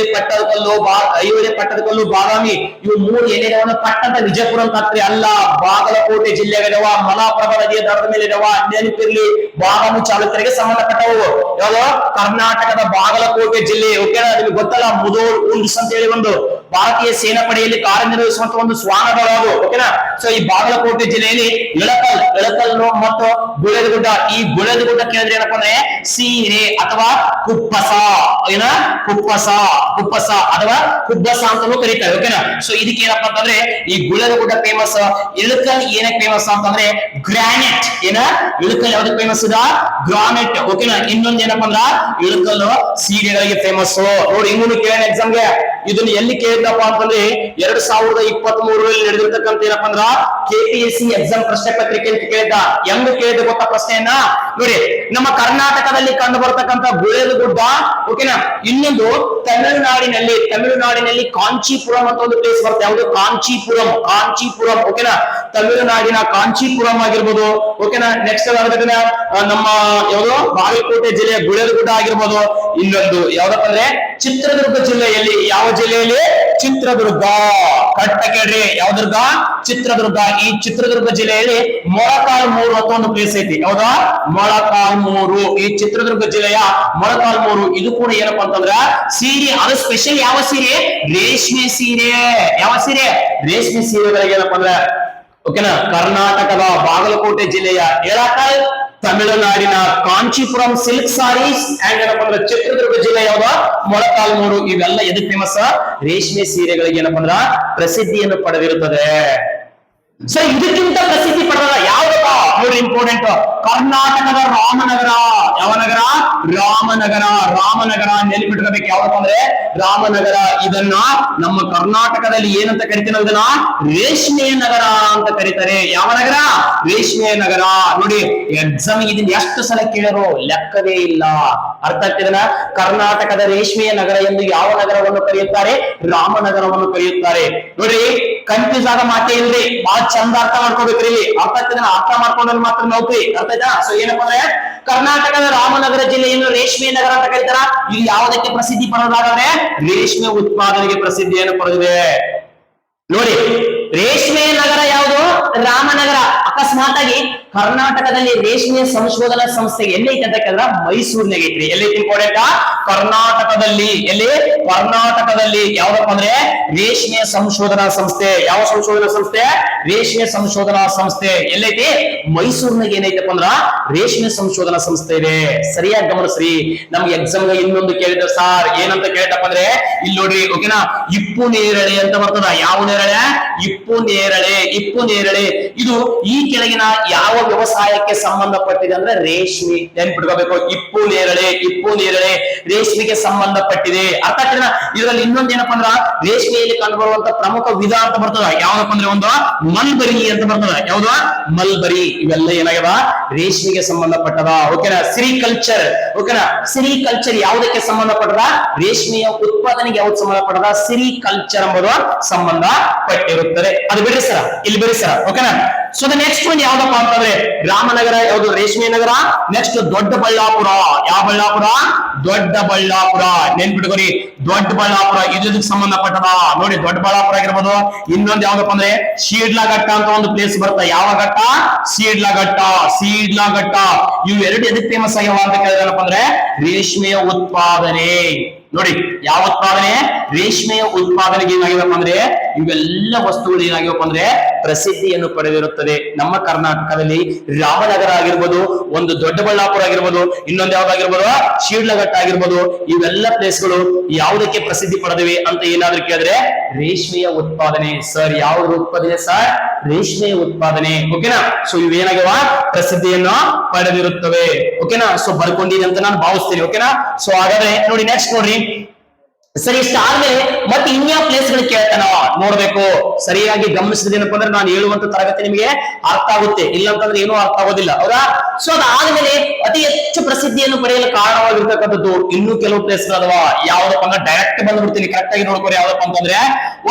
ಪಟ್ಟದಕಲ್ಲು ಬಾದಾಮಿ ಇವು 3 ಎಲ್ಲಿದಾವ? ಪಟ್ಟದ ವಿಜಯಪುರ ಅಂತ ಅಲ್ಲ, ಬಾಗಲಕೋಟೆ ಜಿಲ್ಲೆಗಿದಾವ. ಮಲಪ್ರಭಾ ನದಿಯ ದಡ ಪಕ್ಕದ ಮೇಲೆ ಇದಾವ, ನೆನಪಿರ್ಲಿ. ಬಾದಾಮಿ ಚಾಲುಕ್ಯರಿಗೆ ಸಂಬಂಧಪಟ್ಟವು. ಯಾವುದು? ಕರ್ನಾಟಕದ ಬಾಗಲಕೋಟೆ ಜಿಲ್ಲೆ. ಓಕೆನಾ? ನಿಮ್ಗೆ ಗೊತ್ತಲ್ಲ, ಮುದೋಳ್ ಉಂಡ್ಸ್ ಅಂತ ಹೇಳಿ ಒಂದು ಭಾರತೀಯ ಸೇನಾಪಡೆಯಲ್ಲಿ ಕಾರ್ಯನಿರ್ವಹಿಸುವಂತ ಒಂದು ಶ್ವಾನದಳ ಅದು. ಓಕೆನಾ? ಸೊ ಈ ಬಾಗಲಕೋಟೆ ಜಿಲ್ಲೆಯಲ್ಲಿ ಇಳಕಲ್ ಮತ್ತು ಗುಳೇದಗುಡ್ಡ. ಈ ಗುಳೇದಗುಡ್ಡ ಕೇಳಿದ್ರೆ ಏನಪ್ಪಾ ಅಂದ್ರೆ ಸೀರೆ ಅಥವಾ ಕುಪ್ಪಸ. ಏನ? ಕುಪ್ಪಸ ಅಥವಾ ಕುಬ್ಬಸ ಅಂತಾನೂ ಕರೀತಾರೆ. ಓಕೆನಾ? ಸೊ ಇದಕ್ಕೆ ಏನಪ್ಪಾ ಅಂತಂದ್ರೆ ಈ ಗುಳೇದಗುಡ್ಡ ಫೇಮಸ್. ಇಳಕಲ್ ಏನಕ್ಕೆ ಫೇಮಸ್ ಅಂತಂದ್ರೆ ಗ್ರಾನೈಟ್. ಏನ? ಇಳಕಲ್ ಯಾವ್ದಕ್ಕೆ ಫೇಮಸ್ ಇದ? ಗ್ರಾನೈಟ್. ಓಕೆನಾ? ಇನ್ನೊಂದ್ ಏನಪ್ಪಾ ಅಂದ್ರ ಇಳಕಲ್ ಸೀರೆಗಳಿಗೆ ಫೇಮಸ್. ನೋಡಿ ಇನ್ನೊಂದು ಕೇಳೋಣ ಎಕ್ಸಾಮ್ಗೆ. ಇದನ್ನ ಎಲ್ಲಿ ಕೇಳಿದಪ್ಪ ಅಂತಂದ್ರೆ 2023 ನಡೆದಿರ್ತಕ್ಕಂಥ ಏನಪ್ಪಾ ಅಂದ್ರ KPSC ಎಕ್ಸಾಮ್ ಪ್ರಶ್ನೆ ಪತ್ರಿಕೆ ಅಂತ ಕೇಳಿದ್ದ. ಹೆಂಗ್ ಕೇಳಿದ ಗೊತ್ತಾ ಪ್ರಶ್ನೆಯನ್ನ? ನೋಡಿ, ನಮ್ಮ ಕರ್ನಾಟಕದಲ್ಲಿ ಕಂಡು ಬರ್ತಕ್ಕಂಥ ಗುಳೇದಗುಡ್ಡ. ಓಕೆನಾ? ಇನ್ನೊಂದು ತಮಿಳುನಾಡಿನಲ್ಲಿ ಕಾಂಚೀಪುರಂ ಅಂತ ಒಂದು ಪ್ಲೇಸ್ ಬರುತ್ತೆ. ಯಾವುದು? ಕಾಂಚೀಪುರಂ. ಓಕೆನಾ? ತಮಿಳುನಾಡಿನ ಕಾಂಚೀಪುರಂ ಆಗಿರ್ಬೋದು. ಓಕೆನಾ? ನೆಕ್ಸ್ಟ್ ನಮ್ಮ ಯಾವುದು? ಬಾಗಲಕೋಟೆ ಜಿಲ್ಲೆಯ ಗುಳೇದಗುಡ್ಡ ಆಗಿರ್ಬೋದು. ಇನ್ನೊಂದು ಯಾವ್ದಪ್ಪ ಅಂದ್ರೆ ಚಿತ್ರದುರ್ಗ ಜಿಲ್ಲೆಯಲ್ಲಿ. ಯಾವ ಜಿಲ್ಲೆಯಲ್ಲಿ? ಚಿತ್ರದುರ್ಗ. ಕರೆಕ್ಟ್ ಕೇಳ್ರಿ. ಯಾವ್ದುರ್ಗ? ಚಿತ್ರದುರ್ಗ. ಈ ಚಿತ್ರದುರ್ಗ ಜಿಲ್ಲೆಯಲ್ಲಿ ಮೊಳಕಾಲ್ಮೂರು ಅಂತ ಒಂದು ಪ್ಲೇಸ್ ಐತಿ. ಯಾವ್ದ? ಮೊಳಕಾಲ್ಮೂರು. ಈ ಚಿತ್ರದುರ್ಗ ಜಿಲ್ಲೆಯ ಮೊಳಕಾಲ್ಮೂರು. ಇದು ಕೂಡ ಏನಪ್ಪಾ ಅಂತಂದ್ರ ಸೀರೆ. ಅದು ಸ್ಪೆಷಲ್ ಯಾವ ಸೀರೆ? ರೇಷ್ಮೆ ಸೀರೆ. ಯಾವ ಸೀರೆ? ರೇಷ್ಮೆ ಸೀರೆಗಳಿಗೆ ಏನಪ್ಪಾ ಅಂದ್ರೆ ಓಕೆನಾ ಕರ್ನಾಟಕದ ಬಾಗಲಕೋಟೆ ಜಿಲ್ಲೆಯ ಇಳಕಲ್, ತಮಿಳುನಾಡಿನ ಕಾಂಚೀಪುರಂ ಸಿಲ್ಕ್ ಸಾರೀಸ್ ಅಂಡ್ ಏನಪ್ಪಾ ಅಂದ್ರೆ ಚಿತ್ರದುರ್ಗ ಜಿಲ್ಲೆ ಯಾವ್ದ? ಮೊಳಕಾಲ್ಮೂರು. ಇವೆಲ್ಲ ಎದಕ್ ಫೇಮಸ್? ರೇಷ್ಮೆ ಸೀರೆಗಳಿಗೆ ಏನಪ್ಪಾ ಅಂದ್ರ ಪ್ರಸಿದ್ಧಿಯನ್ನು ಪಡೆದಿರುತ್ತದೆ. ಸೊ ಇದಕ್ಕಿಂತ ಪ್ರಸಿದ್ಧಿ ಪಡೆದ ಯಾವ್ದಪ್ಪ? ನೋಡಿ ಇಂಪಾರ್ಟೆಂಟ್. ಕರ್ನಾಟಕದ ರಾಮನಗರ. ಯಾವ ನಗರ? ರಾಮನಗರ ನೆನಪಿಟ್ಕೋಬೇಕು. ಯಾವ್ದಪ್ಪ ಅಂದ್ರೆ ರಾಮನಗರ. ಇದನ್ನ ನಮ್ಮ ಕರ್ನಾಟಕದಲ್ಲಿ ಏನಂತ ಕರಿತೀವಿ? ಇದನ್ನ ರೇಷ್ಮೆಯ ನಗರ ಅಂತ ಕರೀತಾರೆ. ಯಾವ ನಗರ? ರೇಷ್ಮೆಯ ನಗರ. ನೋಡಿ ಎಕ್ಸಾಮ್ ಇದನ್ನ ಎಷ್ಟು ಸಲ ಕೇಳರು ಲೆಕ್ಕವೇ ಇಲ್ಲ. ಅರ್ಥ ಆಗ್ತಿದನ? ಕರ್ನಾಟಕದ ರೇಷ್ಮೆಯ ನಗರ ಎಂದು ಯಾವ ನಗರವನ್ನು ಕರೆಯುತ್ತಾರೆ? ರಾಮನಗರವನ್ನು ಕರೆಯುತ್ತಾರೆ. ನೋಡ್ರಿ, ಕನ್ಫ್ಯೂಸ್ ಆಗ ಮಾತೇ ಇಲ್ರಿ. ಬಹಳ ಚಂದ ಅರ್ಥ ಮಾಡ್ಕೋಬೇಕ್ರಿ. ಅರ್ಥ ಆಗ್ತಿದನ? ಅರ್ಥ ಮಾಡ್ಕೊಂಡ್ರೆ ಮಾತ್ರ ನೌಕರಿ. ಅರ್ಥ ಆಯ್ತಾ? ಸೊ ಏನಪ್ಪಾ ಅಂದ್ರೆ ಕರ್ನಾಟಕದ ರಾಮನಗರ ಜಿಲ್ಲೆಯನ್ನು ರೇಷ್ಮೆ ನಗರ ಅಂತ ಕರೀತಾರ. ಇದು ಯಾವುದಕ್ಕೆ ಪ್ರಸಿದ್ಧಿ ಪಡೆದಾದ್ರೆ ರೇಷ್ಮೆ ಉತ್ಪಾದನೆಗೆ ಪ್ರಸಿದ್ಧಿಯನ್ನು ಪಡೆದಿದೆ. ನೋಡಿ, ರೇಷ್ಮೆ ನಗರ ಯಾವುದು? ರಾಮನಗರ. ಅಕಸ್ಮಾತ್ ಆಗಿ ಕರ್ನಾಟಕದಲ್ಲಿ ರೇಷ್ಮೆ ಸಂಶೋಧನಾ ಸಂಸ್ಥೆ ಎಲ್ಲೈತೆ ಅಂತ ಕೇಳಿದ್ರ ಮೈಸೂರಿನಾಗ ಐತ್ರಿ. ಎಲ್ಲೈತಿ ಇಂಪಾರ್ಟೆಂಟ್? ಕರ್ನಾಟಕದಲ್ಲಿ. ಎಲ್ಲಿ? ಕರ್ನಾಟಕದಲ್ಲಿ. ಯಾವ್ದಪ್ಪ ಅಂದ್ರೆ ರೇಷ್ಮೆ ಸಂಶೋಧನಾ ಸಂಸ್ಥೆ. ಯಾವ ಸಂಶೋಧನಾ ಸಂಸ್ಥೆ? ರೇಷ್ಮೆ ಸಂಶೋಧನಾ ಸಂಸ್ಥೆ. ಎಲ್ಲೈತಿ? ಮೈಸೂರಿನಾಗ ಏನೈತಪ್ಪ ಅಂದ್ರ ರೇಷ್ಮೆ ಸಂಶೋಧನಾ ಸಂಸ್ಥೆ ಇದೆ. ಸರಿಯಾಗಿ ಗಮನಿಸ್ರಿ. ನಮ್ಗೆ ಎಕ್ಸಾಮ್ ಇನ್ನೊಂದು ಕೇಳಿದ್ರು ಸಾರ್. ಏನಂತ ಕೇಳಿದಪ್ಪ ಅಂದ್ರೆ ಇಲ್ಲಿ ನೋಡ್ರಿ. ಓಕೆನಾ? ಇಪ್ಪು ನೇರಳೆ ಅಂತ ಬರ್ತದ. ಯಾವ ನೇರಳೆ? ಇಪ್ಪು ನೇರಳೆ. ಇದು ಈ ಕೆಳಗಿನ ಯಾವ ವ್ಯವಸಾಯಕ್ಕೆ ಸಂಬಂಧಪಟ್ಟಿದೆ ಅಂದ್ರೆ ರೇಷ್ಮೆ. ನೆನ್ಪಿಟ್ಕೋಬೇಕು. ಇಪ್ಪು ನೇರಳೆ ರೇಷ್ಮೆಗೆ ಸಂಬಂಧಪಟ್ಟಿದೆ. ಅರ್ಥ ಆಗ್ತದೆ? ಇದರಲ್ಲಿ ಇನ್ನೊಂದು ಏನಪ್ಪಾ ಅಂದ್ರ ರೇಷ್ಮೆಯಲ್ಲಿ ಕಂಡುಬರುವಂತ ಪ್ರಮುಖ ವಿಧ ಅಂತ ಬರ್ತದ. ಯಾವ್ದಪ್ಪ ಅಂದ್ರೆ ಒಂದು ಮಲ್ಬರಿ ಅಂತ ಬರ್ತದ. ಯಾವ್ದು? ಮಲ್ಬರಿ. ಇವೆಲ್ಲ ಏನಾಗ್ಯದ? ರೇಷ್ಮೆಗೆ ಸಂಬಂಧಪಟ್ಟದ. ಓಕೆನಾ? ಸಿರಿಕಲ್ಚರ್. ಓಕೆನಾ? ಸಿರಿಕಲ್ಚರ್ ಯಾವುದಕ್ಕೆ ಸಂಬಂಧಪಟ್ಟದ? ರೇಷ್ಮೆಯ ಉತ್ಪಾದನೆಗೆ ಯಾವ್ದು ಸಂಬಂಧಪಟ್ಟದ? ಸಿರಿಕಲ್ಚರ್ ಎಂಬುದು ಸಂಬಂಧ ಪಟ್ಟಿರುತ್ತದೆ. ಅದು ಬಿಡ್ರಿ ಸರ, ಇಲ್ಲಿ ಬಿಡ್ರಿ ಸರ. ಓಕೆನಾ? ಸೊ ದ ನೆಕ್ಸ್ಟ್ ಒಂದು ಯಾವ್ದಪ್ಪ ಅಂತಂದ್ರೆ ರಾಮನಗರ. ಯಾವ್ದು? ರೇಷ್ಮೆ ನಗರ. ನೆಕ್ಸ್ಟ್ ದೊಡ್ಡಬಳ್ಳಾಪುರ. ಯಾವ ಬಳ್ಳಾಪುರ? ದೊಡ್ಡಬಳ್ಳಾಪುರ. ನೆನ್ಪಿಟ್ಕೋರಿ. ದೊಡ್ಡಬಳ್ಳಾಪುರ ಇದಕ್ಕೆ ಸಂಬಂಧಪಟ್ಟದ. ನೋಡಿ, ದೊಡ್ಡಬಳ್ಳಾಪುರ ಆಗಿರ್ಬೋದು. ಇನ್ನೊಂದು ಯಾವ್ದಪ್ಪ ಅಂದ್ರೆ ಶೀಡ್ಲಘಟ್ಟ ಅಂತ ಒಂದು ಪ್ಲೇಸ್ ಬರುತ್ತೆ. ಯಾವ ಘಟ್ಟ? ಶೀಡ್ಲಘಟ್ಟ. ಇವು ಎರಡು ಎದಕ್ಕೆ ಫೇಮಸ್ ಆಗ್ಯಾವ ಅಂತ ಕೇಳಿದ್ರಪ್ಪ ಅಂದ್ರೆ ರೇಷ್ಮೆಯ ಉತ್ಪಾದನೆ. ನೋಡಿ, ಯಾವ ಉತ್ಪಾದನೆ? ರೇಷ್ಮೆಯ ಉತ್ಪಾದನೆಗೆ ಏನಾಗಿದಪ್ಪ ಅಂದ್ರೆ ಇವೆಲ್ಲ ವಸ್ತುಗಳು ಏನಾಗಿವಪ್ಪ ಅಂದ್ರೆ ಪ್ರಸಿದ್ಧಿಯನ್ನು ಪಡೆದಿರುತ್ತದೆ. ನಮ್ಮ ಕರ್ನಾಟಕದಲ್ಲಿ ರಾಮನಗರ ಆಗಿರ್ಬೋದು, ಒಂದು ದೊಡ್ಡಬಳ್ಳಾಪುರ ಆಗಿರ್ಬೋದು, ಇನ್ನೊಂದು ಯಾವ್ದಾಗಿರ್ಬೋದು ಶೀಡ್ಲಘಟ್ಟ ಆಗಿರ್ಬೋದು. ಇವೆಲ್ಲ ಪ್ಲೇಸ್ಗಳು ಯಾವುದಕ್ಕೆ ಪ್ರಸಿದ್ಧಿ ಪಡೆದಿವೆ ಅಂತ ಏನಾದ್ರೂ ಕೇಳಿದ್ರೆ ರೇಷ್ಮೆಯ ಉತ್ಪಾದನೆ. ಸರ್ ಯಾವ್ದು ಉತ್ಪಾದನೆ ಸರ್? ರೇಷ್ಮೆಯ ಉತ್ಪಾದನೆ. ಓಕೆನಾ? ಸೊ ಇವೇನಾಗವ ಪ್ರಸಿದ್ಧಿಯನ್ನು ಪಡೆದಿರುತ್ತವೆ. ಓಕೆನಾ? ಸೊ ಬರ್ಕೊಂಡಿದೆ ಅಂತ ನಾನು ಭಾವಿಸ್ತೀನಿ. ಓಕೆನಾ? ಸೊ ಹಾಗಾದ್ರೆ ನೋಡಿ ನೆಕ್ಸ್ಟ್ ನೋಡ್ರಿ. ಸರಿ, ಇಷ್ಟ ಆದ್ಮೇಲೆ ಮತ್ತೆ ಇನ್ಯಾವ ಪ್ಲೇಸ್ ಗಳು ಕೇಳ್ತಾನ ನೋಡ್ಬೇಕು. ಸರಿಯಾಗಿ ಗಮನಿಸಿದೇನಪ್ಪ ಅಂದ್ರೆ ನಾನು ಹೇಳುವಂತ ತರಗತಿ ನಿಮಗೆ ಅರ್ಥ ಆಗುತ್ತೆ. ಇಲ್ಲ ಅಂತಂದ್ರೆ ಏನೂ ಅರ್ಥ ಆಗೋದಿಲ್ಲ. ಹೌದಾ? ಸೊ ಅದಾದ್ಮೇಲೆ ಅತಿ ಹೆಚ್ಚು ಪ್ರಸಿದ್ಧಿಯನ್ನು ಪಡೆಯಲು ಕಾರಣವಾಗಿರ್ತಕ್ಕಂಥದ್ದು ಇನ್ನೂ ಕೆಲವು ಪ್ಲೇಸ್ ಅದಾವ. ಯಾವ್ದಪ್ಪ ಅಂದ್ರೆ ಡೈರೆಕ್ಟ್ ಬಂದ್ಬಿಡ್ತೀನಿ. ಕರೆಕ್ಟ್ ಆಗಿ ನೋಡ್ಕೊರಿ. ಯಾವ್ದಪ್ಪ ಅಂತಂದ್ರೆ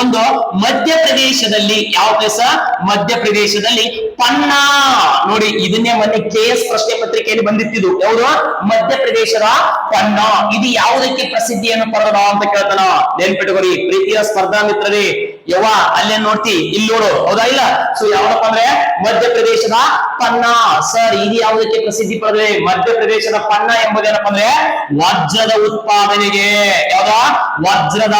ಒಂದು ಮಧ್ಯಪ್ರದೇಶದಲ್ಲಿ. ಯಾವ ಪ್ಲೇಸ್? ಮಧ್ಯಪ್ರದೇಶದಲ್ಲಿ ಪನ್ನಾ. ನೋಡಿ, ಇದನ್ನೇ ಮೊನ್ನೆ KS ಪ್ರಶ್ನೆ ಪತ್ರಿಕೆಯಲ್ಲಿ ಬಂದಿತ್ತಿದ್ದು. ಯಾವುದು? ಮಧ್ಯಪ್ರದೇಶದ ಪನ್ನಾ. ಇದು ಯಾವುದಕ್ಕೆ ಪ್ರಸಿದ್ಧಿಯನ್ನು ಪಡೆದ ಅಂತ ಕೇಳ್ತಾನ. ನೆನ್ಪಿಟ್ಕೋರಿ ಪ್ರೀತಿಯ ಸ್ಪರ್ಧಾ ಮಿತ್ರರೇ. ಯವ್ವ ಅಲ್ಲೇನ್ ನೋಡ್ತಿ ಇಲ್ಲಿ ನೋಡು, ಹೌದಾ ಇಲ್ಲ? ಸೊ ಯಾವ್ದಪ್ಪ ಅಂದ್ರೆ ಮಧ್ಯಪ್ರದೇಶದ ಪನ್ನಾ. ಸರ್ ಇದು ಯಾವುದಕ್ಕೆ ಪ್ರಸಿದ್ಧಿ ಪಡೆದಿದೆ? ಮಧ್ಯಪ್ರದೇಶದ ಪನ್ನಾ ಎಂಬುದೇನಪ್ಪ ಅಂದ್ರೆ ವಜ್ರದ ಉತ್ಪಾದನೆಗೆ. ಯಾವ್ದ? ವಜ್ರದ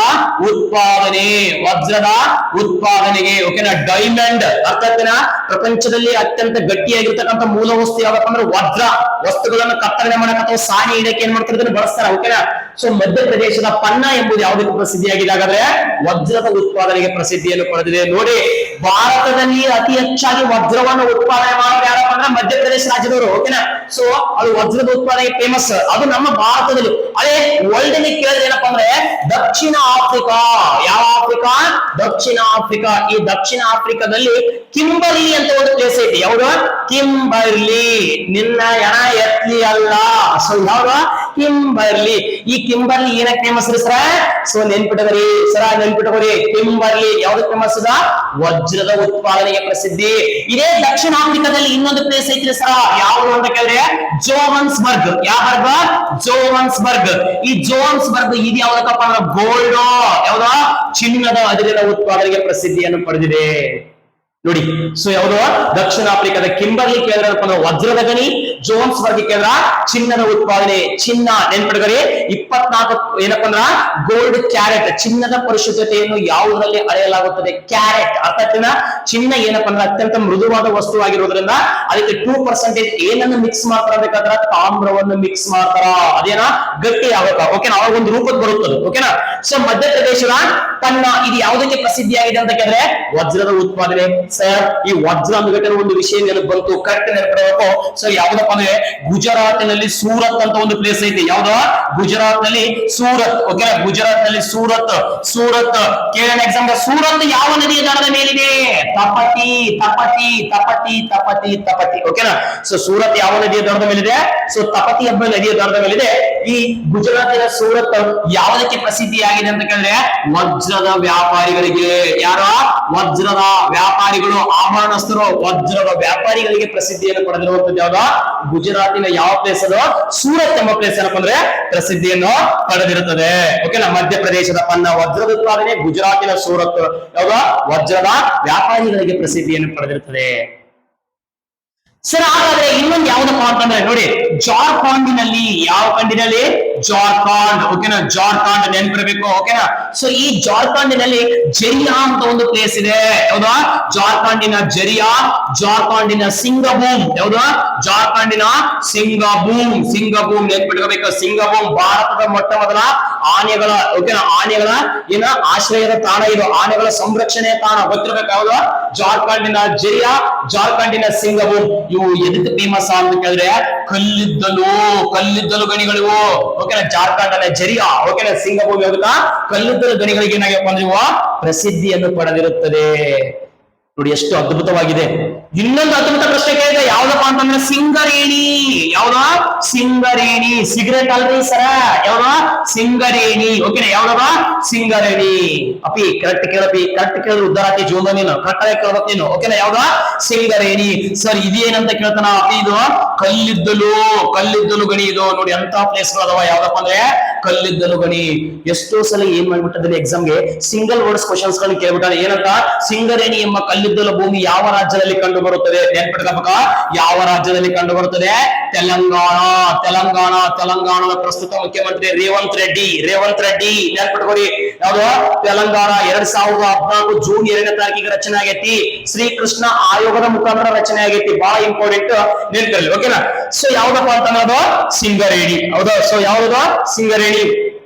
ಉತ್ಪಾದನೆಗೆ. ಓಕೆನಾ? ಡೈಮಂಡ್ ಅರ್ಥಾತ್ನ ಪ್ರಪಂಚದಲ್ಲಿ ಅತ್ಯಂತ ಗಟ್ಟಿಯಾಗಿರ್ತಕ್ಕಂಥ ಮೂಲ ವಸ್ತು ಯಾವಪ್ಪ ಅಂದ್ರೆ ವಜ್ರ. ವಸ್ತುಗಳನ್ನು ಕತ್ತರಣೆ ಮಾಡಕ್ ಅಥವಾ ಸಾನಿ ಇಡಕ್ಕೆ ಏನ್ ಮಾಡ್ತಾರೆ? ಬಳಸ್ತಾರೆ. ಓಕೆನಾ? ಸೊ ಮಧ್ಯಪ್ರದೇಶದ ಪನ್ನಾ ಎಂಬುದು ಯಾವುದಕ್ಕೆ ಪ್ರಸಿದ್ಧಿಯಾಗಿದೆ? ಹಾಗಾದ್ರೆ ವಜ್ರದ ಉತ್ಪಾದನೆಗೆ ಪ್ರಸಿದ್ಧಿಯನ್ನು ಪಡೆದಿದೆ. ನೋಡಿ, ಭಾರತದಲ್ಲಿ ಅತಿ ಹೆಚ್ಚಾಗಿ ವಜ್ರವನ್ನು ಉತ್ಪಾದನೆ ಮಾಡೋರು ಯಾರಪ್ಪ ಅಂದ್ರೆ ಮಧ್ಯಪ್ರದೇಶ ರಾಜ್ಯದವರು. ಓಕೆನಾ? ಸೊ ಅದು ವಜ್ರದ ಉತ್ಪಾದನೆಗೆ ಫೇಮಸ್. ಅದು ನಮ್ಮ ಭಾರತದಲ್ಲಿ. ಅದೇ ವರ್ಲ್ಡ್ ಅಲ್ಲಿ ಕೇಳಿದ್ರೆ ಏನಪ್ಪಾ ಅಂದ್ರೆ ದಕ್ಷಿಣ ಆಫ್ರಿಕಾ. ಯಾವ ಆಫ್ರಿಕಾ? ದಕ್ಷಿಣ ಆಫ್ರಿಕಾ. ಈ ದಕ್ಷಿಣ ಆಫ್ರಿಕಾದಲ್ಲಿ ಕಿಂಬರ್ಲಿ ಅಂತ ಒಂದು ಪ್ಲೇಸ್ ಐತಿ. ಯಾವುದು? ಕಿಂಬರ್ಲಿ. ನಿನ್ನ ಎಣ ಎತ್ಲಿ ಅಲ್ಲ. ಸೊ ಯಾವ್ದು? ಕಿಂಬರ್ಲಿ. ಈ ಕಿಂಬರ್ಲಿ ಏನಕ್ಕೆ ಫೇಮಸ್ ರೀ ಸರ? ಸೊ ನೆನ್ಪಿಟ್ಟವರಿ ಸರ, ನೆನ್ಪಿಟ್ಟವರಿ. ಕಿಂಬರ್ಲಿ ಯಾವ್ದು ಫೇಮಸ್? ವಜ್ರದ ಉತ್ಪಾದನೆಗೆ ಪ್ರಸಿದ್ಧಿ. ಇದೇ ದಕ್ಷಿಣ ಆಫ್ರಿಕಾದಲ್ಲಿ ಇನ್ನೊಂದು ಪ್ಲೇಸ್ ಐತ್ರಿ ಸರ. ಯಾವುದು ಅಂತ ಕೇಳಿದ್ರೆ ಜೋಹನ್ಸ್ಬರ್ಗ್. ಯಾವ ಬರ್ಗ್? ಜೋಹನ್ಸ್ಬರ್ಗ್. ಈ ಜೋಹನ್ಸ್ಬರ್ಗ್ ಇದು ಯಾವ್ದಕ್ಕಪ್ಪ ಅಂದ್ರೆ ಗೋಲ್ಡ್. ಯಾವ್ದ? ಚಿನ್ನದ ಅದಿರಿನ ಉತ್ಪಾದನೆಗೆ ಪ್ರಸಿದ್ಧಿಯನ್ನು ಪಡೆದಿದೆ. ನೋಡಿ, ಸೊ ಯಾವುದು? ದಕ್ಷಿಣ ಆಫ್ರಿಕಾದ ಕಿಂಬರ್ಲಿ ಕೇಂದ್ರ ವಜ್ರದ ಗಣಿ, ಜೋಹನ್ಸ್ಬರ್ಗ್ ಕೇಂದ್ರ ಚಿನ್ನದ ಉತ್ಪಾದನೆ. ಚಿನ್ನ ನೆನ್ಪಿಡ್ಗರಿ 24 ಏನಪ್ಪಾ ಅಂದ್ರ ಗೋಲ್ಡ್ ಕ್ಯಾರೆಟ್. ಚಿನ್ನದ ಪರಿಶುದ್ಧತೆಯನ್ನು ಯಾವುದರಲ್ಲಿ ಅಳೆಯಲಾಗುತ್ತದೆ? ಕ್ಯಾರೆಟ್. ಅರ್ಥಾತ್ ಚಿನ್ನ ಏನಪ್ಪಾ ಅಂದ್ರೆ ಅತ್ಯಂತ ಮೃದುವಾದ ವಸ್ತು ಆಗಿರೋದ್ರಿಂದ ಅದಕ್ಕೆ 2% ಏನನ್ನು ಮಿಕ್ಸ್ ಮಾಡ್ತಾರ ಬೇಕಾದ್ರ? ತಾಮ್ರವನ್ನು ಮಿಕ್ಸ್ ಮಾಡ್ತಾರ. ಅದೇನಾ ಗಟ್ಟಿ ಆಗತ್ತ. ಓಕೆನಾ? ಅವಾಗ ಒಂದು ರೂಪಕ್ಕೆ ಬರುತ್ತದೆ. ಓಕೆನಾ? ಸೊ ಮಧ್ಯಪ್ರದೇಶದ ಪನ್ನಾ ಇದು ಯಾವುದಕ್ಕೆ ಪ್ರಸಿದ್ಧಿಯಾಗಿದೆ ಅಂತ ಕೇಳಿದ್ರೆ ವಜ್ರದ ಉತ್ಪಾದನೆ. ಸರ್, ಈ ವಜ್ರ ಅಂಗಟನ ಒಂದು ವಿಷಯ ನೆನಪು ಬಂತು, ಕರೆಕ್ಟ್ ನೆನಪಿಡಬೇಕು. ಸೊ ಯಾವ್ದಪ್ಪ ಅಂದ್ರೆ ಗುಜರಾತಿನಲ್ಲಿ ಸೂರತ್ ಅಂತ ಒಂದು ಪ್ಲೇಸ್ ಐತಿ. ಯಾವ್ದು? ಗುಜರಾತ್ ನಲ್ಲಿ ಸೂರತ್. ಓಕೆನಾ? ಗುಜರಾತ್ ನಲ್ಲಿ ಸೂರತ್. ಕೇಳೋಣ ಎಕ್ಸಾಮ್. ಸೂರತ್ ಯಾವ ನದಿಯ ದಡದ ಮೇಲಿದೆ? ತಪತಿ. ಓಕೆನಾ? ಸೊ ಸೂರತ್ ಯಾವ ನದಿಯ ದಡದ ಮೇಲಿದೆ? ಸೊ ತಪತಿ ಎಂಬ ನದಿಯ ದಡದ ಮೇಲಿದೆ. ಈ ಗುಜರಾತಿನ ಸೂರತ್ ಯಾವುದಕ್ಕೆ ಪ್ರಸಿದ್ಧಿಯಾಗಿದೆ ಅಂತ ಕೇಳಿದ್ರೆ ವಜ್ರದ ವ್ಯಾಪಾರಿಗಳಿಗೆ. ಯಾರು? ವಜ್ರದ ವ್ಯಾಪಾರಿಗಳು, ಆಭರಣಸ್ಥರು, ವಜ್ರದ ವ್ಯಾಪಾರಿಗಳಿಗೆ ಪ್ರಸಿದ್ಧಿಯನ್ನು ಪಡೆದಿರುವಂತದ್ದು ಯಾವ್ದು? ಗುಜರಾತಿನ ಯಾವ ಪ್ಲೇಸ್ ಅದು? ಸೂರತ್ ಎಂಬ ಪ್ಲೇಸ್ ಏನಪ್ಪ ಅಂದ್ರೆ ಪ್ರಸಿದ್ಧಿಯನ್ನು ಪಡೆದಿರುತ್ತದೆ. ಓಕೆನಾ? ಮಧ್ಯಪ್ರದೇಶದ ಪನ್ನಾ ವಜ್ರದ ಉತ್ಪಾದನೆ, ಗುಜರಾತಿನ ಸೂರತ್ ಯಾವ್ದು? ವಜ್ರದ ವ್ಯಾಪಾರಿಗಳಿಗೆ ಪ್ರಸಿದ್ಧಿಯನ್ನು ಪಡೆದಿರುತ್ತದೆ. ಸರ್, ಹಾಗಾದ್ರೆ ಇನ್ನೊಂದು ಯಾವ್ದಪ್ಪ ಅಂತಂದ್ರೆ ನೋಡಿ, ಜಾರ್ಖಂಡಿನಲ್ಲಿ. ಯಾವ ಕಂಡಿನಲ್ಲಿ? ಜಾರ್ಖಂಡ್. ಓಕೆನಾ? ಜಾರ್ಖಂಡ್ ನೆನ್ಪಿರ್ಬೇಕು. ಓಕೆನಾ? ಸೊ ಈ ಜಾರ್ಖಂಡಿನಲ್ಲಿ ಜರಿಯಾ ಅಂತ ಒಂದು ಪ್ಲೇಸ್ ಇದೆ. ಯಾವ್ದು? ಜಾರ್ಖಂಡಿನ ಜರಿಯಾ, ಜಾರ್ಖಂಡಿನ ಸಿಂಗಭೂಮ್. ಯಾವ್ದು? ಜಾರ್ಖಂಡಿನ ಸಿಂಗಭೂಮ್. ನೆನ್ಪಿಟ್ಕೋಬೇಕು. ಸಿಂಗಭೂಮ್ ಭಾರತದ ಮೊಟ್ಟ ಮೊದಲ ಆನೆಗಳ, ಓಕೆನಾ, ಆನೆಗಳ ಏನ ಆಶ್ರಯದ ತಾಣ ಇದು. ಆನೆಗಳ ಸಂರಕ್ಷಣೆಯ ತಾಣ ಗೊತ್ತಿರ್ಬೇಕು. ಯಾವ್ದು? ಜಾರ್ಖಂಡಿನ ಜರಿಯಾ, ಜಾರ್ಖಂಡಿನ ಸಿಂಗಭೂಮ್. ಇವು ಎದಕ್ಕೆ ಫೇಮಸ್ ಅಂತ ಕೇಳಿದ್ರೆ ಕಲ್ಲಿದ್ದಲು ಗಣಿಗಳಿವು. ಓಕೆನಾ? ಜಾರ್ಖಂಡ್ ಅನ್ನ ಜರಿಯಾ, ಓಕೆನಾ, ಸಿಂಗಭೂಮಿ ಯಾವ್ದಕ್ಕ ಕಲ್ಲಿದ್ದಲು ಗಣಿಗಳಿಗೆ ಏನಾಗಪ್ಪ ಅಂದ್ರೆ ಇವು ಪ್ರಸಿದ್ಧಿಯನ್ನು ಪಡೆದಿರುತ್ತದೆ. ನೋಡಿ ಎಷ್ಟು ಅದ್ಭುತವಾಗಿದೆ. ಇನ್ನೊಂದು ಅದ್ಭುತ ಪ್ರಶ್ನೆ ಕೇಳಿದ್ರೆ ಯಾವ್ದಪ್ಪ ಅಂತಂದ್ರೆ ಸಿಂಗರೇಣಿ. ಯಾವ್ದ? ಸಿಂಗರೇಣಿ. ಸಿಗರೇಟ್ ಅಲ್ರಿ ಸರ. ಯಾವ್ದ? ಸಿಂಗರೇಣಿ. ಓಕೆನಾ? ಯಾವ್ದವ? ಸಿಂಗರೇಣಿ. ಅಪಿ ಕರೆಕ್ಟ್ ಕೇಳಪಿ. ಕರೆಕ್ಟ್ ಕೇಳಿದ್ರೆ ಉದ್ದಾರ ಆತಿ ಜೀವನ ನೀನು. ಕರೆಕ್ಟ್ ಆಗಿ ಕೇಳ್ಬೇಕು ನೀನು. ಓಕೆನಾ? ಯಾವ್ದ? ಸಿಂಗರೇಣಿ. ಸರ್ ಇದೇನಂತ ಕೇಳ್ತಾನ? ಅಪಿ ಇದು ಕಲ್ಲಿದ್ದಲು ಗಣಿ. ಇದು ನೋಡಿ ಅಂತ ಪ್ಲೇಸ್ ಅದಾವ. ಯಾವ್ದಪ್ಪ ಅಂದ್ರೆ ಕಲ್ಲಿದ್ದಲು ಗಣಿ. ಎಷ್ಟೋ ಸಲ ಏನ್ ಮಾಡ್ಬಿಟ್ಟದಲ್ಲಿ ಎಕ್ಸಾಮ್ಗೆ ಸಿಂಗಲ್ ವರ್ಡ್ಸ್ ಕ್ವಶನ್ಸ್ ಗಳನ್ನ ಕೇಳ್ಬಿಟ್ಟಾರೆ. ಏನಂತ? ಸಿಂಗರೇಣಿ ಎಂಬ ಕಲ್ಲಿದ್ದಲು ಭೂಮಿ ಯಾವ ರಾಜ್ಯದಲ್ಲಿ ಕಂಡು ಬರುತ್ತದೆ? ನೆನ್ಪಿಟ್ಕೋಬೇಕ. ಯಾವ ರಾಜ್ಯದಲ್ಲಿ ಕಂಡು ಬರುತ್ತದೆ? ತೆಲಂಗಾಣದ ಪ್ರಸ್ತುತ ಮುಖ್ಯಮಂತ್ರಿ ರೇವಂತ್ ರೆಡ್ಡಿ. ನೆನ್ಪಿಟ್ಕೊಡಿ. ಯಾವ್ದು? ತೆಲಂಗಾಣ 2014 ಜೂನ್ 2ನೇ ತಾರೀಕಿಗೆ ರಚನೆ ಆಗೈತಿ. ಶ್ರೀಕೃಷ್ಣ ಆಯೋಗದ ಮುಖಾಂತರ ರಚನೆ ಆಗೈತಿ. ಬಹಳ ಇಂಪಾರ್ಟೆಂಟ್ ನೆನ್ಪಿರಲಿ. ಓಕೆನಾ? ಸೊ ಯಾವ್ದಪ್ಪ ಅಂತ ಅನ್ನೋದು ಸಿಂಗರೇಣಿ. ಹೌದಾ? ಸೊ ಯಾವ್ದು? ಸಿಂಗರೇಣಿ.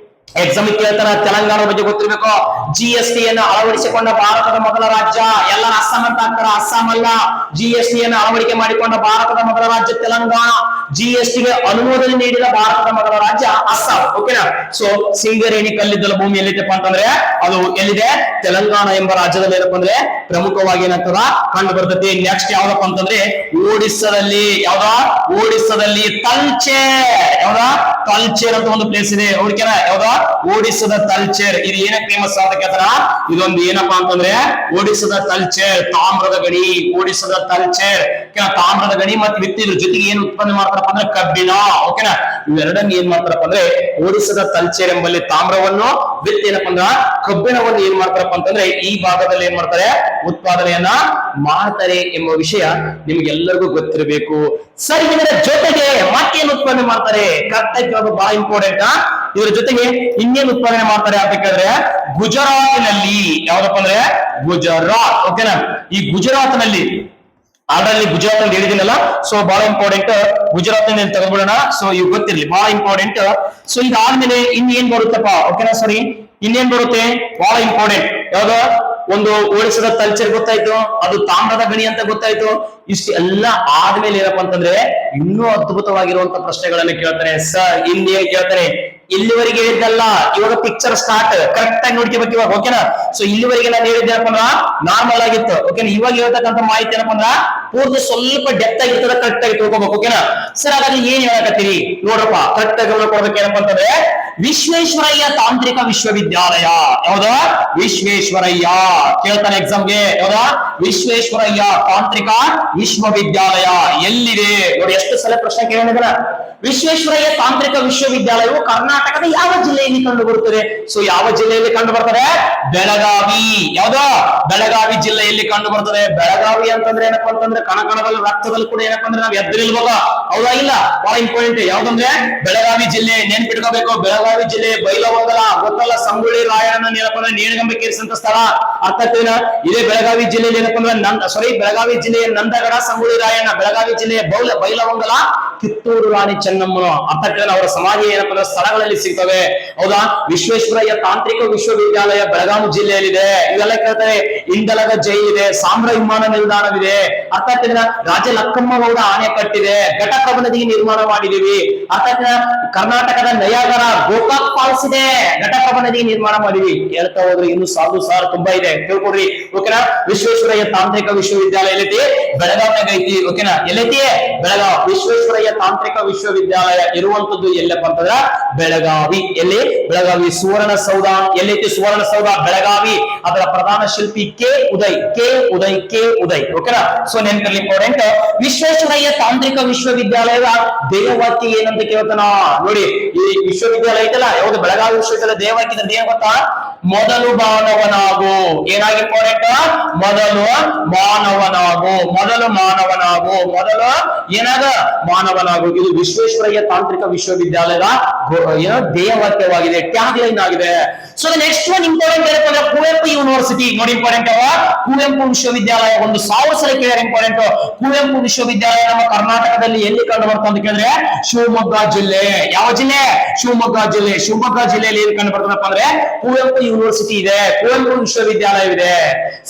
ಎಕ್ಸಾಮ್ ಕೇಳ್ತಾರ. ತೆಲಂಗಾಣ ಬಗ್ಗೆ ಗೊತ್ತಿರ್ಬೇಕು. GST ಯನ್ನು ಅಳವಡಿಸಿಕೊಂಡ ಭಾರತದ ಮೊದಲ ರಾಜ್ಯ. ಎಲ್ಲರ ಅಸ್ಸಾಂ ಅಂತ ಹಾಕ್ತಾರ. ಅಸ್ಸಾಂ ಅಲ್ಲ. GST ಯನ್ನು ಅಳವಡಿಕೆ ಮಾಡಿಕೊಂಡ ಭಾರತದ ಮೊದಲ ರಾಜ್ಯ ತೆಲಂಗಾಣ. GST ಗೆ ಅನುಮೋದನೆ ನೀಡಿದ ಭಾರತದ ಮೊದಲ ರಾಜ್ಯ ಅಸ್ಸಾಂ. ಓಕೆನಾ? ಸೊ ಸಿಂಗರೇಣಿ ಕಲ್ಲಿದ್ದಲು ಭೂಮಿ ಎಲ್ಲಿದೆಪ್ಪ ಅಂತಂದ್ರೆ ಅದು ಎಲ್ಲಿದೆ? ತೆಲಂಗಾಣ ಎಂಬ ರಾಜ್ಯದಲ್ಲಿ ಏನಪ್ಪ ಅಂದ್ರೆ ಪ್ರಮುಖವಾಗಿ ಏನಾಗ್ತದ ಕಂಡು ಬರ್ತೈತಿ. ನೆಕ್ಸ್ಟ್ ಯಾವ್ದಪ್ಪ ಅಂತಂದ್ರೆ ಒಡಿಸ್ಸಾದಲ್ಲಿ. ಯಾವ್ದ? ಒಡಿಸ್ಸಾದಲ್ಲಿ ತಲ್ಚೇರ್. ಯಾವ್ದ? ತಲ್ಚೇರ್ ಅಂತ ಒಂದು ಪ್ಲೇಸ್ ಇದೆ. ಓಕೆನಾ? ಯಾವ್ದ? ಒಡಿಸ್ಸಾದ ತಲ್ಚೇರ್. ಇದು ಏನಕ್ಕೆ ಫೇಮಸ್ ಅಂತ ಕೇಳ್ತಾರ? ಇದೊಂದು ಏನಪ್ಪಾ ಅಂತಂದ್ರೆ ಒಡಿಸ್ಸಾದ ತಲ್ಚೇರ್ ತಾಮ್ರದ ಗಣಿ. ಒಡಿಸ್ಸಾದ ತಲ್ಚೇರ್ ಓಕೆನಾ. ತಾಮ್ರದ ಗಣಿ ಮತ್ತು ವಿತ್ತಿ ಇದ್ರ ಜೊತೆಗೆ ಏನ್ ಉತ್ಪನ್ನ ಮಾಡ್ತಾರಪ್ಪ ಅಂದ್ರೆ ಕಬ್ಬಿಣ. ಓಕೆನಾ. ಇವೆರಡನ್ನ ಏನ್ ಮಾಡ್ತಾರಪ್ಪ ಅಂದ್ರೆ ಓಡಿಸದ ತಲ್ಚೇರ್ ಎಂಬಲ್ಲಿ ತಾಮ್ರವನ್ನು, ವಿತ್ ಏನಪ್ಪ ಅಂದ್ರ ಕಬ್ಬಿಣವನ್ನು ಏನ್ ಮಾಡ್ತಾರಪ್ಪ ಅಂತಂದ್ರೆ ಈ ಭಾಗದಲ್ಲಿ ಏನ್ ಮಾಡ್ತಾರೆ, ಉತ್ಪಾದನೆಯನ್ನ ಮಾಡ್ತಾರೆ ಎಂಬ ವಿಷಯ ನಿಮ್ಗೆಲ್ಲರಿಗೂ ಗೊತ್ತಿರಬೇಕು. ಸರಿ, ಇದರ ಜೊತೆಗೆ ಮತ್ತೇನು ಉತ್ಪಾದನೆ ಮಾಡ್ತಾರೆ ಕರೆಕ್ಟ್ ಆಗಿ ಕೇಳೋದು ಬಹಳ ಇಂಪಾರ್ಟೆಂಟ್. ಇದರ ಜೊತೆಗೆ ಇನ್ನೇನು ಉತ್ಪಾದನೆ ಮಾಡ್ತಾರೆ ಅಂತ ಕೇಳಿದ್ರೆ ಗುಜರಾತಿನಲ್ಲಿ, ಯಾವ್ದಪ್ಪ ಅಂದ್ರೆ ಗುಜರಾತ್. ಓಕೆನಾ. ಈ ಗುಜರಾತ್ನಲ್ಲಿ ಆಲ್ರೆಡಿ ಗುಜರಾತ್ ಅಂತ ಹೇಳಿದಿನಲ್ಲ, ಸೊ ಬಹಳ ಇಂಪಾರ್ಟೆಂಟ್. ಗುಜರಾತ್ ತೆಗೆದ್ಬಿಡೋಣ. ಸೊ ಇವ್ ಗೊತ್ತಿರ್ಲಿ, ಬಹಳ ಇಂಪಾರ್ಟೆಂಟ್. ಸೊ ಇದಾದ್ಮೇಲೆ ಇನ್ನೇನ್ ಬರುತ್ತಪ್ಪ, ಓಕೆನಾ. ಸರಿ, ಇನ್ನೇನ್ ಬರುತ್ತೆ ಬಹಳ ಇಂಪಾರ್ಟೆಂಟ್. ಯಾವ್ದು ಒಂದು ಓಡಿಸದ ಕಲ್ಚರ್ ಗೊತ್ತಾಯ್ತು, ಅದು ತಾಮ್ರದ ಗಣಿ ಅಂತ ಗೊತ್ತಾಯ್ತು. ಇಷ್ಟು ಎಲ್ಲ ಆದ್ಮೇಲೆ ಏನಪ್ಪಾ ಅಂತಂದ್ರೆ ಇನ್ನೂ ಅದ್ಭುತವಾಗಿರುವಂತ ಪ್ರಶ್ನೆಗಳನ್ನ ಕೇಳ್ತಾನೆ ಸರ್. ಇಲ್ಲಿ ಕೇಳ್ತಾನೆ, ಇಲ್ಲಿವರೆಗೆ ಹೇಳಿದ್ದಲ್ಲ, ಇವಾಗ ಪಿಕ್ಚರ್ ಸ್ಟಾರ್ಟ್ ಕರೆಕ್ಟ್ ಆಗಿ ನೋಡ್ಕೋಬೇಕು ಇವಾಗ. ಓಕೆನಾ. ಸೊ ಇಲ್ಲಿವರೆಗೆ ನಾನು ಹೇಳಿದ್ದೇನಪ್ಪ ಅಂದ್ರ ನಾರ್ಮಲ್ ಆಗಿತ್ತು. ಓಕೆನಾ. ಇವಾಗ ಹೇಳ್ತಕ್ಕಂಥ ಮಾಹಿತಿ ಏನಪ್ಪ ಅಂದ್ರ ಪೂರ್ತಿ ಸ್ವಲ್ಪ ಡೆಪ್ತ್ ಆಗಿರ್ತದ, ಕರೆಕ್ಟ್ ಆಗಿ ತಿಳ್ಕೊಬೇಕು. ಓಕೆನಾ. ಸರ್ ಹಾಗಾದ್ರೆ ಏನ್ ಹೇಳಕತ್ತೀರಿ ನೋಡ್ರಪ್ಪ, ಕರೆಕ್ಟ್ ಆಗಿ ಗಮನ ಕೊಡ್ಬೇಕು. ಏನಪ್ಪಾ ಅಂತಂದ್ರೆ ವಿಶ್ವೇಶ್ವರಯ್ಯ ತಾಂತ್ರಿಕ ವಿಶ್ವವಿದ್ಯಾಲಯ. ಯಾವ್ದ ವಿಶ್ವೇಶ್ವರಯ್ಯ ಕೇಳ್ತಾನೆ ಎಕ್ಸಾಮ್ಗೆ. ಯಾವ್ದ ವಿಶ್ವೇಶ್ವರಯ್ಯ ತಾಂತ್ರಿಕ ವಿಶ್ವವಿದ್ಯಾಲಯ ಎಲ್ಲಿದೆ ನೋಡಿ. ಎಷ್ಟು ಸಲ ಪ್ರಶ್ನೆ ಕೇಳಿದ್ರ. ವಿಶ್ವೇಶ್ವರಯ್ಯ ತಾಂತ್ರಿಕ ವಿಶ್ವವಿದ್ಯಾಲಯವು ಕರ್ನಾಟಕದ ಯಾವ ಜಿಲ್ಲೆಯಲ್ಲಿ ಕಂಡು ಬರುತ್ತದೆ? ಸೊ ಯಾವ ಜಿಲ್ಲೆಯಲ್ಲಿ ಕಂಡು ಬರ್ತದೆ? ಬೆಳಗಾವಿ. ಯಾವ್ದು ಬೆಳಗಾವಿ ಜಿಲ್ಲೆಯಲ್ಲಿ ಕಂಡು ಬರ್ತದೆ. ಬೆಳಗಾವಿ ಅಂತಂದ್ರೆ ಏನಪ್ಪಾ ಅಂತಂದ್ರೆ ಕಣಕಣದಲ್ಲಿ ರಕ್ತದಲ್ಲಿ ಕೂಡ ಏನಪ್ಪಾ ಅಂದ್ರೆ ನಾವು ಎದ್ದಿಲ್ವಾಗ, ಹೌದಾ ಇಲ್ಲ? ಬಹಳ ಇಂಪಾರ್ಟೆಂಟ್. ಯಾವ್ದಂದ್ರೆ ಬೆಳಗಾವಿ ಜಿಲ್ಲೆ ನೆನ್ಪಿಟ್ಕೋಬೇಕು. ಬೆಳಗಾವಿ ಜಿಲ್ಲೆ ಬೈಲಹೊಂಗಲ ಗೊತ್ತಲ್ಲ, ಸಂಗೊಳ್ಳಿ ರಾಯಣ್ಣ ಏನಪ್ಪಾ ಅಂದ್ರೆ ನೇಣಿಗಂಬೆ ಕೇರಿಸಿದಂತ ಸ್ಥಳ. ಅರ್ಥ ಆಗ್ತದೇನ? ಇದೇ ಬೆಳಗಾವಿ ಜಿಲ್ಲೆಯಲ್ಲಿ ಏನಪ್ಪಾ ಅಂದ್ರೆ ಬೆಳಗಾವಿ ಜಿಲ್ಲೆಯ ನಂದಗಡ, ಸಂಗೊಳ್ಳಿ ರಾಯಣ್ಣ. ಬೆಳಗಾವಿ ಜಿಲ್ಲೆಯ ಬೈಲಹೊಂಗಲ, ಕಿತ್ತೂರು ರಾಣಿ ಚೆನ್ನಮ್ಮನ ಅರ್ಥ ಆಗ್ತದೆ. ಅವರ ಸಮಾಧಿ ಏನಪ್ಪಾ ಅಂದ್ರೆ ಸ್ಥಳಗಳಲ್ಲಿ ಸಿಗ್ತವೆ, ಹೌದಾ. ವಿಶ್ವೇಶ್ವರಯ್ಯ ತಾಂತ್ರಿಕ ವಿಶ್ವವಿದ್ಯಾಲಯ ಬೆಳಗಾವಿ ಜಿಲ್ಲೆಯಲ್ಲಿದೆ. ಇವೆಲ್ಲ ಕೇಳ್ತಾರೆ. ಇಂದಲಗ ಜೈಲ್ ಇದೆ, ಸಾಂಬ್ರ ವಿಮಾನ ನಿಲ್ದಾಣವಿದೆ. ಅರ್ಥ ಆಗ್ತದೆ. ರಾಜ ಲಕ್ಕಮ್ಮಗೌಡ ಆಣೆಕಟ್ಟಿದೆ, ಘಟಪ್ರಭಾ ನದಿಗೆ ನಿರ್ಮಾಣ ಮಾಡಿದೀವಿ. ಅರ್ಥ ಆಗ್ತದೆ. ಕರ್ನಾಟಕದ ನಯಾಗರ ಗೋಕಾಕ್ ಫಾಲ್ಸ್ ಇದೆ, ಘಟಪ್ರಭಾ ನದಿಗೆ ನಿರ್ಮಾಣ ಮಾಡಿದೀವಿ. ಹೇಳ್ತಾ ಹೋದ್ರೆ ಇನ್ನು ಸಾಲು ಸಾರು ತುಂಬಾ ಇದೆ, ತಿಳ್ಕೊಡ್ರಿ. ಓಕೆನಾ. ವಿಶ್ವೇಶ್ವರಯ್ಯ ತಾಂತ್ರಿಕ ವಿಶ್ವವಿದ್ಯಾಲಯ ಎಲ್ಲೈತಿ? ಬೆಳಗಾವಿಯಾಗ ಐತಿ. ಓಕೆನಾ. ಎಲ್ಲೈತಿ? ಬೆಳಗಾವಿ. ವಿಶ್ವೇಶ್ವರಯ್ಯ ತಾಂತ್ರಿಕ ವಿಶ್ವವಿದ್ಯಾಲಯ ಇರುವಂತದ್ದು ಎಲ್ಲಪ್ಪ ಅಂತಂದ್ರ ಬೆಳಗಾವಿ. ಎಲ್ಲಿ? ಬೆಳಗಾವಿ. ಸುವರ್ಣಸೌಧ ಎಲ್ಲೈತಿ? ಸುವರ್ಣಸೌಧ ಬೆಳಗಾವಿ. ಅದರ ಪ್ರಧಾನ ಶಿಲ್ಪಿ ಕೆ ಉದಯ್. ಓಕೆನಾ. So ನೆನ್ಪಿರ್ಲಿ important. ವಿಶ್ವೇಶ್ವರಯ್ಯ ತಾಂತ್ರಿಕ ವಿಶ್ವವಿದ್ಯಾಲಯದ ಧ್ಯೇಯವಾಕ್ಯ ಏನಂತ ಕೇಳ್ತಾನ ನೋಡಿ. ಈ ವಿಶ್ವವಿದ್ಯಾಲಯ ಐತಲ್ಲ, ಯಾವ್ದು ಬೆಳಗಾವಿ ವಿಶ್ವವಿದ್ಯಾಲಯ ಧ್ಯೇಯವಾಕ್ಯದ ಧ್ಯೇಯ ಗೊತ್ತಾ? ಮೊದಲು ಮಾನವನಾಗು. ಏನಾಗಿ ಇಂಪಾರ್ಟೆಂಟ್? ಮೊದಲು ಮಾನವನಾಗು. ಮೊದಲು ಮಾನವನಾಗು. ಮೊದಲು ಏನಾಗ ಮಾನವನಾಗು. ಇದು ವಿಶ್ವೇಶ್ವರಯ್ಯ ತಾಂತ್ರಿಕ ವಿಶ್ವವಿದ್ಯಾಲಯದ ಏನೋ ಧ್ಯೇಯವಾಕ್ಯವಾಗಿದೆ, ಟ್ಯಾಗ್ ಲೈನ್ ಆಗಿದೆ. ಸೊ ನೆಕ್ಸ್ಟ್ ಒನ್ ಇಂಪಾರ್ಟೆಂಟ್ ಏನಪ್ಪ ಅಂದ್ರೆ ಕುವೆಂಪು ಯೂನಿವರ್ಸಿಟಿ ನೋಡಿ. ಇಂಪಾರ್ಟೆಂಟ್ ಕುವೆಂಪು ವಿಶ್ವವಿದ್ಯಾಲಯ 1000 ಸಲ ಕೇಳಿದ್ರೆ ಇಂಪಾರ್ಟೆಂಟ್. ಕುವೆಂಪು ವಿಶ್ವವಿದ್ಯಾಲಯ ನಮ್ಮ ಕರ್ನಾಟಕದಲ್ಲಿ ಎಲ್ಲಿ ಕಂಡು ಬರ್ತದೆ ಅಂತ ಕೇಳಿದ್ರೆ ಶಿವಮೊಗ್ಗ ಜಿಲ್ಲೆ. ಯಾವ ಜಿಲ್ಲೆ? ಶಿವಮೊಗ್ಗ ಜಿಲ್ಲೆ. ಶಿವಮೊಗ್ಗ ಜಿಲ್ಲೆಯಲ್ಲಿ ಏನ್ ಕಂಡು ಬರ್ತದಪ್ಪ ಅಂದ್ರೆ ಕುವೆಂಪು ಯೂನಿವರ್ಸಿಟಿ ಇದೆ, ಕುವೆಂಪು ವಿಶ್ವವಿದ್ಯಾಲಯವಿದೆ.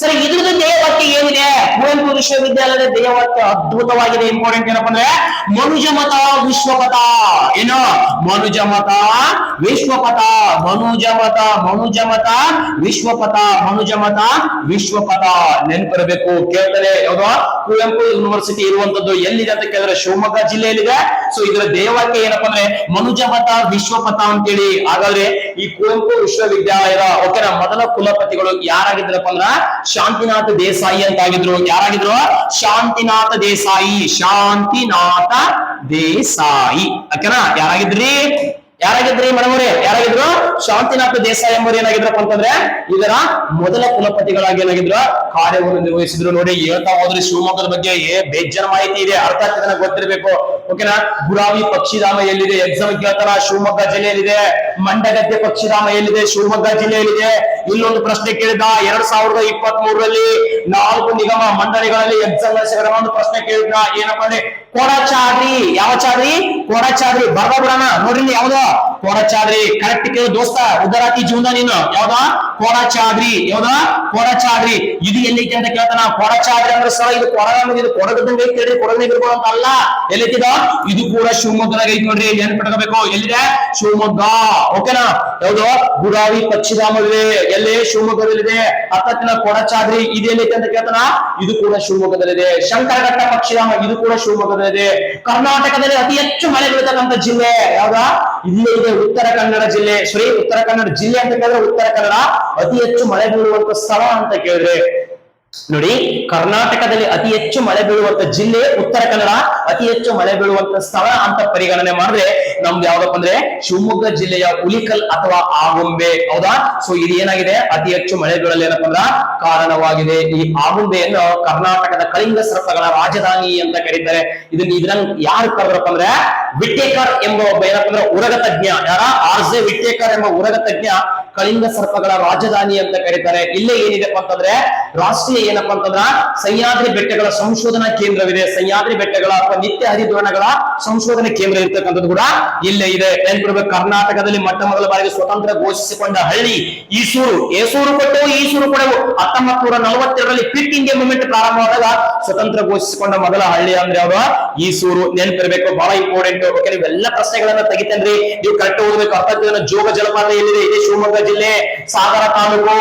ಸರಿ, ಇದ್ರದ್ದು ಧ್ಯೇಯವಾಕ್ಯ ಏನಿದೆ? ಕುವೆಂಪು ವಿಶ್ವವಿದ್ಯಾಲಯದ ಧ್ಯೇಯವಾಕ್ಯ ಅದ್ಭುತವಾಗಿದೆ. ಇಂಪಾರ್ಟೆಂಟ್ ಏನಪ್ಪ ಅಂದ್ರೆ ಮನುಜಮತ ವಿಶ್ವಪಥ. ಏನು? ಮನುಜಮತ ವಿಶ್ವಪಥ. ಮನುಜಮತ ವಿಶ್ವಪಥ. ಮನುಜಮತ ವಿಶ್ವಪಥ ನೆನ್ಪಿರಬೇಕು. ಕೇಳ್ತಾರೆ. ಯಾವ್ದು? ಕುವೆಂಪು ಯೂನಿವರ್ಸಿಟಿ ಇರುವಂತದ್ದು ಎಲ್ಲಿದೆ ಅಂತ ಕೇಳಿದ್ರೆ ಶಿವಮೊಗ್ಗ ಜಿಲ್ಲೆಯಲ್ಲಿದೆ. ಸೊ ಇದರ ಧ್ಯೇಯವಾಕ್ಯ ಏನಪ್ಪಾ ಅಂದ್ರೆ ಮನುಜಮತ ವಿಶ್ವಪಥ ಅಂತೇಳಿ. ಹಾಗಾದ್ರೆ ಈ ಕುವೆಂಪು ವಿಶ್ವವಿದ್ಯಾಲಯದ ಓಕೆನಾ ಮೊದಲ ಕುಲಪತಿಗಳು ಯಾರಾಗಿದ್ರಪ್ಪ ಅಂದ್ರ ಶಾಂತಿನಾಥ ದೇಸಾಯಿ ಅಂತ ಆಗಿದ್ರು. ಯಾರಾಗಿದ್ರು? ಶಾಂತಿನಾಥ ದೇಸಾಯಿ. ಓಕೆನಾ. ಯಾರಾಗಿದ್ರಿ ಮೇಡಮ್ ಅವರೇ? ಯಾರಾಗಿದ್ರು? ಶಾಂತಿನಾಥ ದೇಸಾಯಿ ಎಂಬರು ಏನಾಗಿದ್ರಪ್ಪ ಅಂತಂದ್ರೆ ಇದರ ಮೊದಲ ಕುಲಪತಿಗಳಾಗಿ ಏನಾಗಿದ್ರು ಕಾರ್ಯವನ್ನು ನಿರ್ವಹಿಸಿದ್ರು. ನೋಡಿ, ಹೇಳ್ತಾ ಹೋದ್ರೆ ಶಿವಮೊಗ್ಗದ ಬಗ್ಗೆ ಬೇಜಾನ ಮಾಹಿತಿ ಇದೆ, ಅರ್ಥ ಆಗ್ತದೆ, ಗೊತ್ತಿರಬೇಕು. ಓಕೆನಾ. ಗುರಾವಿ ಪಕ್ಷಿಧಾಮ ಎಲ್ಲಿದೆ? ಎಕ್ಸಾಮ್ ಕೇಳ್ತಾರ. ಶಿವಮೊಗ್ಗ ಜಿಲ್ಲೆಯಲ್ಲಿದೆ. ಮಂಡಗದ್ದೆ ಪಕ್ಷಿಧಾಮ ಎಲ್ಲಿದೆ? ಶಿವಮೊಗ್ಗ ಜಿಲ್ಲೆಯಲ್ಲಿದೆ. ಇಲ್ಲೊಂದು ಪ್ರಶ್ನೆ ಕೇಳಿದ 2023ರಲ್ಲಿ 4 ನಿಗಮ ಮಂಡಳಿಗಳಲ್ಲಿ ಎಕ್ಸಾಮ್ ಒಂದು ಪ್ರಶ್ನೆ ಕೇಳಿದ. ಏನಪ್ಪಾ ಅಂದ್ರೆ ಕೊಡಚಾದ್ರಿ. ಯಾವ ಚಾದ್ರಿ? ಕೊಡಚಾದ್ರಿ. ಬರ್ಬಿಡೋಣ ನೋಡ್ರಿ. ಯಾವ್ದು? ಕೊಡಚಾದ್ರಿ. ಕರೆಕ್ಟ್ ಕೇಳಿ ದೋಸ್ತ, ಉದರಾತಿ ಜೀವನ ನೀನು. ಯಾವ್ದ? ಕೊಡಚಾದ್ರಿ. ಯಾವ್ದ? ಕೊಡಚಾದ್ರಿ. ಇದು ಎಲ್ಲೈತಿ ಅಂತ ಕೇಳ್ತಾನ. ಕೊಡಚಾದ್ರಿ ಅಂದ್ರೆ ಸರ್ ಇದು ಇದು ಕೊಡಗದಂಗ ಐತಿ ಹೇಳ್ರಿ, ಕೊಡಗನಾಗ ಇರ್ಬೋದು ಅಂತ ಅಲ್ಲ. ಎಲ್ಲೈತಿದ? ಇದು ಕೂಡ ಶಿವಮೊಗ್ಗದಾಗ ಐತಿ ನೋಡ್ರಿ. ನೆನ್ಪಿಟ್ಕೋಬೇಕು. ಎಲ್ಲಿದೆ? ಶಿವಮೊಗ್ಗ. ಓಕೆನಾ. ಯಾವ್ದು? ಗುರಾವಿ ಪಕ್ಷಿಧಾಮವಿದೆ. ಎಲ್ಲಿ? ಶಿವಮೊಗ್ಗದಲ್ಲಿದೆ. ಹತ್ತತ್ತಿನ ಕೊಡಚಾದ್ರಿ ಇದು ಎಲ್ಲೈತಿ ಅಂತ ಕೇಳ್ತಾನ. ಇದು ಕೂಡ ಶಿವಮೊಗ್ಗದಲ್ಲಿದೆ. ಶಂಕರಘಟ್ಟ ಪಕ್ಷಿಧಾಮ ಇದು ಕೂಡ ಶಿವಮೊಗ್ಗದಲ್ಲಿದೆ. ಕರ್ನಾಟಕದಲ್ಲಿ ಅತಿ ಹೆಚ್ಚು ಮಳೆ ಬೀಳತಕ್ಕಂಥ ಜಿಲ್ಲೆ ಯಾವ್ದ? ಇಲ್ಲೇ ಇದೆ, ಉತ್ತರ ಕನ್ನಡ ಜಿಲ್ಲೆ. ಉತ್ತರ ಕನ್ನಡ ಜಿಲ್ಲೆ ಅಂತ ಕೇಳಿದ್ರೆ ಉತ್ತರ ಕನ್ನಡ ಅತಿ ಹೆಚ್ಚು ಮಳೆ ಬೀಳುವಂತ ಸ್ಥಳ ಅಂತ ಕೇಳಿದ್ರೆ ನೋಡಿ, ಕರ್ನಾಟಕದಲ್ಲಿ ಅತಿ ಹೆಚ್ಚು ಮಳೆ ಬೀಳುವಂತ ಜಿಲ್ಲೆ ಉತ್ತರ ಕನ್ನಡ, ಅತಿ ಹೆಚ್ಚು ಮಳೆ ಬೀಳುವಂತ ಸ್ಥಳ ಅಂತ ಪರಿಗಣನೆ ಮಾಡಿದ್ರೆ ನಮ್ದು ಯಾವ್ದಪ್ಪ ಅಂದ್ರೆ ಶಿವಮೊಗ್ಗ ಜಿಲ್ಲೆಯ ಉಲಿಕಲ್ ಅಥವಾ ಆಗುಂಬೆ. ಹೌದಾ? ಸೊ ಇದು ಏನಾಗಿದೆ, ಅತಿ ಹೆಚ್ಚು ಮಳೆ ಬೀಳಲು ಏನಪ್ಪ ಅಂದ್ರ ಕಾರಣವಾಗಿದೆ. ಈ ಆಗುಂಬೆಯನ್ನು ಕರ್ನಾಟಕದ ಕಳಿಂಗ ಸರ್ಪಗಳ ರಾಜಧಾನಿ ಅಂತ ಕರೀತಾರೆ. ಇದನ್ನ ಯಾರು ಕರೆದ್ರಪ್ಪ ಅಂದ್ರೆ ವಿಟೇಕರ್ ಎಂಬ ಒಬ್ಬ ಏನಪ್ಪ ಅಂದ್ರೆ ಉರಗ ತಜ್ಞ, ಯಾರ ಆರ್.ಜೆ. ವಿಟೇಕರ್ ಎಂಬ ಉರಗ ತಜ್ಞ ಕಳಿಂಗ ಸರ್ಪಗಳ ರಾಜಧಾನಿ ಅಂತ ಕರೀತಾರೆ. ಇಲ್ಲೇ ಏನಿದೆಪ್ಪ ಅಂತಂದ್ರೆ ರಾಷ್ಟ್ರೀಯ ಏನಪ್ಪಾ ಅಂತಂದ್ರ ಸಹ್ಯಾದ್ರಿ ಬೆಟ್ಟಗಳ ಸಂಶೋಧನಾ ಕೇಂದ್ರವಿದೆ. ಸಹ್ಯಾದ್ರಿ ಬೆಟ್ಟಗಳ ಅಥವಾ ನಿತ್ಯ ಹರಿದ್ವರ್ಣಗಳ ಸಂಶೋಧನಾ ಕೇಂದ್ರ ಇರ್ತಕ್ಕಂಥದ್ದು ಕೂಡ ಇಲ್ಲೇ ಇದೆ. ನೆನ್ಪಿಡ್ಬೇಕು, ಕರ್ನಾಟಕದಲ್ಲಿ ಮೊಟ್ಟ ಮೊದಲ ಬಾರಿಗೆ ಸ್ವತಂತ್ರ ಘೋಷಿಸಿಕೊಂಡ ಹಳ್ಳಿ ಈಸೂರು. ಏಸೂರು ಕೊಟ್ಟವು ಈಸೂರು ಕೊಡವು. 1942ರಲ್ಲಿ ಕ್ವಿಟ್ ಇಂಡಿಯಾ ಮೂವ್ಮೆಂಟ್ ಪ್ರಾರಂಭವಾದಾಗ ಸ್ವತಂತ್ರ ಘೋಷಿಸಿಕೊಂಡ ಮೊದಲ ಹಳ್ಳಿ ಅಂದ್ರೆ ಯಾವ್ದು? ಈಸೂರು. ನೆನ್ಪಿರ್ಬೇಕು, ಬಹಳ ಇಂಪಾರ್ಟೆಂಟ್. ಓಕೆ, ನೀವೆಲ್ಲ ಪ್ರಶ್ನೆಗಳನ್ನ ತೆಗಿತೇನ್ರಿ, ನೀವು ಕರೆಕ್ಟ್ ಓದಬೇಕು. ಅರ್ಥಾತ್ ಜೋಗ ಜಲಪಾತ ಎಲ್ಲಿದೆ? ಇದೆ ಶಿವಮೊಗ್ಗ ಜಿಲ್ಲೆ, ಸಾಗರ ತಾಲೂಕು.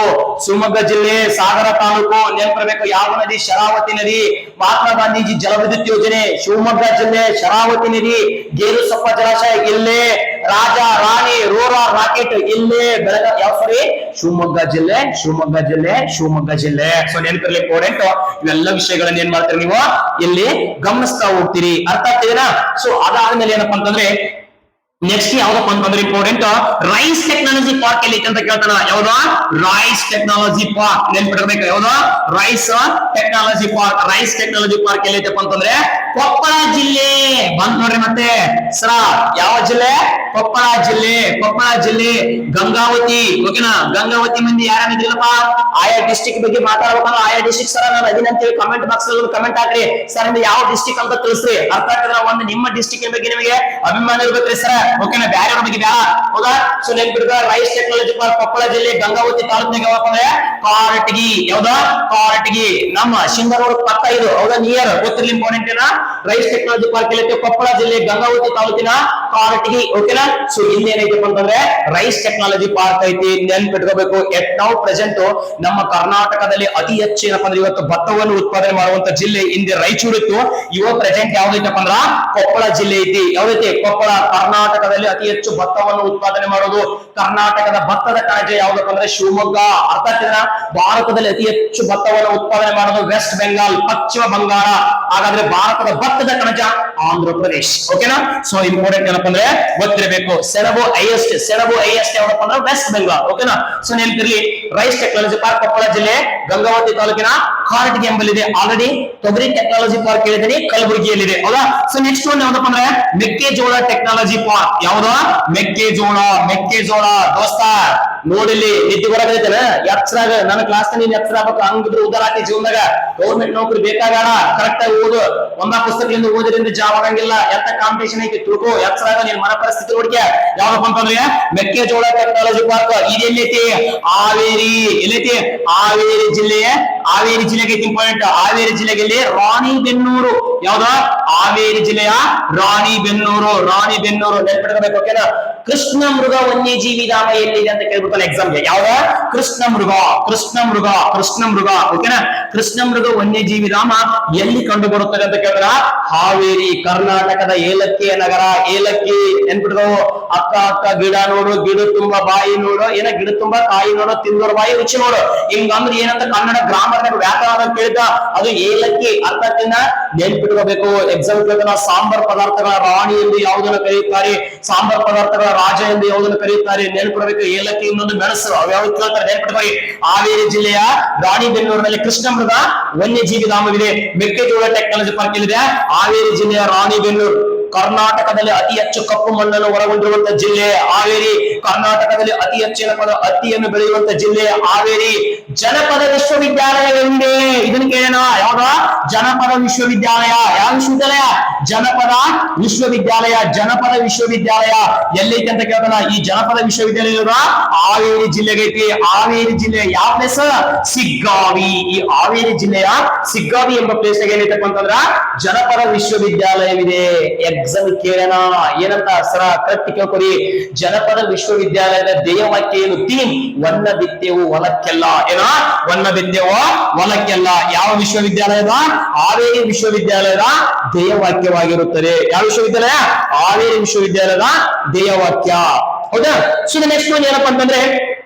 ಶಿವಮೊಗ್ಗ ಜಿಲ್ಲೆ, ಸಾಗರ ತಾಲೂಕು. ನೆನ್ಪಿರ್ಬೇಕು, ಯಾವ ನದಿ? ಶರಾವತಿ ನದಿ. ಮಹಾತ್ಮ ಗಾಂಧೀಜಿ ಜಲವಿದ್ಯುತ್ ಯೋಜನೆ ಶಿವಮೊಗ್ಗ ಜಿಲ್ಲೆ, ಶರಾವತಿ ನದಿ. ಗೇರುಸೊಪ್ಪ ಜಲಾಶಯ ಇಲ್ಲೇ. ರಾಜ ರಾಣಿ ರೋರರ್ ರಾಕೆಟ್ ಇಲ್ಲೇ ಶಿವಮೊಗ್ಗ ಜಿಲ್ಲೆ, ಶಿವಮೊಗ್ಗ ಜಿಲ್ಲೆ, ಶಿವಮೊಗ್ಗ ಜಿಲ್ಲೆ. ಸೊ ನೆನಪಿರ್ಲಿ ಇಂಪಾರ್ಟೆಂಟ್. ಇವೆಲ್ಲ ವಿಷಯಗಳನ್ನ ಏನ್ ಮಾಡ್ತೀರಿ ನೀವು ಇಲ್ಲಿ ಗಮನಿಸ್ತಾ ಹೋಗ್ತೀರಿ. ಅರ್ಥ ಆಗ್ತಿದೇನಾ? ಸೊ ಅದಾದ್ಮೇಲೆ ಏನಪ್ಪಾ ಅಂತಂದ್ರೆ ನೆಕ್ಸ್ಟ್ ಯಾವ್ದಪ್ಪ ಅಂತಂದ್ರೆ ಇಂಪಾರ್ಟೆಂಟ್, ರೈಸ್ ಟೆಕ್ನಾಲಜಿ ಪಾರ್ಕ್ ಎಲ್ಲಿ ಅಂತ ಕೇಳ್ತಾನ. ಯಾವ್ದು? Rice technology park. ನೆನ್ಪಿಡ್ಬೇಕು, ಯಾವ್ದು? Rice technology park. Rice technology park ಎಲ್ಲಿ ಐತಪ್ಪ ಅಂತಂದ್ರೆ ಕೊಪ್ಪಳ ಜಿಲ್ಲೆ. ಬಂದ್ ನೋಡ್ರಿ ಮತ್ತೆ ಸರ, ಯಾವ ಜಿಲ್ಲೆ? ಕೊಪ್ಪಳ ಜಿಲ್ಲೆ. ಕೊಪ್ಪಳ ಜಿಲ್ಲೆ, ಗಂಗಾವತಿ. ಓಕೆನಾ? ಗಂಗಾವತಿ ಮಂದಿ ಯಾರಿಲ್ಲಪ್ಪ, ಆಯಾ ಡಿಸ್ಟಿಕ್ ಬಗ್ಗೆ ಮಾತಾಡ್ಬೇಕಂದ್ರೆ ಆಯಾ ಡಿಸ್ಟಿಕ್ ಸರ ನಾನು ಅದೀನಿ ಅಂತೇಳಿ ಕಮೆಂಟ್ ಬಾಕ್ಸ್ ಅಲ್ಲಿ ಕಮೆಂಟ್ ಹಾಕ್ರಿ. ಸರ್ ನಿಮ್ಗೆ ಯಾವ ಡಿಸ್ಟಿಕ್ ಅಂತ ತಿಳಿಸ್ರಿ. ಅರ್ಥ ಆಗ್ತದ? ಒಂದು ನಿಮ್ಮ ಡಿಸ್ಟಿಕ್ ಬಗ್ಗೆ ನಿಮಗೆ ಅಭಿಮಾನ ಇರ್ಬೇಕ್ರಿ ಸರ್. ಓಕೆನಾ? ಬೇರೆ ಬಗ್ಗೆ ಬೇಡ. ಹೌದಾ? ಸೊ ನೆನ್ಪಿಡ್ಕ, ರೈಸ್ ಟೆಕ್ನಾಲಜಿ ಪಾರ್ಕ್ ಕೊಪ್ಪಳ ಜಿಲ್ಲೆ ಗಂಗಾವತಿ ತಾಲೂಕಿನಾಗ ಯಾವಪ್ಪ ಅಂದ್ರೆ ಕಾರಟಗಿ. ಯಾವ್ದಾ? ಕಾರಟಗಿ. ನಮ್ಮ ಶಿಂಗರೋಡ್ ಪಕ್ಕ ಇದು. ಹೌದಾ? ನಿಯರ್ ಗೊತ್ತಿರಲಿ ಇಂಪಾರ್ಟೆಂಟ್ ಏನ. ರೈಸ್ ಟೆಕ್ನಾಲಜಿ ಪಾರ್ಕ್ ಎಲ್ಲೈತೆ? ಕೊಪ್ಪಳ ಜಿಲ್ಲೆ ಗಂಗಾವತಿ ತಾಲೂಕಿನ ಕಾರಟಗಿ. ಓಕೆನಾ? ಸೊ ಇಲ್ಲಿ ಏನೈತಪ್ಪ ಅಂತಂದ್ರೆ ರೈಸ್ ಟೆಕ್ನಾಲಜಿ ಪಾರ್ಕ್ ಐತಿ. ನೆನ್ಪಿಟ್ಕೋಬೇಕು, ಎಟ್ ನಾವು ಪ್ರೆಸೆಂಟ್ ನಮ್ಮ ಕರ್ನಾಟಕದಲ್ಲಿ ಅತಿ ಹೆಚ್ಚು ಏನಪ್ಪ ಅಂದ್ರೆ ಇವತ್ತು ಭತ್ತವನ್ನು ಉತ್ಪಾದನೆ ಮಾಡುವಂತ ಜಿಲ್ಲೆ ಹಿಂದೆ ರಾಯಚೂರು ಇತ್ತು. ಇವಾಗ ಪ್ರೆಸೆಂಟ್ ಯಾವ್ದೈತಪ್ಪ ಅಂದ್ರ ಕೊಪ್ಪಳ ಜಿಲ್ಲೆ ಐತಿ. ಯಾವ್ದೈತಿ? ಕೊಪ್ಪಳ. ಕರ್ನಾಟಕದಲ್ಲಿ ಅತಿ ಹೆಚ್ಚು ಭತ್ತವನ್ನು ಉತ್ಪಾದನೆ ಮಾಡೋದು ಕರ್ನಾಟಕದ ಭತ್ತದ ಕಣಜ ಯಾವ್ದಪ್ಪ ಅಂದ್ರೆ ಶಿವಮೊಗ್ಗ. ಅರ್ಥ ಆಗ್ತಿದ್ರ? ಭಾರತದಲ್ಲಿ ಅತಿ ಹೆಚ್ಚು ಭತ್ತವನ್ನು ಉತ್ಪಾದನೆ ಮಾಡೋದು ವೆಸ್ಟ್ ಬೆಂಗಾಲ್, ಪಶ್ಚಿಮ ಬಂಗಾಳ. ಹಾಗಾದ್ರೆ ಭಾರತದ ಭತ್ತದ ಕಣಜ ಆಂಧ್ರ ಪ್ರದೇಶ್. ಓಕೆನಾ? ಸೊ ಇಂಪಾರ್ಟೆಂಟ್ ಏನಪ್ಪ ಅಂದ್ರೆ ಗೊತ್ತಿರಬೇಕು. ಸೆಣಬು ಹೈಯೆಸ್ಟ್. ಸೆಣಬು ಹೈಯೆಸ್ಟ್ ಯಾವ್ದಪ್ಪ ಅಂದ್ರೆ ವೆಸ್ಟ್ ಬೆಂಗಾಲ್. ಓಕೆನಾ? ಸೊ ನೆನಪಿರ್ಲಿ, ರೈಸ್ ಟೆಕ್ನಾಲಜಿ ಪಾರ್ಕ್ ಕೊಪ್ಪಳ ಜಿಲ್ಲೆ ಗಂಗಾವತಿ ತಾಲೂಕಿನ ಕಾರಟಗಿ ಎಂಬಲ್ಲಿದೆ. ಆಲ್ರೆಡಿ ತೊಗರಿ ಟೆಕ್ನಾಲಜಿ ಪಾರ್ಕ್ ಹೇಳಿದೀನಿ, ಕಲಬುರಗಿಯಲ್ಲಿದೆ. ಹೌದಾ? ಸೊ ನೆಕ್ಸ್ಟ್ ಒಂದು ಯಾವ್ದಪ್ಪ ಅಂದ್ರೆ ಮೆಕ್ಕೆಜೋಳ ಟೆಕ್ನಾಲಜಿ ಪಾರ್ಕ್. ಯಾವ್ದು? ಮೆಕ್ಕೆಜೋಳ. ಮೆಕ್ಕೆಜೋಳ ದೋಸ್ತ ನೋಡಿಲ್ಲಿ ನಿದ್ದೆ ಬರಕೈತೇನ ಎಚ್ಚರಾಗ. ನನ್ನ ಕ್ಲಾಸ್ ನೀನ್ ಎಚ್ಚರ ಆಗ್ಬೇಕು. ಹಂಗಿದ್ರೆ ಉದ್ದಾರ ಆಗಿ ಜೀವನದಾಗ. ಗೌರ್ಮೆಂಟ್ ನೌಕರಿ ಬೇಕಾಗಾಡ, ಕರೆಕ್ಟ್ ಆಗಿ ಓದು. ಒಂದಾ ಪುಸ್ತಕದಿಂದ ಓದಿರಿಂದ ಜಾಬ್ ಆಗಂಗಿಲ್ಲ. ಎಂತ ಕಾಂಪಿಟೇಷನ್ ಐತಿ ತಿಳ್ಕೊ. ಎಚ್ಚರಾಗ ನಿನ್ ಮನ ಪರಿಸ್ಥಿತಿ ನೋಡ್ಕೆ. ಯಾವ್ದಪ್ಪ ಅಂತಂದ್ರೆ ಮೆಕ್ಕೆಜೋಳ ಟೆಕ್ನಾಲಜಿ ಪಾರ್ಕ್. ಇದು ಎಲ್ಲೈತಿ? ಹಾವೇರಿ. ಎಲ್ಲೈತಿ? ಹಾವೇರಿ ಜಿಲ್ಲೆ. ಹಾವೇರಿ ಜಿಲ್ಲೆಗೆ ಇಂಪಾರ್ಟೆಂಟ್. ಹಾವೇರಿ ಜಿಲ್ಲೆಗೆ ರಾಣಿಬೆನ್ನೂರು. ಯಾವ್ದು? ಹಾವೇರಿ ಜಿಲ್ಲೆಯ ರಾಣಿಬೆನ್ನೂರು. ರಾಣಿಬೆನ್ನೂರು ನೆನ್ಪಿಟ್ಕೋಬೇಕು. ಓಕೆನಾ? ಕೃಷ್ಣ ಮೃಗ ವನ್ಯಜೀವಿ ಧಾಮ ಎಲ್ಲಿದೆ ಅಂತ ಕೇಳ್ಬಿಟ್ಟಲ್ಲ ಎಕ್ಸಾಮ್ಗೆ. ಯಾವ್ದ? ಕೃಷ್ಣ ಮೃಗ. ಕೃಷ್ಣ ಮೃಗ. ಕೃಷ್ಣ ಮೃಗ. ಓಕೆನಾ? ಕೃಷ್ಣ ಮೃಗ ವನ್ಯಜೀವಿ ಧಾಮ ಎಲ್ಲಿ ಕಂಡು ಬರುತ್ತದೆ ಅಂತ ಕೇಳಿದ್ರ ಹಾವೇರಿ. ಕರ್ನಾಟಕದ ಏಲಕ್ಕಿಯ ನಗರ. ಏಲಕ್ಕಿ ನೆನ್ಪಿಟ್ಕೋ. ಅಕ್ಕ ಅಕ್ಕ ಗಿಡ ನೋಡು, ಗಿಡ ತುಂಬಾ ಬಾಯಿ ನೋಡು. ಏನ ಗಿಡ ತುಂಬಾ ಕಾಯಿ ನೋಡು, ತಿಂದೋರ್ ಬಾಯಿ ರುಚಿ ನೋಡು. ಹಿಂಗಂದ್ರೆ ಏನಂತ ಕನ್ನಡ ಗ್ರಾಮರ್ ವ್ಯಾಕರಣ ಕೇಳಿದ ಅದು ಏಲಕ್ಕಿ. ಅರ್ಥದಿಂದ ನೆನ್ಪಿಟ್ಕೋಬೇಕು. ಎಕ್ಸಾಮ್ ಕೇಳಿದ ಸಾಂಬಾರ್ ಪದಾರ್ಥಗಳ ರಾಣಿ ಎಂದು ಯಾವುದನ್ನು ಕರೆಯುತ್ತಾರೆ? ಸಾಂಬಾರ್ ಪದಾರ್ಥಗಳ ರಾಜ ಎಂದು ಯಾವುದನ್ನು ಕರೆಯುತ್ತಾರೆ? ನೆನ್ಪಿಡಬೇಕು. ಏಲಕ್ಕಿ ಇನ್ನೊಂದು ಮೆಣಸು. ಅವ್ಯಾವ ಕೇಳ್ತಾರೆ ನೆನ್ಪಿಟ್ಕೊಳ್ಳಿ. ಹಾವೇರಿ ಜಿಲ್ಲೆಯ ರಾಣಿಬೆನ್ನೂರಿನಲ್ಲಿ ಕೃಷ್ಣ ಮೃಗ ವನ್ಯಜೀವಿ ಧಾಮವಿದೆ. ಮೆಕ್ಕೆಜೋಳ ಟೆಕ್ನಾಲಜಿ ಪಾರ್ಕ್ ಎಲ್ಲಿದೆ? ಹಾವೇರಿ ಜಿಲ್ಲೆಯ ರಾಣಿಬೆನ್ನೂರು. ಕರ್ನಾಟಕದಲ್ಲಿ ಅತಿ ಹೆಚ್ಚು ಕಪ್ಪು ಮಣ್ಣನ್ನು ಒಳಗೊಂಡಿರುವಂತಹ ಜಿಲ್ಲೆ ಹಾವೇರಿ. ಕರ್ನಾಟಕದಲ್ಲಿ ಅತಿ ಹೆಚ್ಚಿನ ಹತ್ತಿಯನ್ನು ಬೆಳೆಯುವಂತ ಜಿಲ್ಲೆ ಹಾವೇರಿ. ಜನಪದ ವಿಶ್ವವಿದ್ಯಾಲಯವಿದೆ. ಇದನ್ನ ಕೇಳೋಣ. ಯಾವಾಗ? ಜನಪದ ವಿಶ್ವವಿದ್ಯಾಲಯ. ಯಾವ ವಿಶ್ವವಿದ್ಯಾಲಯ? ಜನಪದ ವಿಶ್ವವಿದ್ಯಾಲಯ. ಜನಪದ ವಿಶ್ವವಿದ್ಯಾಲಯ ಎಲ್ಲೈತೆ ಅಂತ ಕೇಳ್ತಾನ. ಈ ಜನಪದ ವಿಶ್ವವಿದ್ಯಾಲಯ ಹಾವೇರಿ ಜಿಲ್ಲೆಗೆ ಐತಿ. ಹಾವೇರಿ ಜಿಲ್ಲೆ ಯಾವ ಪ್ಲೇಸ್? ಸಿಗ್ಗಾವಿ. ಈ ಹಾವೇರಿ ಜಿಲ್ಲೆಯ ಸಿಗ್ಗಾವಿ ಎಂಬ ಪ್ಲೇಸ್ ಏನೈತಪ್ಪ ಅಂತಂದ್ರ ಜನಪದ ವಿಶ್ವವಿದ್ಯಾಲಯವಿದೆ. ಎಕ್ಸಾಮ್ ಕೇಳೋಣ. ಏನಂತ ಸರ ಕರೆಕ್ಟ್ ಕೇಳ್ಕೊರಿ. ಜನಪದ ವಿಶ್ವವಿದ್ಯಾಲಯದ ಧ್ಯೇಯವಾಕ್ಯ ಏನು? ಥೀಮ್ ವನ್ನ ಬಿತ್ತೇವು ಹೊಲಕ್ಕೆಲ್ಲ. ಏನ? ವನ್ನ ಬಿತ್ತೇವು ಹೊಲಕ್ಕೆಲ್ಲ. ಯಾವ ವಿಶ್ವವಿದ್ಯಾಲಯದ? ಹಾವೇರಿ ವಿಶ್ವವಿದ್ಯಾಲಯದ ಧ್ಯೇಯವಾಕ್ಯವಾಗಿರುತ್ತದೆ. ಯಾವ ವಿಶ್ವವಿದ್ಯಾಲಯ? ಹಾವೇರಿ ವಿಶ್ವವಿದ್ಯಾಲಯದ ಧ್ಯೇಯವಾಕ್ಯ. ಹೌದಾ? ಸೊ ನೆಕ್ಸ್ಟ್ ಒಂದು ಏನಪ್ಪಾ ಅಂತಂದ್ರೆ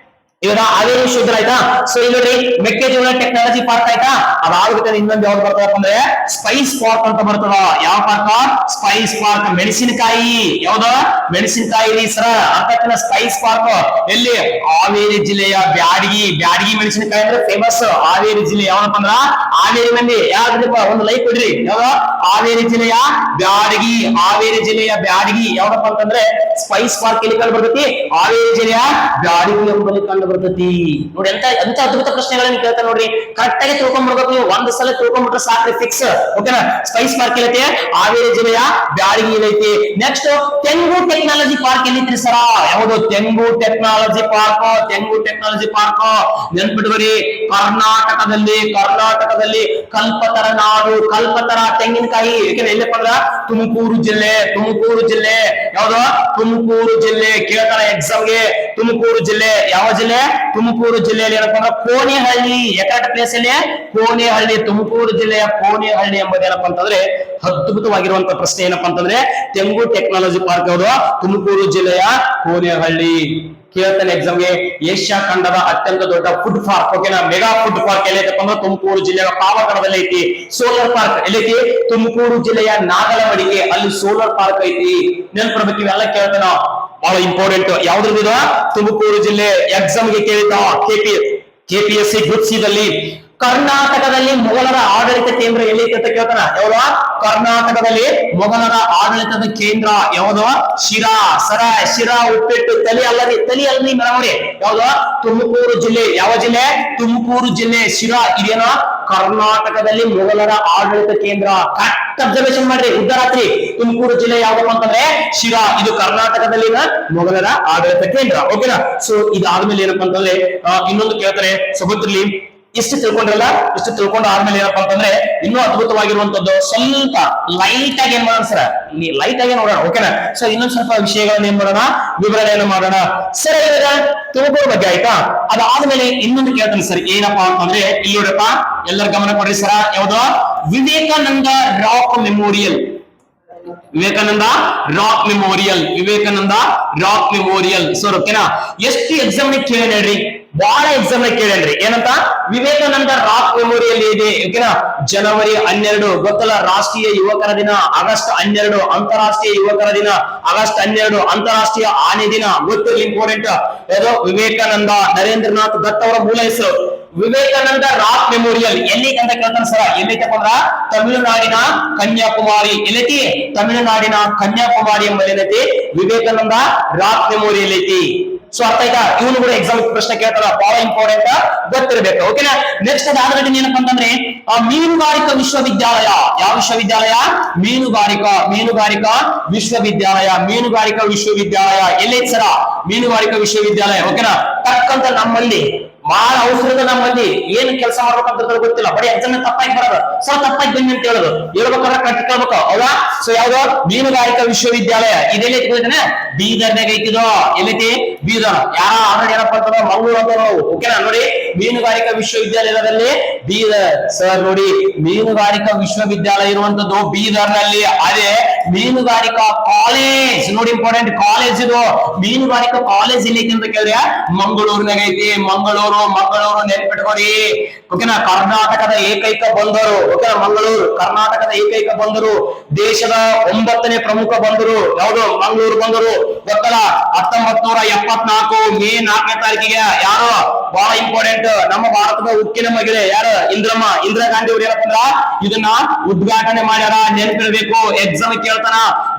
ಇವಾಗ ಹಾವೇರಿ ವಿಶ್ವವಿದ್ಯಾಲಯ ಆಯ್ತಾ. ಸೊ ಇಲ್ಲಿ ನೋಡ್ರಿ ಮೆಕ್ಕೆಜೋಳ ಟೆಕ್ನಾಲಜಿ ಪಾರ್ಕ್ ಆಯ್ತಾ. ಅದಾಗುತ್ತೆ ಇನ್ನೊಂದು ಯಾವ್ದು ಬರ್ತದಪ್ಪ ಅಂದ್ರೆ ಸ್ಪೈಸ್ ಪಾರ್ಕ್ ಅಂತ ಬರ್ತದ. ಯಾವ ಪಾರ್ಕ್? Spice park. ಮೆಣಸಿನಕಾಯಿ ಯಾವ್ದು? ಮೆಣಸಿನಕಾಯಿ ರೀ ಸರ ಅಂತ ಸ್ಪೈಸ್ ಪಾರ್ಕ್ ಎಲ್ಲಿ? ಹಾವೇರಿ ಜಿಲ್ಲೆಯ ಬ್ಯಾಡಗಿ. ಬ್ಯಾಡಗಿ ಮೆಣಸಿನಕಾಯಿ ಅಂದ್ರೆ ಫೇಮಸ್ ಹಾವೇರಿ ಜಿಲ್ಲೆ. ಯಾವಪ್ಪ ಅಂದ್ರ ಹಾವೇರಿ ಮಂದಿ ಯಾವ್ದಪ್ಪ ಒಂದು ಲೈಕ್ ಕೊಡ್ರಿ. ಯಾವ್ದ? ಹಾವೇರಿ ಜಿಲ್ಲೆಯ ಬ್ಯಾಡಗಿ. ಹಾವೇರಿ ಜಿಲ್ಲೆಯ ಬ್ಯಾಡಗಿ ಯಾವ್ದಪ್ಪ ಅಂತಂದ್ರೆ ಸ್ಪೈಸ್ ಪಾರ್ಕ್ ಎಲ್ಲಿ ಕಂಡು ಬರ್ತೈತಿ? ಹಾವೇರಿ ಜಿಲ್ಲೆಯ ಬ್ಯಾಡಗಿ ಎಂಬಲ್ಲಿ ಕಂಡು ಬರ್ತೈತಿ. ನೋಡಿ ಎಂತ ಅದ್ಭುತ ಪ್ರಶ್ನೆಗಳನ್ನ ಕೇಳ್ತಾರೆ ನೋಡ್ರಿ. ಕರೆಕ್ಟ್ ಆಗಿ ತಿಳ್ಕೊಂಡ್ಬಿಡ್ಬೇಕು ನೀವು. ಒಂದ್ ಸಲ ತಿಳ್ಕೊಂಡ್ಬಿಟ್ರೆ ಸಾಕ್ರಿ ಫಿಕ್ಸ್. ಓಕೆನಾ? Spice park ಎಲ್ಲೈತಿ? ಹಾವೇರಿ ಜಿಲ್ಲೆಯ ಬ್ಯಾಡಗಿ ಐತಿ. ನೆಕ್ಸ್ಟ್ ತೆಂಗು ಟೆಕ್ನಾಲಜಿ ಪಾರ್ಕ್ ಎಲ್ಲಿತ್ರಿ ಸರ? ಯಾವುದು? ತೆಂಗು ಟೆಕ್ನಾಲಜಿ ಪಾರ್ಕ್. ತೆಂಗು ಟೆಕ್ನಾಲಜಿ ಪಾರ್ಕ್ ನೆನ್ಪಿಟ್ಕೊರಿ. ಕರ್ನಾಟಕದಲ್ಲಿ ಕಲ್ಪತರ ನಾಡು. ಕಲ್ಪತರ ತೆಂಗಿನಕಾಯಿ ಎಲ್ಲಪ್ಪ ಅಂದ್ರ ತುಮಕೂರು ಜಿಲ್ಲೆ. ತುಮಕೂರು ಜಿಲ್ಲೆ ಯಾವ್ದು? ತುಮಕೂರು ಜಿಲ್ಲೆ ಕೇಳ್ತಾರ ಎಕ್ಸಾಮ್ಗೆ. ತುಮಕೂರು ಜಿಲ್ಲೆ ಯಾವ ಜಿಲ್ಲೆ? ತುಮಕೂರು ಜಿಲ್ಲೆಯಲ್ಲಿ ಏನಪ್ಪ ಅಂದ್ರೆ ಕೋನೇಹಳ್ಳಿ. ಎಕರೆಕ್ಟ್ ಪ್ಲೇಸ್ ಅಲ್ಲಿ ಕೋನೇಹಳ್ಳಿ. ತುಮಕೂರು ಜಿಲ್ಲೆಯ ಕೋನೇಹಳ್ಳಿ ಎಂಬುದೇನಪ್ಪ ಅಂತಂದ್ರೆ ಅದ್ಭುತವಾಗಿರುವಂತಹ ಪ್ರಶ್ನೆ. ಏನಪ್ಪಾ ಅಂತಂದ್ರೆ ತೆಂಗು ಟೆಕ್ನಾಲಜಿ ಪಾರ್ಕ್ ಯಾವುದು? ತುಮಕೂರು ಜಿಲ್ಲೆಯ ಕೋನೇಹಳ್ಳಿ. ಕೇಳ್ತಾನೆ ಎಕ್ಸಾಮ್ಗೆ. ಏಷ್ಯಾ ಖಂಡದ ಅತ್ಯಂತ ದೊಡ್ಡ ಫುಡ್ ಪಾರ್ಕ್. ಓಕೆನಾ? ಮೆಗಾ ಫುಡ್ ಪಾರ್ಕ್ ಎಲ್ಲೈತಪ್ಪ ಅಂದ್ರೆ ತುಮಕೂರು ಜಿಲ್ಲೆಯ ಪಾವಗಡದಲ್ಲಿ ಐತಿ. Solar park ಎಲ್ಲೈತಿ? ತುಮಕೂರು ಜಿಲ್ಲೆಯ ನಾಗಲಮಡಿಗೆ ಅಲ್ಲಿ ಸೋಲಾರ್ ಪಾರ್ಕ್ ಐತಿ. ನೆನ್ಪಿಡ್ಬೇಕು ಇವೆಲ್ಲ ಕೇಳ್ತಾನ. ಬಹಳ ಇಂಪಾರ್ಟೆಂಟ್. ಯಾವ್ದ್ರದ್ದು? ತುಮಕೂರು ಜಿಲ್ಲೆ ಎಕ್ಸಾಮ್ಗೆ ಕೇಳಿದ್ದ. ಕೆಪಿಎಸ್ಸಿ ಗ್ರೂಪ್ ಸಿ ದಲ್ಲಿ ಕರ್ನಾಟಕದಲ್ಲಿ ಮೊಘಲರ ಆಡಳಿತ ಕೇಂದ್ರ ಎಲ್ಲೈತಿ ಅಂತ ಕೇಳ್ತಾನ. ಯಾವ್ದು? ಕರ್ನಾಟಕದಲ್ಲಿ ಮೊಘಲರ ಆಡಳಿತದ ಕೇಂದ್ರ ಯಾವುದು? ಶಿರಾ. ಸರ ಶಿರಾ ಉಪ್ಪಿಟ್ಟು ತಲಿ ಅಲ್ಲರಿ ಮೆರವರಿ. ಯಾವ್ದು? ತುಮಕೂರು ಜಿಲ್ಲೆ. ಯಾವ ಜಿಲ್ಲೆ? ತುಮಕೂರು ಜಿಲ್ಲೆ ಶಿರಾ. ಇದೇನೋ ಕರ್ನಾಟಕದಲ್ಲಿ ಮೊಘಲರ ಆಡಳಿತ ಕೇಂದ್ರ. ಕರೆಕ್ಟ್ ಅಬ್ಸರ್ವೇಷನ್ ಮಾಡ್ರಿ. ಉದ್ದರಾತ್ರಿ ತುಮಕೂರು ಜಿಲ್ಲೆ ಯಾವ್ದಪ್ಪ ಅಂತಂದ್ರೆ ಶಿರಾ. ಇದು ಕರ್ನಾಟಕದಲ್ಲಿನ ಮೊಘಲರ ಆಡಳಿತ ಕೇಂದ್ರ. ಓಕೆನಾ? ಸೊ ಇದಾದ್ಮೇಲೆ ಏನಪ್ಪಾ ಅಂತಂದ್ರೆ ಇನ್ನೊಂದು ಕೇಳ್ತಾರೆ. ಸೊ ಗೊತ್ತಿರ್ಲಿ. ಇಷ್ಟು ತಿಳ್ಕೊಂಡ್ರಲ್ಲ. ಇಷ್ಟು ತಿಳ್ಕೊಂಡ ಆದ್ಮೇಲೆ ಏನಪ್ಪಾ ಅಂತಂದ್ರೆ ಇನ್ನೂ ಅದ್ಭುತವಾಗಿರುವಂತದ್ದು ಸ್ವಲ್ಪ ಲೈಟ್ ಆಗಿ ಏನ್ ಮಾಡೋಣ ಸರ್? ಲೈಟ್ ಆಗಿ ನೋಡೋಣ. ಓಕೆನಾ? ಸೊ ಇನ್ನೊಂದ್ ಸ್ವಲ್ಪ ವಿಷಯಗಳನ್ನ ಏನ್ ಮಾಡೋಣ? ವಿವರಣೆಯನ್ನು ಮಾಡೋಣ. ಸರ್ ಇವಾಗ ತುಮಕೂರು ಬಗ್ಗೆ ಆಯ್ತಾ. ಅದಾದ್ಮೇಲೆ ಇನ್ನೊಂದು ಕೇಳ್ತಾನೆ ಸರ್. ಏನಪ್ಪಾ ಅಂತಂದ್ರೆ ಇಲ್ಲಿ ನೋಡಪ್ಪ ಎಲ್ಲರ ಗಮನ ಕೊಡ್ರಿ ಸರ. ಯಾವ್ದು? Vivekananda rock memorial. Vivekananda rock memorial. Vivekananda rock memorial. Sir ಓಕೆನಾ? ಎಷ್ಟು ಎಕ್ಸಾಮ್ ಕೇಳಿ ಬಹಳ ಎಕ್ಸಾಮ್ ಕೇಳೇನ್ರಿ. ಏನಂತ? ವಿವೇಕಾನಂದ ರಾಕ್ ಮೆಮೋರಿಯಲ್ ಇದೆ. ಓಕೆನಾ? ಜನವರಿ 12 ಗೊತ್ತಲ್ಲ ರಾಷ್ಟ್ರೀಯ ಯುವಕರ ದಿನ. ಆಗಸ್ಟ್ 12 ಅಂತಾರಾಷ್ಟ್ರೀಯ ಯುವಕರ ದಿನ. ಆಗಸ್ಟ್ 12 ಅಂತಾರಾಷ್ಟ್ರೀಯ ಆನೆ ದಿನ. ಗೊತ್ತಿರಲಿ ಇಂಪಾರ್ಟೆಂಟ್. ಯಾವುದು? ವಿವೇಕಾನಂದ. ನರೇಂದ್ರನಾಥ್ ದತ್ ಅವರ ಮೂಲ ಹೆಸರು ವಿವೇಕಾನಂದ ರಾಕ್ ಮೆಮೋರಿಯಲ್. ಎಲ್ಲಿ ಅಂತ ಕೇಳ್ತಾನೆ ಸರ. ಎಲ್ಲೈತಪ್ಪ ಅಂದ್ರ ತಮಿಳುನಾಡಿನ ಕನ್ಯಾಕುಮಾರಿ. ಎಲ್ಲೈತಿ? ತಮಿಳುನಾಡಿನ ಕನ್ಯಾಕುಮಾರಿ ಎಂಬಲ್ಲಿ ವಿವೇಕಾನಂದ ರಾಕ್ ಮೆಮೋರಿಯಲ್ ಐತಿ. ಸೊ ಅರ್ಥ ಆಯ್ತಾ? ಇವನು ಕೂಡ ಎಕ್ಸಾಮ್ ಪ್ರಶ್ನೆ ಕೇಳ್ತಾರ. ಬಹಳ ಇಂಪಾರ್ಟೆಂಟ್ ಗೊತ್ತಿರಬೇಕು. ಓಕೆನಾ? ನೆಕ್ಸ್ಟ್ ಅದಾದ್ಮೇಲೆ ಏನಪ್ಪ ಅಂತಂದ್ರೆ ಮೀನುಗಾರಿಕಾ ವಿಶ್ವವಿದ್ಯಾಲಯ. ಯಾವ ವಿಶ್ವವಿದ್ಯಾಲಯ? ಮೀನುಗಾರಿಕಾ ವಿಶ್ವವಿದ್ಯಾಲಯ. ಮೀನುಗಾರಿಕಾ ವಿಶ್ವವಿದ್ಯಾಲಯ ಎಲ್ಲೈತಿ ಸರ? ಮೀನುಗಾರಿಕಾ ವಿಶ್ವವಿದ್ಯಾಲಯ. ಓಕೆನಾ? ತಕ್ಕಂತ ನಮ್ಮಲ್ಲಿ ಬಹಳ ಅವಸರದ ನಮ್ಮಲ್ಲಿ ಏನ್ ಕೆಲಸ ಮಾಡ್ಬೇಕಂತ ಗೊತ್ತಿಲ್ಲ. ಬರೀ ಎಕ್ಸಾಮ್ ತಪ್ಪಾಗಿ ಬರೋದು. ಸೊ ತಪ್ಪಾಗಿ ಬನ್ನಿ ಅಂತ ಹೇಳೋದು. ಹೇಳ್ಬೇಕಾದ್ರೆ ಕರೆಕ್ಟ್ ಕೇಳ್ಬೇಕು. ಹೌದಾ? ಸೊ ಯಾವ್ದು? ಮೀನುಗಾರಿಕಾ ವಿಶ್ವವಿದ್ಯಾಲಯ. ಇದೆಲ್ಲ ಐತಿದಾನೆ ಬೀದರ್ನಾಗ ಐತಿದೋ. ಎಲ್ಲೈತಿ? ಬೀದರ್. ಯಾರ ಆಲ್ರೆಡಿ ಏನಪ್ಪ ಅಂತಂದ್ರೆ ಮಂಗಳೂರು ಅಂತ ನಾವು. ಓಕೆನಾ? ನೋಡಿ ಮೀನುಗಾರಿಕಾ ವಿಶ್ವವಿದ್ಯಾಲಯದಲ್ಲಿ ಬೀದರ್. ಸರ್ ನೋಡಿ ಮೀನುಗಾರಿಕಾ ವಿಶ್ವವಿದ್ಯಾಲಯ ಇರುವಂತದ್ದು ಬೀದರ್ ನಲ್ಲಿ. ಅದೇ ಮೀನುಗಾರಿಕಾ ಕಾಲೇಜ್ ನೋಡಿ ಇಂಪಾರ್ಟೆಂಟ್ ಕಾಲೇಜ್ ಇದು. ಮೀನುಗಾರಿಕಾ ಕಾಲೇಜ್ ಇಲ್ಲಿ ಐತಿ ಅಂತ ಕೇಳಿದ್ರೆ ಮಂಗಳೂರಿನಾಗ ಐತಿ. ಮಂಗಳೂರು ನೆನ್ಪಿಟ್ಕೊಡಿ. ಓಕೆನಾ? ಕರ್ನಾಟಕದ ಏಕೈಕ ಬಂದರು. ಓಕೆನಾ? ಮಂಗಳೂರು ಕರ್ನಾಟಕದ ಏಕೈಕ ಬಂದರು. ದೇಶದ 9ನೇ ಪ್ರಮುಖ ಬಂದರು ಯಾವುದು? ಮಂಗಳೂರು ಬಂದರು. ಗೊತ್ತಲ್ಲ? 1974 ಮೇ 4ನೇ ತಾರೀಕಿಗೆ ಯಾರು? ಬಹಳ ಇಂಪಾರ್ಟೆಂಟ್. ನಮ್ಮ ಭಾರತದ ಉಕ್ಕಿನ ಮಹಿಳೆ ಯಾರು? ಇಂದಿರಾ ಗಾಂಧಿ ಅವರು ಏನಪ್ಪ ಅಂದ್ರ ಇದನ್ನ ಉದ್ಘಾಟನೆ ಮಾಡ್ಯಾರ. ನೆನಪಿರಬೇಕು. ಎಕ್ಸಾಮ್ ಕೇಳ್ತಾನ.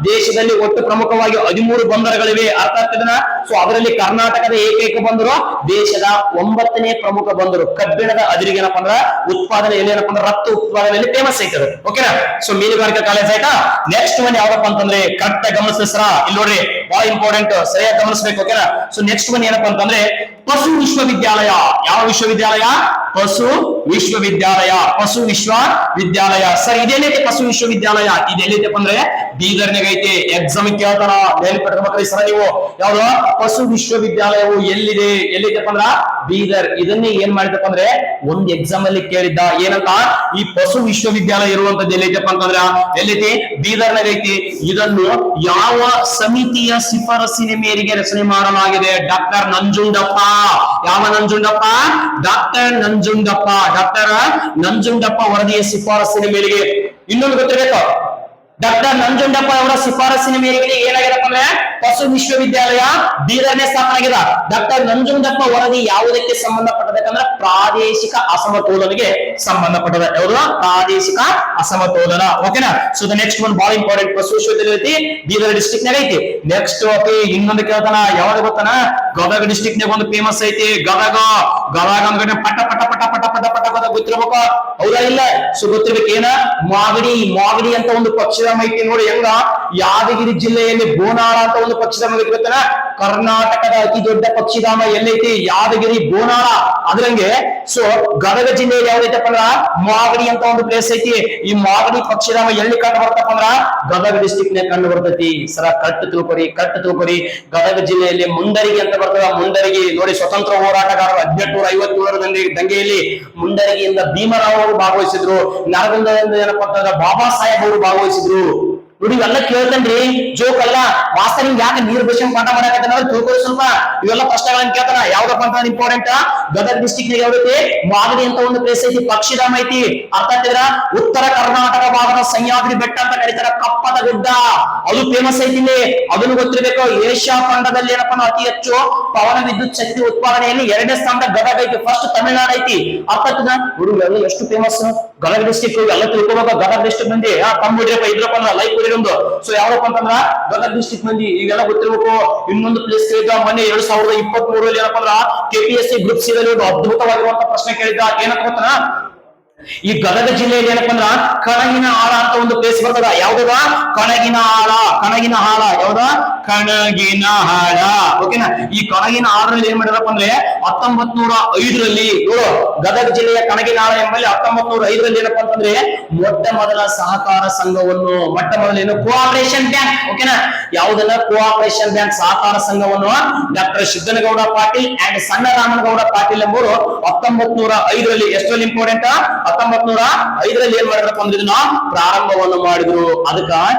ದೇಶದಲ್ಲಿ ಒಟ್ಟು ಪ್ರಮುಖವಾಗಿ 13 ಬಂದರುಗಳಿವೆ. ಅರ್ಥ ಆಗ್ತದನ? ಸೊ ಅದರಲ್ಲಿ ಕರ್ನಾಟಕದ ಏಕೈಕ ಬಂದರು. ದೇಶದ 9ನೇ ಪ್ರಮುಖ ಬಂದರು. ಕಬ್ಬಿಣದ ಅದಿರಿಗೆ ಏನಪ್ಪ ಅಂದ್ರ ಉತ್ಪಾದನೆಯಲ್ಲಿ ಏನಪ್ಪ ಅಂದ್ರೆ ರಫ್ತು ಉತ್ಪಾದನೆಯಲ್ಲಿ ಫೇಮಸ್ ಐತದೆ. ಓಕೆನಾ? ಸೊ ಮೀನುಗಾರಿಕಾ ಕಾಲೇಜ್ ಆಯ್ತಾ. ನೆಕ್ಸ್ಟ್ ಒನ್ ಯಾವ್ದಪ್ಪ ಅಂತಂದ್ರೆ ಕರೆಕ್ಟ್ ಆಗಿ ಗಮನಿಸ್ರ. ಇಲ್ಲಿ ನೋಡ್ರಿ ಬಹಳ ಇಂಪಾರ್ಟೆಂಟ್. ಸರಿಯಾಗಿ ಗಮನಿಸ್ಬೇಕು. ಓಕೆನಾ? ಸೊ ನೆಕ್ಸ್ಟ್ ಒನ್ ಏನಪ್ಪಾ ಅಂತಂದ್ರೆ ಪಶು ವಿಶ್ವವಿದ್ಯಾಲಯ. ಯಾವ ವಿಶ್ವವಿದ್ಯಾಲಯ? ಪಶು ವಿಶ್ವವಿದ್ಯಾಲಯ. ಪಶು ವಿಶ್ವವಿದ್ಯಾಲಯ. ಸರ್ ಇದೇನೈತೆ ಪಶು ವಿಶ್ವವಿದ್ಯಾಲಯ? ಇದೆಲ್ಲೈತಪ್ಪ ಅಂದ್ರೆ ಬೀದರ್ನಾಗ ಐತೆ. ಎಕ್ಸಾಮ್ ಕೇಳ್ತಾರ. ನೆನಪಿಟ್ಕೊಬೇಕ್ರಿ ಸರ ನೀವು. ಯಾವ್ದು? ಪಶು ವಿಶ್ವವಿದ್ಯಾಲಯವು ಎಲ್ಲಿದೆ? ಎಲ್ಲೈತಪ್ಪ ಅಂದ್ರ ಬೀದರ್. ಇದನ್ನೇ ಏನ್ ಮಾಡಿದಪ್ಪ ಅಂದ್ರೆ ಒಂದ್ ಎಕ್ಸಾಮ್ ಅಲ್ಲಿ ಕೇಳಿದ್ದ. ಏನಂತ? ಈ ಪಶು ವಿಶ್ವವಿದ್ಯಾಲಯ ಇರುವಂತದ್ದು ಎಲ್ಲೈತಪ್ಪ ಅಂತಂದ್ರ ಎಲ್ಲೈತಿ? ಬೀದರ್ನಾಗ ಐತಿ. ಇದನ್ನು ಯಾವ ಸಮಿತಿಯ ಶಿಫಾರಸ್ಸಿನ ಮೇರೆಗೆ ರಚನೆ ಮಾಡಲಾಗಿದೆ. ಡಾಕ್ಟರ್ ನಂಜುಂಡಪ್ಪ. ಯಾವ ನಂಜುಂಡಪ್ಪ? ಡಾಕ್ಟರ್ ನಂಜುಂಡಪ್ಪ. ಡಾಕ್ಟರ್ ನಂಜುಂಡಪ್ಪ ವರದಿಯ ಶಿಫಾರಸ್ಸಿನ ಮೇರೆಗೆ. ಇನ್ನೊಂದು ಗೊತ್ತಿರಬೇಕು, ಡಾಕ್ಟರ್ ನಂಜುಂಡಪ್ಪ ಅವರ ಶಿಫಾರಸ್ಸಿನ ಮೇರೆಗೆ ಏನಾಗಿದಪ್ಪ ಅಂದ್ರೆ ಪಶು ವಿಶ್ವವಿದ್ಯಾಲಯ ಬೀದರ್ನೇ ಸ್ಥಾಪನೆ ಆಗಿದೆ. ಡಾಕ್ಟರ್ ನಂಜುಂಡಪ್ಪ ವರದಿ ಯಾವುದಕ್ಕೆ ಸಂಬಂಧಪಟ್ಟದಕ್ಕಂದ್ರೆ ಪ್ರಾದೇಶಿಕ ಅಸಮತೋಲನೆಗೆ ಸಂಬಂಧಪಟ್ಟದ. ಯಾವುದು? ಪ್ರಾದೇಶಿಕ ಅಸಮತೋಲನ. ಓಕೆನಾ? ಸೊ ದ ನೆಕ್ಸ್ಟ್ ಒನ್ ಬಹಳ ಇಂಪಾರ್ಟೆಂಟ್. ಪಶು ವಿಶ್ವವಿದ್ಯಾಲಯ ಐತಿ, ಬೀದರ್ ಡಿಸ್ಟ್ರಿಕ್ಟ್ ನಾಗ ಐತಿ. ನೆಕ್ಸ್ಟ್ ಓಕೆ ಇನ್ನೊಂದು ಕೇಳ್ತಾನ, ಯಾವ್ದು ಗೊತ್ತಾನ? ಗದಗ ಡಿಸ್ಟ್ರಿಕ್ಟ್ ನಾಗ ಒಂದು ಫೇಮಸ್ ಐತಿ, ಗದಗ. ಗದಗ ಅಂದ್ರೆ ಪಟ ಪಟ ಪಟ ಪಟ ಪಟ ಪಟ ಪಟ ಗೊತ್ತಿರ್ಬೇಕು, ಹೌದಾ ಇಲ್ಲ? ಸೊ ಗೊತ್ತಿರ್ಬೇಕು. ಏನ? ಮಾಗಡಿ. ಮಾಗಡಿ ಅಂತ ಒಂದು ಪಕ್ಷಿಧಾಮ ಐತಿ ನೋಡಿ. ಹೆಂಗ? ಯಾದಗಿರಿ ಜಿಲ್ಲೆಯಲ್ಲಿ ಬೋನಾಳ ಅಂತ ಒಂದು ಪಕ್ಷಿಧಾಮ ಐತಿ ಗೊತ್ತನ? ಕರ್ನಾಟಕದ ಅತಿ ದೊಡ್ಡ ಪಕ್ಷಿಧಾಮ ಎಲ್ಲೈತಿ? ಯಾದಗಿರಿ ಬೋನಾಳ. ಅದ್ರಂಗೆ ಸೊ ಗದಗ ಜಿಲ್ಲೆಯಲ್ಲಿ ಯಾವ್ದೈತಪ್ಪ ಅಂದ್ರ ಮಾಗಡಿ ಅಂತ ಒಂದು ಪ್ಲೇಸ್ ಐತಿ. ಈ ಮಾಗಡಿ ಪಕ್ಷಿಧಾಮ ಎಲ್ಲಿ ಕಂಡು ಬರ್ತಪ್ಪ ಅಂದ್ರ ಗದಗ ಡಿಸ್ಟ್ರಿಕ್ಟ್ ನೇ ಕಂಡು ಬರ್ತೈತಿ. ಸರ ಕಟ್ಟು ತಿಳ್ಕೊರಿ. ಗದಗ ಜಿಲ್ಲೆಯಲ್ಲಿ ಮುಂಡರಗಿ ಅಂತ ಬರ್ತದ. ಮುಂಡರಗಿ ನೋಡಿ, ಸ್ವತಂತ್ರ ಹೋರಾಟಗಾರರು 1857ರ ದಂಗೆಯಲ್ಲಿ ಮುಂಡರಗಿಯಿಂದ ಭೀಮರಾವ್ ಅವರು ಭಾಗವಹಿಸಿದ್ರು. ನರಗುಂದದಿಂದ ಏನಪ್ಪಾ ಅಂತಂದ್ರ ಬಾಬಾ ಸಾಹೇಬ್ ಅವರು ಭಾಗವಹಿಸಿದ್ರು. ನೋಡಿ ಇವೆಲ್ಲ ಕೇಳ್ತೇನ್ರಿ, ಜೋಕ್ ಅಲ್ಲ. ಮಾಸ್ತರ್ ಹಿಂಗ್ ಯಾಕೆ ನೀರ್ ಬೇಷನ್ ಪಾಠ ಮಾಡಕತ್ತಾನ ತಿಳ್ಕೊಳ್ಳಿ ಸ್ವಲ್ಪ. ಇವೆಲ್ಲ ಪ್ರಶ್ನೆಗಳನ್ನ ಕೇಳ್ತಾನ. ಯಾವ್ದಪ್ಪ ಅಂತ ಇಂಪಾರ್ಟೆಂಟ್? ಗದಗ ಡಿಸ್ಟ್ರಿಕ್ಟ್ ಯಾವ್ದೈತಿ? ಮಾಗಡಿ ಅಂತ ಒಂದು ಪ್ಲೇಸ್ ಐತಿ, ಪಕ್ಷಿಧಾಮ ಐತಿ. ಅರ್ಥ ಆಗ್ತಿದ್ರ? ಉತ್ತರ ಕರ್ನಾಟಕ ಭಾಗದ ಸಹ್ಯಾದ್ರಿ ಬೆಟ್ಟ ಅಂತ ಕರೀತಾರ, ಕಪ್ಪದ ಗುಡ್ಡ. ಅದು ಫೇಮಸ್ ಐತಿ ಇಲ್ಲಿ, ಅದನ್ನು ಗೊತ್ತಿರ್ಬೇಕು. ಏಷ್ಯಾ ಖಂಡದಲ್ಲಿ ಏನಪ್ಪಾ ಅತಿ ಹೆಚ್ಚು ಪವನ ವಿದ್ಯುತ್ ಶಕ್ತಿ ಉತ್ಪಾದನೆಯಲ್ಲಿ 2ನೇ ಸ್ಥಾನದ ಗದಗ ಐತಿ. ಫಸ್ಟ್ ತಮಿಳುನಾಡು ಐತಿ. ಅರ್ಥ ಆಗ್ತದ? ನೋಡಿ ಎಷ್ಟು ಫೇಮಸ್ ಗದಗ ಡಿಸ್ಟ್ರಿಕ್ಟ್. ಎಲ್ಲ ತಿಳ್ಕೊಬೇಕು. ಗದಗ ಡಿಸ್ಟ್ರಿಕ್ಟ್ ಮಂದಿ ತಂಬಿಡ್ರಪ್ಪ ಇದ್ರಪ್ಪ ಅಂದ್ರ ಲೈಫ್ ಒಂದು. ಸೊ ಯಾವಪ್ಪ ಅಂತಂದ್ರ ಗದಗ ಡಿಸ್ಟ್ರಿಕ್ಟ್ ಮಂದಿ ಈಗೆಲ್ಲ ಗೊತ್ತಿರ್ಬೇಕು. ಇನ್ನೊಂದು ಪ್ಲೇಸ್ ಕೇಳಿದ ಮೊನ್ನೆ 2023ರಲ್ಲಿ ಏನಪ್ಪ ಅಂದ್ರ KPSC ಗ್ರೂಪ್ ಸಿ ದಲ್ಲಿ ಒಂದು ಅದ್ಭುತವಾಗಿರುವಂತ ಪ್ರಶ್ನೆ ಕೇಳಿದ. ಏನಪ್ಪ ಗೊತ್ತನ? ಈ ಗದಗ ಜಿಲ್ಲೆಯಲ್ಲಿ ಏನಪ್ಪ ಅಂದ್ರ ಕಣಗಿನ ಆಳ ಅಂತ ಒಂದು ಪ್ಲೇಸ್ ಬರ್ತದ. ಯಾವ್ದದ? ಕಣಗಿನ ಆಳ. ಕಣಗಿನ ಆಳ ಯಾವ್ದ? ಕಣಗಿನ ಆಳ. ಓಕೆನಾ? ಈ ಕಣಗಿನ ಆಳದಲ್ಲಿ ಏನ್ ಮಾಡಿರಪ್ಪ ಅಂದ್ರೆ 1905ರಲ್ಲಿ ನೋಡು, ಗದಗ ಜಿಲ್ಲೆಯ ಕಣಗಿನ ಆಳ ಎಂಬಲ್ಲಿ 1905ರಲ್ಲಿ ಏನಪ್ಪಾ ಅಂತಂದ್ರೆ ಮೊಟ್ಟ ಮೊದಲ ಸಹಕಾರ ಸಂಘವನ್ನು, ಮೊಟ್ಟ ಮೊದಲ ಏನು ಕೋಆಪರೇಷನ್ ಬ್ಯಾಂಕ್. ಓಕೆನಾ? ಯಾವುದನ್ನ? ಕೋಆಪರೇಷನ್ ಬ್ಯಾಂಕ್ ಸಹಕಾರ ಸಂಘವನ್ನು ಡಾಕ್ಟರ್ ಸಿದ್ದನಗೌಡ ಪಾಟೀಲ್ ಅಂಡ್ ಸಣ್ಣ ರಾಮನಗೌಡ ಪಾಟೀಲ್ ಎಂಬುವರು 1905ರಲ್ಲಿ, ಎಷ್ಟರಲ್ಲಿ ಇಂಪಾರ್ಟೆಂಟ್? 1905ರಲ್ಲಿ ಏನ್ ಮಾಡಿದ್ರಪ್ಪ ಅಂದ್ರೆ ಇದನ್ನ ಪ್ರಾರಂಭವನ್ನು ಮಾಡಿದ್ರು. ಅದಕ್ಕ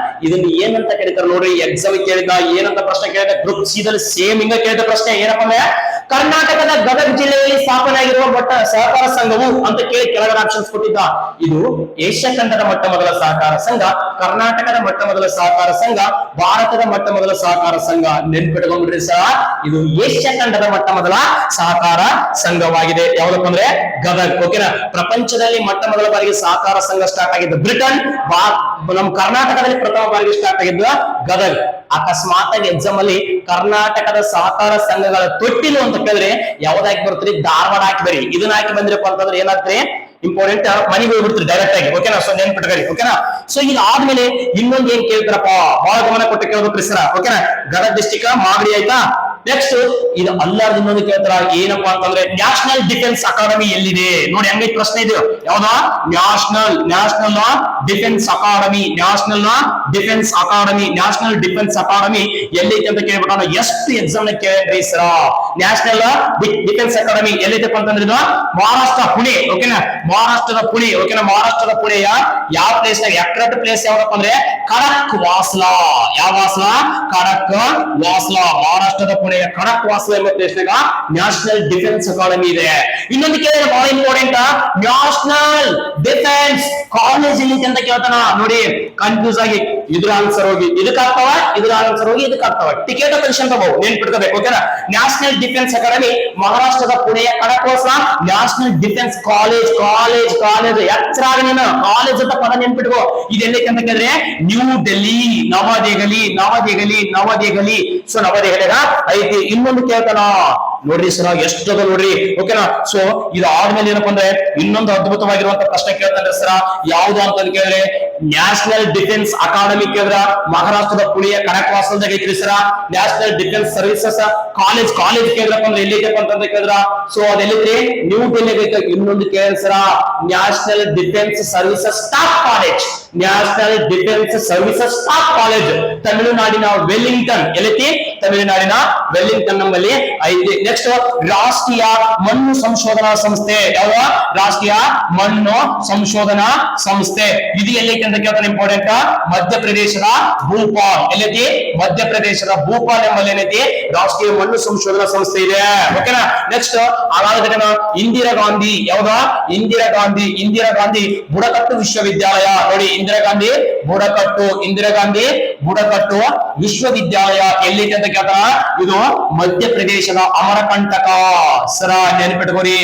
ಇದನ್ನ ಏನಂತ ಕರೀತಾರೆ ನೋಡ್ರಿ. ಎಕ್ಸಾಮ್ ಕೇಳಿದ ಏನಂತ ಪ್ರಶ್ನೆ ಕೇಳಿದ ಗ್ರೂಪ್ ಸಿ ದಲ್ಲಿ ಸೇಮ್ ಹಿಂಗ ಕೇಳಿದ ಪ್ರಶ್ನೆ ಏನಪ್ಪ ಅಂದ್ರೆ ಕರ್ನಾಟಕದ ಗದಗ ಜಿಲ್ಲೆಯಲ್ಲಿ ಸ್ಥಾಪನೆ ಆಗಿರುವ ಮೊಟ್ಟ ಸಹಕಾರ ಸಂಘವು ಅಂತ ಕೇಳಿ ಕೆಳಗಡೆ ಆಪ್ಷನ್ಸ್ ಕೊಟ್ಟಿದ್ದ. ಇದು ಏಷ್ಯಾ ಖಂಡದ ಮೊಟ್ಟ ಮೊದಲ ಸಹಕಾರ ಸಂಘ, ಕರ್ನಾಟಕದ ಮೊಟ್ಟ ಮೊದಲ ಸಹಕಾರ ಸಂಘ, ಭಾರತದ ಮೊಟ್ಟ ಮೊದಲ ಸಹಕಾರ ಸಂಘ. ನೆನ್ಪಿಟ್ಕೊಂಡ್ಬಿಡ್ರಿ ಸರ್, ಇದು ಏಷ್ಯಾ ಖಂಡದ ಮೊಟ್ಟ ಮೊದಲ ಸಹಕಾರ ಸಂಘವಾಗಿದೆ. ಯಾವ್ದಪ್ಪ ಅಂದ್ರೆ ಗದಗ. ಓಕೆನಾ? ಪ್ರಪಂಚದಲ್ಲಿ ಮೊಟ್ಟ ಮೊದಲ ಬಾರಿಗೆ ಸಹಕಾರ ಸಂಘ ಸ್ಟಾರ್ಟ್ ಆಗಿದ್ದು ಬ್ರಿಟನ್. ನಮ್ಮ ಕರ್ನಾಟಕದಲ್ಲಿ ಪ್ರಥಮ ಬಾರಿಗೆ ಸ್ಟಾರ್ಟ್ ಆಗಿದ್ದು ಗದಗ. ಅಕಸ್ಮಾತ್ ಆಗಿ ಎಕ್ಸಾಮ್ ಅಲ್ಲಿ ಕರ್ನಾಟಕದ ಸಹಕಾರ ಸಂಘಗಳ ತೊಟ್ಟಿಲು ಅಂತ ಕೇಳಿದ್ರೆ ಯಾವ್ದು ಹಾಕಿ ಬರ್ತೀರಿ? ಧಾರವಾಡ ಹಾಕಿ ಬರಿ. ಇದನ್ನ ಹಾಕಿ ಬಂದ್ರಪ್ಪ ಅಂತಂದ್ರೆ ಏನಾಗ್ತದೆ? ಇಂಪಾರ್ಟೆಂಟ್ ಮನೆಗೆ ಹೋಗ್ಬಿಡ್ತೀರಿ ಡೈರೆಕ್ಟ್ ಆಗಿ. ಓಕೆನಾ? ಸೊ ನೆನ್ಪಿಟ್ಕೊಳ್ಳಿ. ಓಕೆನಾ? ಸೊ ಈಗ ಆದ್ಮೇಲೆ ಇನ್ನೊಂದು ಏನ್ ಕೇಳ್ತಾರಪ್ಪ, ಬಹಳ ಗಮನ ಕೊಟ್ಟು ಕೇಳ್ಬೇಕ್ರಿ ಸರ. ಓಕೆನಾ? ಗದಗ ಡಿಸ್ಟಿಕ್ ಮಾಗಡಿ ಆಯ್ತಾ? ನೆಕ್ಸ್ಟ್ ಇದು ಅಲ್ಲಾರ್ದು ಇನ್ನೊಂದು ಕೇಳ್ತಾರ. ಏನಪ್ಪಾ ಅಂತಂದ್ರೆ ನ್ಯಾಷನಲ್ ಡಿಫೆನ್ಸ್ ಅಕಾಡೆಮಿ ಎಲ್ಲಿದೆ? ನೋಡಿ ಹೆಂಗೈತೆ ಪ್ರಶ್ನೆ ಇದು. ಯಾವ್ದ? National defence academy. National defence academy. National defence academy ಎಲ್ಲೈತೆ ಅಂತ ಕೇಳ್ಬಿಟ್ಟು ನಾವು ಎಷ್ಟು ಎಕ್ಸಾಮ್ ನ ಕೇಳಿದ್ರಿ ಸರ. ನ್ಯಾಷನಲ್ ಡಿಫೆನ್ಸ್ ಅಕಾಡೆಮಿ ಎಲ್ಲೈತಪ್ಪ ಅಂತಂದ್ರೆ ಇದು ಮಹಾರಾಷ್ಟ್ರ, ಪುಣೆ. ಓಕೆನಾ? ಮಹಾರಾಷ್ಟ್ರದ ಪುಣೆ. ಓಕೆನಾ? ಮಹಾರಾಷ್ಟ್ರದ ಪುಣೆಯ ಯಾವ ಪ್ಲೇಸ್ ನಾಗ ಎಕ್ರೆಟ್ ಪ್ಲೇಸ್ ಯಾವ್ದಪ್ಪ ಅಂದ್ರೆ ಖಡಕ್ ವಾಸ್ಲಾ. ಯಾವ ವಾಸ್ಲಾ? ಖಡಕ್ ವಾಸ್ಲಾ. ಮಹಾರಾಷ್ಟ್ರದ ಪುಣೆಯ ಖಡಕ್ ವಾಸ್ಲಾ ಎಂಬ ಪ್ಲೇಸ್ ನಾಗ ನ್ಯಾಷನಲ್ ಡಿಫೆನ್ಸ್ ಅಕಾಡೆಮಿ ಇದೆ. ಇನ್ನೊಂದು ಕೇಳಿದ್ರೆ ಬಹಳ ಇಂಪಾರ್ಟೆಂಟ್, ನ್ಯಾಷನಲ್ ಡಿಫೆನ್ಸ್ ಕಾಲೇಜ್ ಎಲ್ಲಿ ಅಂತ ಕೇಳ್ತಾನ. ನೋಡಿ ಕನ್ಫ್ಯೂಸ್ ಆಗಿ ಇದ್ರ ಆನ್ಸರ್ ಹೋಗಿ ಇದಕ್ಕೆ ಆಗ್ತಾವ, ಇದ್ರ ಆನ್ಸರ್ ಹೋಗಿ ಇದಕ್ಕೆ ಆಗ್ತಾವ. ಟಿಕೆಟ್ ಕನ್ಫ್ಯೂಷನ್ ತಗೋಬಹುದು, ನೆನ್ಪಿಟ್ಕೋಬೇಕು. ಓಕೆನಾ? ನ್ಯಾಷನಲ್ ಡಿಫೆನ್ಸ್ ಅಕಾಡೆಮಿ ಮಹಾರಾಷ್ಟ್ರದ ಪುಣೆಯ ಖಡಕ್ ವಾಸ್ಲಾ. ನ್ಯಾಷನಲ್ ಡಿಫೆನ್ಸ್ ಕಾಲೇಜ್ ಎಚ್ಚರಾಗ ನೀನು ಕಾಲೇಜ್ ಅಂತ ಪದ ನೆನ್ಪಿಟ್ಕೋ. ಇದೆಲ್ಲೈತೆ ಅಂತ ಕೇಳಿದ್ರೆ ನ್ಯೂ ಡೆಲ್ಲಿ, ನವದೆಹಲಿ. ಸೊ ನವದೆಹಲಿಗ ಐತಿ. ಇನ್ನೊಂದು ಕೇಳ್ತಾನ ನೋಡ್ರಿ ಸರ, ಎಷ್ಟದ ನೋಡ್ರಿ. ಓಕೆನಾ? ಸೊ ಇದು ಆದ್ಮೇಲೆ ಏನಪ್ಪಾ ಅಂದ್ರೆ ಇನ್ನೊಂದು ಅದ್ಭುತವಾಗಿರುವಂತ ಪ್ರಶ್ನೆ ಕೇಳ್ತಾನೆ ಸರ. ಯಾವ್ದು ಅಂತ ಕೇಳಿದ್ರೆ ನ್ಯಾಷನಲ್ ಡಿಫೆನ್ಸ್ ಅಕಾಡೆಮಿ ಕೇಳಿದ್ರ ಮಹಾರಾಷ್ಟ್ರದ ಪುಣೆಯ ಖಡಕ್ ವಾಸ್ಲಾದಾಗ ಐತ್ರಿ ಸರ. ನ್ಯಾಷನಲ್ ಡಿಫೆನ್ಸ್ ಸರ್ವಿಸಸ್ ಕಾಲೇಜ್ ಕೇಳಿದ್ರಪ್ಪ ಅಂದ್ರೆ ಎಲ್ಲಿದೆಪ್ಪ ಅಂತಂದ್ರೆ ಕೇಳಿದ್ರ ಸೊ ಅದೆಲ್ಲಿದ್ರಿ ನ್ಯೂ ಡೆಲ್ಲಿ ಐತೆ. ಇನ್ನೊಂದು ಕೇಳಿದ್ರ ಸರ national defence services staff college. National defence services staff college ತಮಿಳುನಾಡಿನ ವೆಲ್ಲಿಂಗ್ಟನ್ ಎಲ್ಲೈತಿ? ತಮಿಳುನಾಡಿನ ವೆಲ್ಲಿಂಗ್ಟನ್ ನಮ್ಮಲ್ಲಿ ಐತಿ. ನೆಕ್ಸ್ಟ್ ರಾಷ್ಟ್ರೀಯ ಮಣ್ಣು ಸಂಶೋಧನಾ ಸಂಸ್ಥೆ. ಯಾವ ರಾಷ್ಟ್ರೀಯ ಮಣ್ಣು ಸಂಶೋಧನಾ ಸಂಸ್ಥೆ ಇದು ಎಲ್ಲೈತಿ ಅಂತ ಕೇಳ್ತಾನೆ. ಇಂಪಾರ್ಟೆಂಟ್ ಮಧ್ಯಪ್ರದೇಶದ ಭೂಪಾಲ್. ಎಲ್ಲೈತಿ? ಮಧ್ಯಪ್ರದೇಶದ ಭೂಪಾಲ್ ಎಂಬಲ್ಲಿ ಏನೈತಿ ರಾಷ್ಟ್ರೀಯ ಮಣ್ಣು ಸಂಶೋಧನಾ ಸಂಸ್ಥೆ ಇದೆ. ಓಕೆನಾ. ನೆಕ್ಸ್ಟ್ ಇಂದಿರಾ ಗಾಂಧಿ. ಯಾವ್ದ? ಇಂದಿರಾ ಗಾಂಧಿ ಬುಡಕಟ್ಟು ವಿಶ್ವವಿದ್ಯಾಲಯ. ನೋಡಿ ಇಂದಿರಾ ಗಾಂಧಿ ಬುಡಕಟ್ಟು ವಿಶ್ವವಿದ್ಯಾಲಯ ಎಲ್ಲೈತಿ ಅಂತ ಕೇಳ್ತಾರ. ಇದು ಮಧ್ಯಪ್ರದೇಶದ ಅಮರಕಂಟಕ. ಸರ ನೆನ್ಪಿಟ್ಕೋರಿ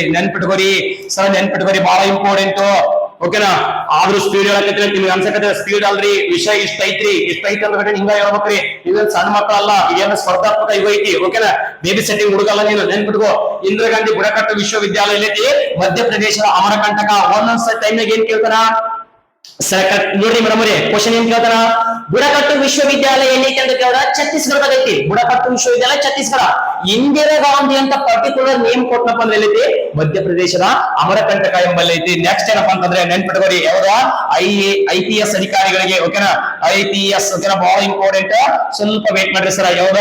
ಬಹಳ ಇಂಪಾರ್ಟೆಂಟ್. ಓಕೆನಾ. ಆದ್ರೂ ಸ್ಪೀಡ್ ಹೇಳಕತ್ರಿ ನಿಮ್ಗೆ ಅನ್ಸಕತ್ತೆ ಸ್ಪೀಡ್ ಅಲ್ರಿ, ವಿಷಯ ಇಷ್ಟ ಐತಿ ಅಂದ್ರೆ ಹಿಂಗ ಹೇಳ್ಬೇಕ್ರಿ. ಇದೇನ್ ಸಣ್ಣ ಮಕ್ಕಳಲ್ಲ, ಇದೇನು ಸ್ಪರ್ಧಾತ್ಮಕ ಇವ ಐತಿ. ಓಕೆನಾ. ಬೇಬಿ ಸೆಟ್ಟಿಂಗ್ ಹುಡುಗಲ್ಲ ನೀನು, ನೆನ್ಪಿಟ್ಕೋ. ಇಂದಿರಾ ಗಾಂಧಿ ಬುಡಕಟ್ಟು ವಿಶ್ವವಿದ್ಯಾಲಯ ಎಲ್ಲೈತಿ ಮಧ್ಯಪ್ರದೇಶದ ಅಮರಕಂಟಕ. ಒಂದೊಂದ್ಸ ಟೈಮ್ನಾಗ ಏನ್ ಕೇಳ್ತಾರ ನೋಡ್ರಿ ಮೇಡಮ್ ಕ್ವಶನ್ ಏನ್ ಕೇಳ್ತಾರ, ಬುಡಕಟ್ಟು ವಿಶ್ವವಿದ್ಯಾಲಯ ಎಲ್ಲೈತಿ ಅಂತ ಕೇಳ್ದ ಛತ್ತೀಸ್ಗಢದಾಗ ಐತಿ. ಬುಡಕಟ್ಟು ವಿಶ್ವವಿದ್ಯಾಲಯ ಛತ್ತೀಸ್ಗಢ. ಇಂದಿರಾ ಗಾಂಧಿ ಅಂತ ಪರ್ಟಿಕ್ಯುಲರ್ ನೇಮ್ ಕೊಟ್ಟನಪ್ಪ ಅಂದ್ರೆ ಎಲ್ಲೈತಿ ಮಧ್ಯಪ್ರದೇಶದ ಅಮರಕಂಟಕ ಎಂಬಲ್ಲಿ ಐತಿ. ನೆಕ್ಸ್ಟ್ ಏನಪ್ಪಾ ಅಂತಂದ್ರೆ ನೆನ್ಪಿಟ್ಕೋರಿ, ಯಾವ್ದ IPS ಅಧಿಕಾರಿಗಳಿಗೆ. ಓಕೆನಾ. IPS ಓಕೆನಾ, ಬಹಳ ಇಂಪಾರ್ಟೆಂಟ್. ಸ್ವಲ್ಪ ವೇಟ್ ಮಾಡ್ರಿ ಸರ್. ಯಾವ್ದ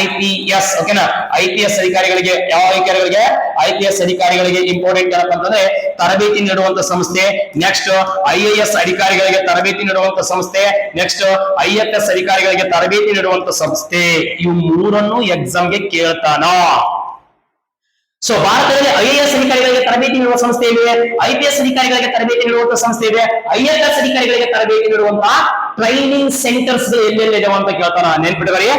IPS. ಓಕೆನಾ. IPS ಅಧಿಕಾರಿಗಳಿಗೆ. ಯಾವ ಅಧಿಕಾರಿಗಳಿಗೆ? IPS ಅಧಿಕಾರಿಗಳಿಗೆ ಇಂಪಾರ್ಟೆಂಟ್ ಏನಪ್ಪಾ ಅಂತಂದ್ರೆ ತರಬೇತಿ ನೀಡುವಂತ ಸಂಸ್ಥೆ. ನೆಕ್ಸ್ಟ್ IAS ಅಧಿಕಾರಿಗಳಿಗೆ ತರಬೇತಿ ನೀಡುವಂತ ಸಂಸ್ಥೆ. ನೆಕ್ಸ್ಟ್ IFS ಅಧಿಕಾರಿಗಳಿಗೆ ತರಬೇತಿ ನೀಡುವಂತ ಸಂಸ್ಥೆ. ಇವು ಮೂರನ್ನು ಎಕ್ಸಾಮ್ಗೆ ಕೇಳ್ತಾನ. ಸೊ ಭಾರತದಲ್ಲಿ IAS ಅಧಿಕಾರಿಗಳಿಗೆ ತರಬೇತಿ ನೀಡುವ ಸಂಸ್ಥೆ ಇದೆ, IPS ಅಧಿಕಾರಿಗಳಿಗೆ ತರಬೇತಿ ನೀಡುವಂತ ಸಂಸ್ಥೆ ಇದೆ, IFS ಅಧಿಕಾರಿಗಳಿಗೆ ತರಬೇತಿ ನೀಡುವಂತ ಟ್ರೈನಿಂಗ್ ಸೆಂಟರ್ಸ್ ಎಲ್ಲೆಲ್ಲಿದೆ ಅಂತ ಕೇಳ್ತಾನ. ನೆನ್ಪಿಟ್ಕೊಳ್ಳಿ.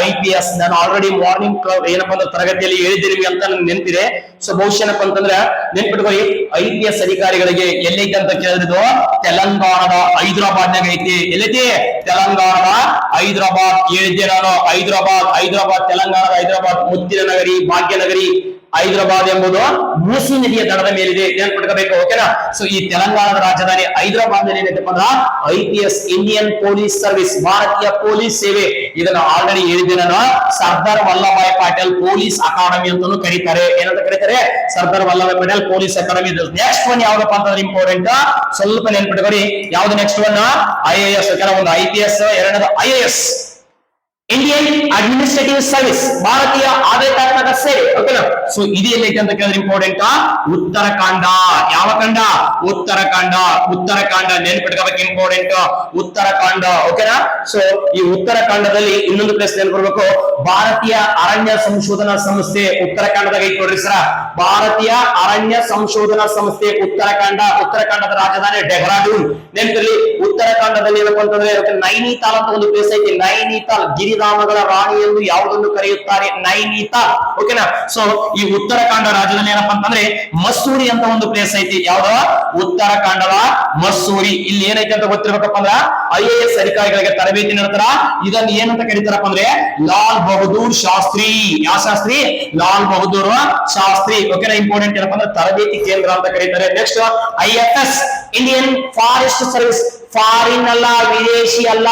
IPS ನಾನು ಆಲ್ರೆಡಿ ಮಾರ್ನಿಂಗ್ ಏನಪ್ಪಾ ಅಂದ್ರೆ ತರಗತಿಯಲ್ಲಿ ಹೇಳಿದ್ದೀನಿ ನಿಮ್ಗೆ ಅಂತ ನನ್ಗೆ ನೆನಪಿದೆ. ಸೊ ಬಹುಶಃ ಏನಪ್ಪಾ ಅಂತಂದ್ರೆ ನೆನ್ಪಿಟ್ಕೊಳ್ಳಿ, IPS ಅಧಿಕಾರಿಗಳಿಗೆ ಎಲ್ಲೈತಿ ಅಂತ ಕೇಳಿದ್ರು ತೆಲಂಗಾಣದ ಹೈದರಾಬಾದ್ನಾಗ ಐತಿ. ಎಲ್ಲೈತಿ? ತೆಲಂಗಾಣದ ಹೈದರಾಬಾದ್. ಹೇಳಿದ್ದೆ ನಾನು. ಹೈದರಾಬಾದ್ ತೆಲಂಗಾಣದ ಹೈದರಾಬಾದ್ ಮುತ್ತಿನ ನಗರಿ, ಭಾಗ್ಯನಗರಿ. ಹೈದರಾಬಾದ್ ಎಂಬುದು ಮೂಸಿ ನದಿಯ ದಡದ ಮೇಲಿದೆ, ನೆನ್ಪಿಟ್ಕೋಬೇಕು. ಓಕೆನಾ. ಸೊ ಈ ತೆಲಂಗಾಣದ ರಾಜಧಾನಿ ಹೈದರಾಬಾದ್ ನಲ್ಲಿ ಏನೈತಪ್ಪ ಅಂದ್ರ IPS ಇಂಡಿಯನ್ ಪೊಲೀಸ್ ಸರ್ವಿಸ್, ಭಾರತೀಯ ಪೊಲೀಸ್ ಸೇವೆ. ಇದನ್ನ ಆಲ್ರೆಡಿ ಹೇಳಿದ್ದೆ ನಾನು. ಸರ್ದಾರ್ ವಲ್ಲಭಾಯ್ ಪಟೇಲ್ ಪೊಲೀಸ್ ಅಕಾಡೆಮಿ ಅಂತಾನು ಕರೀತಾರೆ. ಏನಂತ ಕರೀತಾರೆ? Sardar Vallabhbhai Patel police academy. Next one ಯಾವ್ದಪ್ಪ ಅಂತಂದ್ರೆ ಇಂಪಾರ್ಟೆಂಟ್, ಸ್ವಲ್ಪ ನೆನ್ಪಿಟ್ಕೋರಿ. ಯಾವ್ದು ನೆಕ್ಸ್ಟ್ ಒನ್? IAS. ಓಕೆನಾ. ಒಂದು IPS, ಎರಡನೇದು IAS ಇಂಡಿಯನ್ ಅಡ್ಮಿನಿಸ್ಟ್ರೇಟಿವ್ ಸರ್ವಿಸ್, ಭಾರತೀಯ ಆಡಳಿತಾತ್ಮಕ ಸೇವೆ. ಓಕೆನಾ. ಸೊ ಇದು ಎಲ್ಲೈತೆ ಅಂತ ಕೇಳಿದ್ರೆ ಇಂಪಾರ್ಟೆಂಟ್ ಉತ್ತರಾಖಂಡ. ಯಾವ ಖಂಡ? ಉತ್ತರಾಖಂಡ ನೆನ್ಪಿಟ್ಕೋಬೇಕು. ಇಂಪಾರ್ಟೆಂಟ್ ಉತ್ತರಾಖಂಡ. ಓಕೆನಾ. ಸೊ ಈ ಉತ್ತರಾಖಂಡದಲ್ಲಿ ಇನ್ನೊಂದು ಪ್ಲೇಸ್ ನೆನ್ಪಿಡ್ಬೇಕು, ಭಾರತೀಯ ಅರಣ್ಯ ಸಂಶೋಧನಾ ಸಂಸ್ಥೆ ಉತ್ತರಾಖಂಡದಾಗ ಐತಿ ನೋಡ್ರಿ ಸರ. ಭಾರತೀಯ ಅರಣ್ಯ ಸಂಶೋಧನಾ ಸಂಸ್ಥೆ ಉತ್ತರಾಖಂಡದ ರಾಜಧಾನಿ ಡೆಹ್ರಾಡೂನ್. ನೆನ್ಪಿರ್ಲಿ. ಉತ್ತರಾಖಂಡದಲ್ಲಿ ಏನಪ್ಪ ಅಂತಂದ್ರೆ ನೈನಿತಾಲ್ ಅಂತ ಒಂದು ಪ್ಲೇಸ್ ಐತಿ. ನೈನಿತಾಲ್ ಗಿರಿಧಾಮಗಳ ರಾಣಿ ಎಂದು ಯಾವುದನ್ನು ಕರೆಯುತ್ತಾರೆ? ನೈನಿತಾಲ್. ಓಕೆನಾ. ಸೊ ಈ ಉತ್ತರಾಖಂಡ ರಾಜ್ಯದಲ್ಲಿ ಏನಪ್ಪಾ ಅಂತಂದ್ರೆ ಮಸೂರಿ ಅಂತ ಒಂದು ಪ್ಲೇಸ್ ಐತಿ. ಯಾವ್ದ? ಉತ್ತರಾಖಂಡದ ಮಸೂರಿ. ಇಲ್ಲಿ ಏನೈತಿ ಅಂತ ಗೊತ್ತಿರ್ಬೇಕಪ್ಪ ಅಂದ್ರ IAS ಅಧಿಕಾರಿಗಳಿಗೆ ತರಬೇತಿ ನೀಡ್ತಾರ. ಇದನ್ನ ಏನಂತ ಕರೀತಾರಪ್ಪ ಅಂದ್ರೆ ಲಾಲ್ ಬಹದ್ದೂರ್ ಶಾಸ್ತ್ರಿ. ಯಾವ ಶಾಸ್ತ್ರಿ? ಲಾಲ್ ಬಹದ್ದೂರ್ ಶಾಸ್ತ್ರಿ. ಓಕೆನಾ. ಇಂಪಾರ್ಟೆಂಟ್ ಏನಪ್ಪಾ ಅಂದ್ರೆ ತರಬೇತಿ ಕೇಂದ್ರ ಅಂತ ಕರೀತಾರೆ. Next IFS Indian forest service. Foreign ಅಲ್ಲ, ವಿದೇಶಿ ಅಲ್ಲ.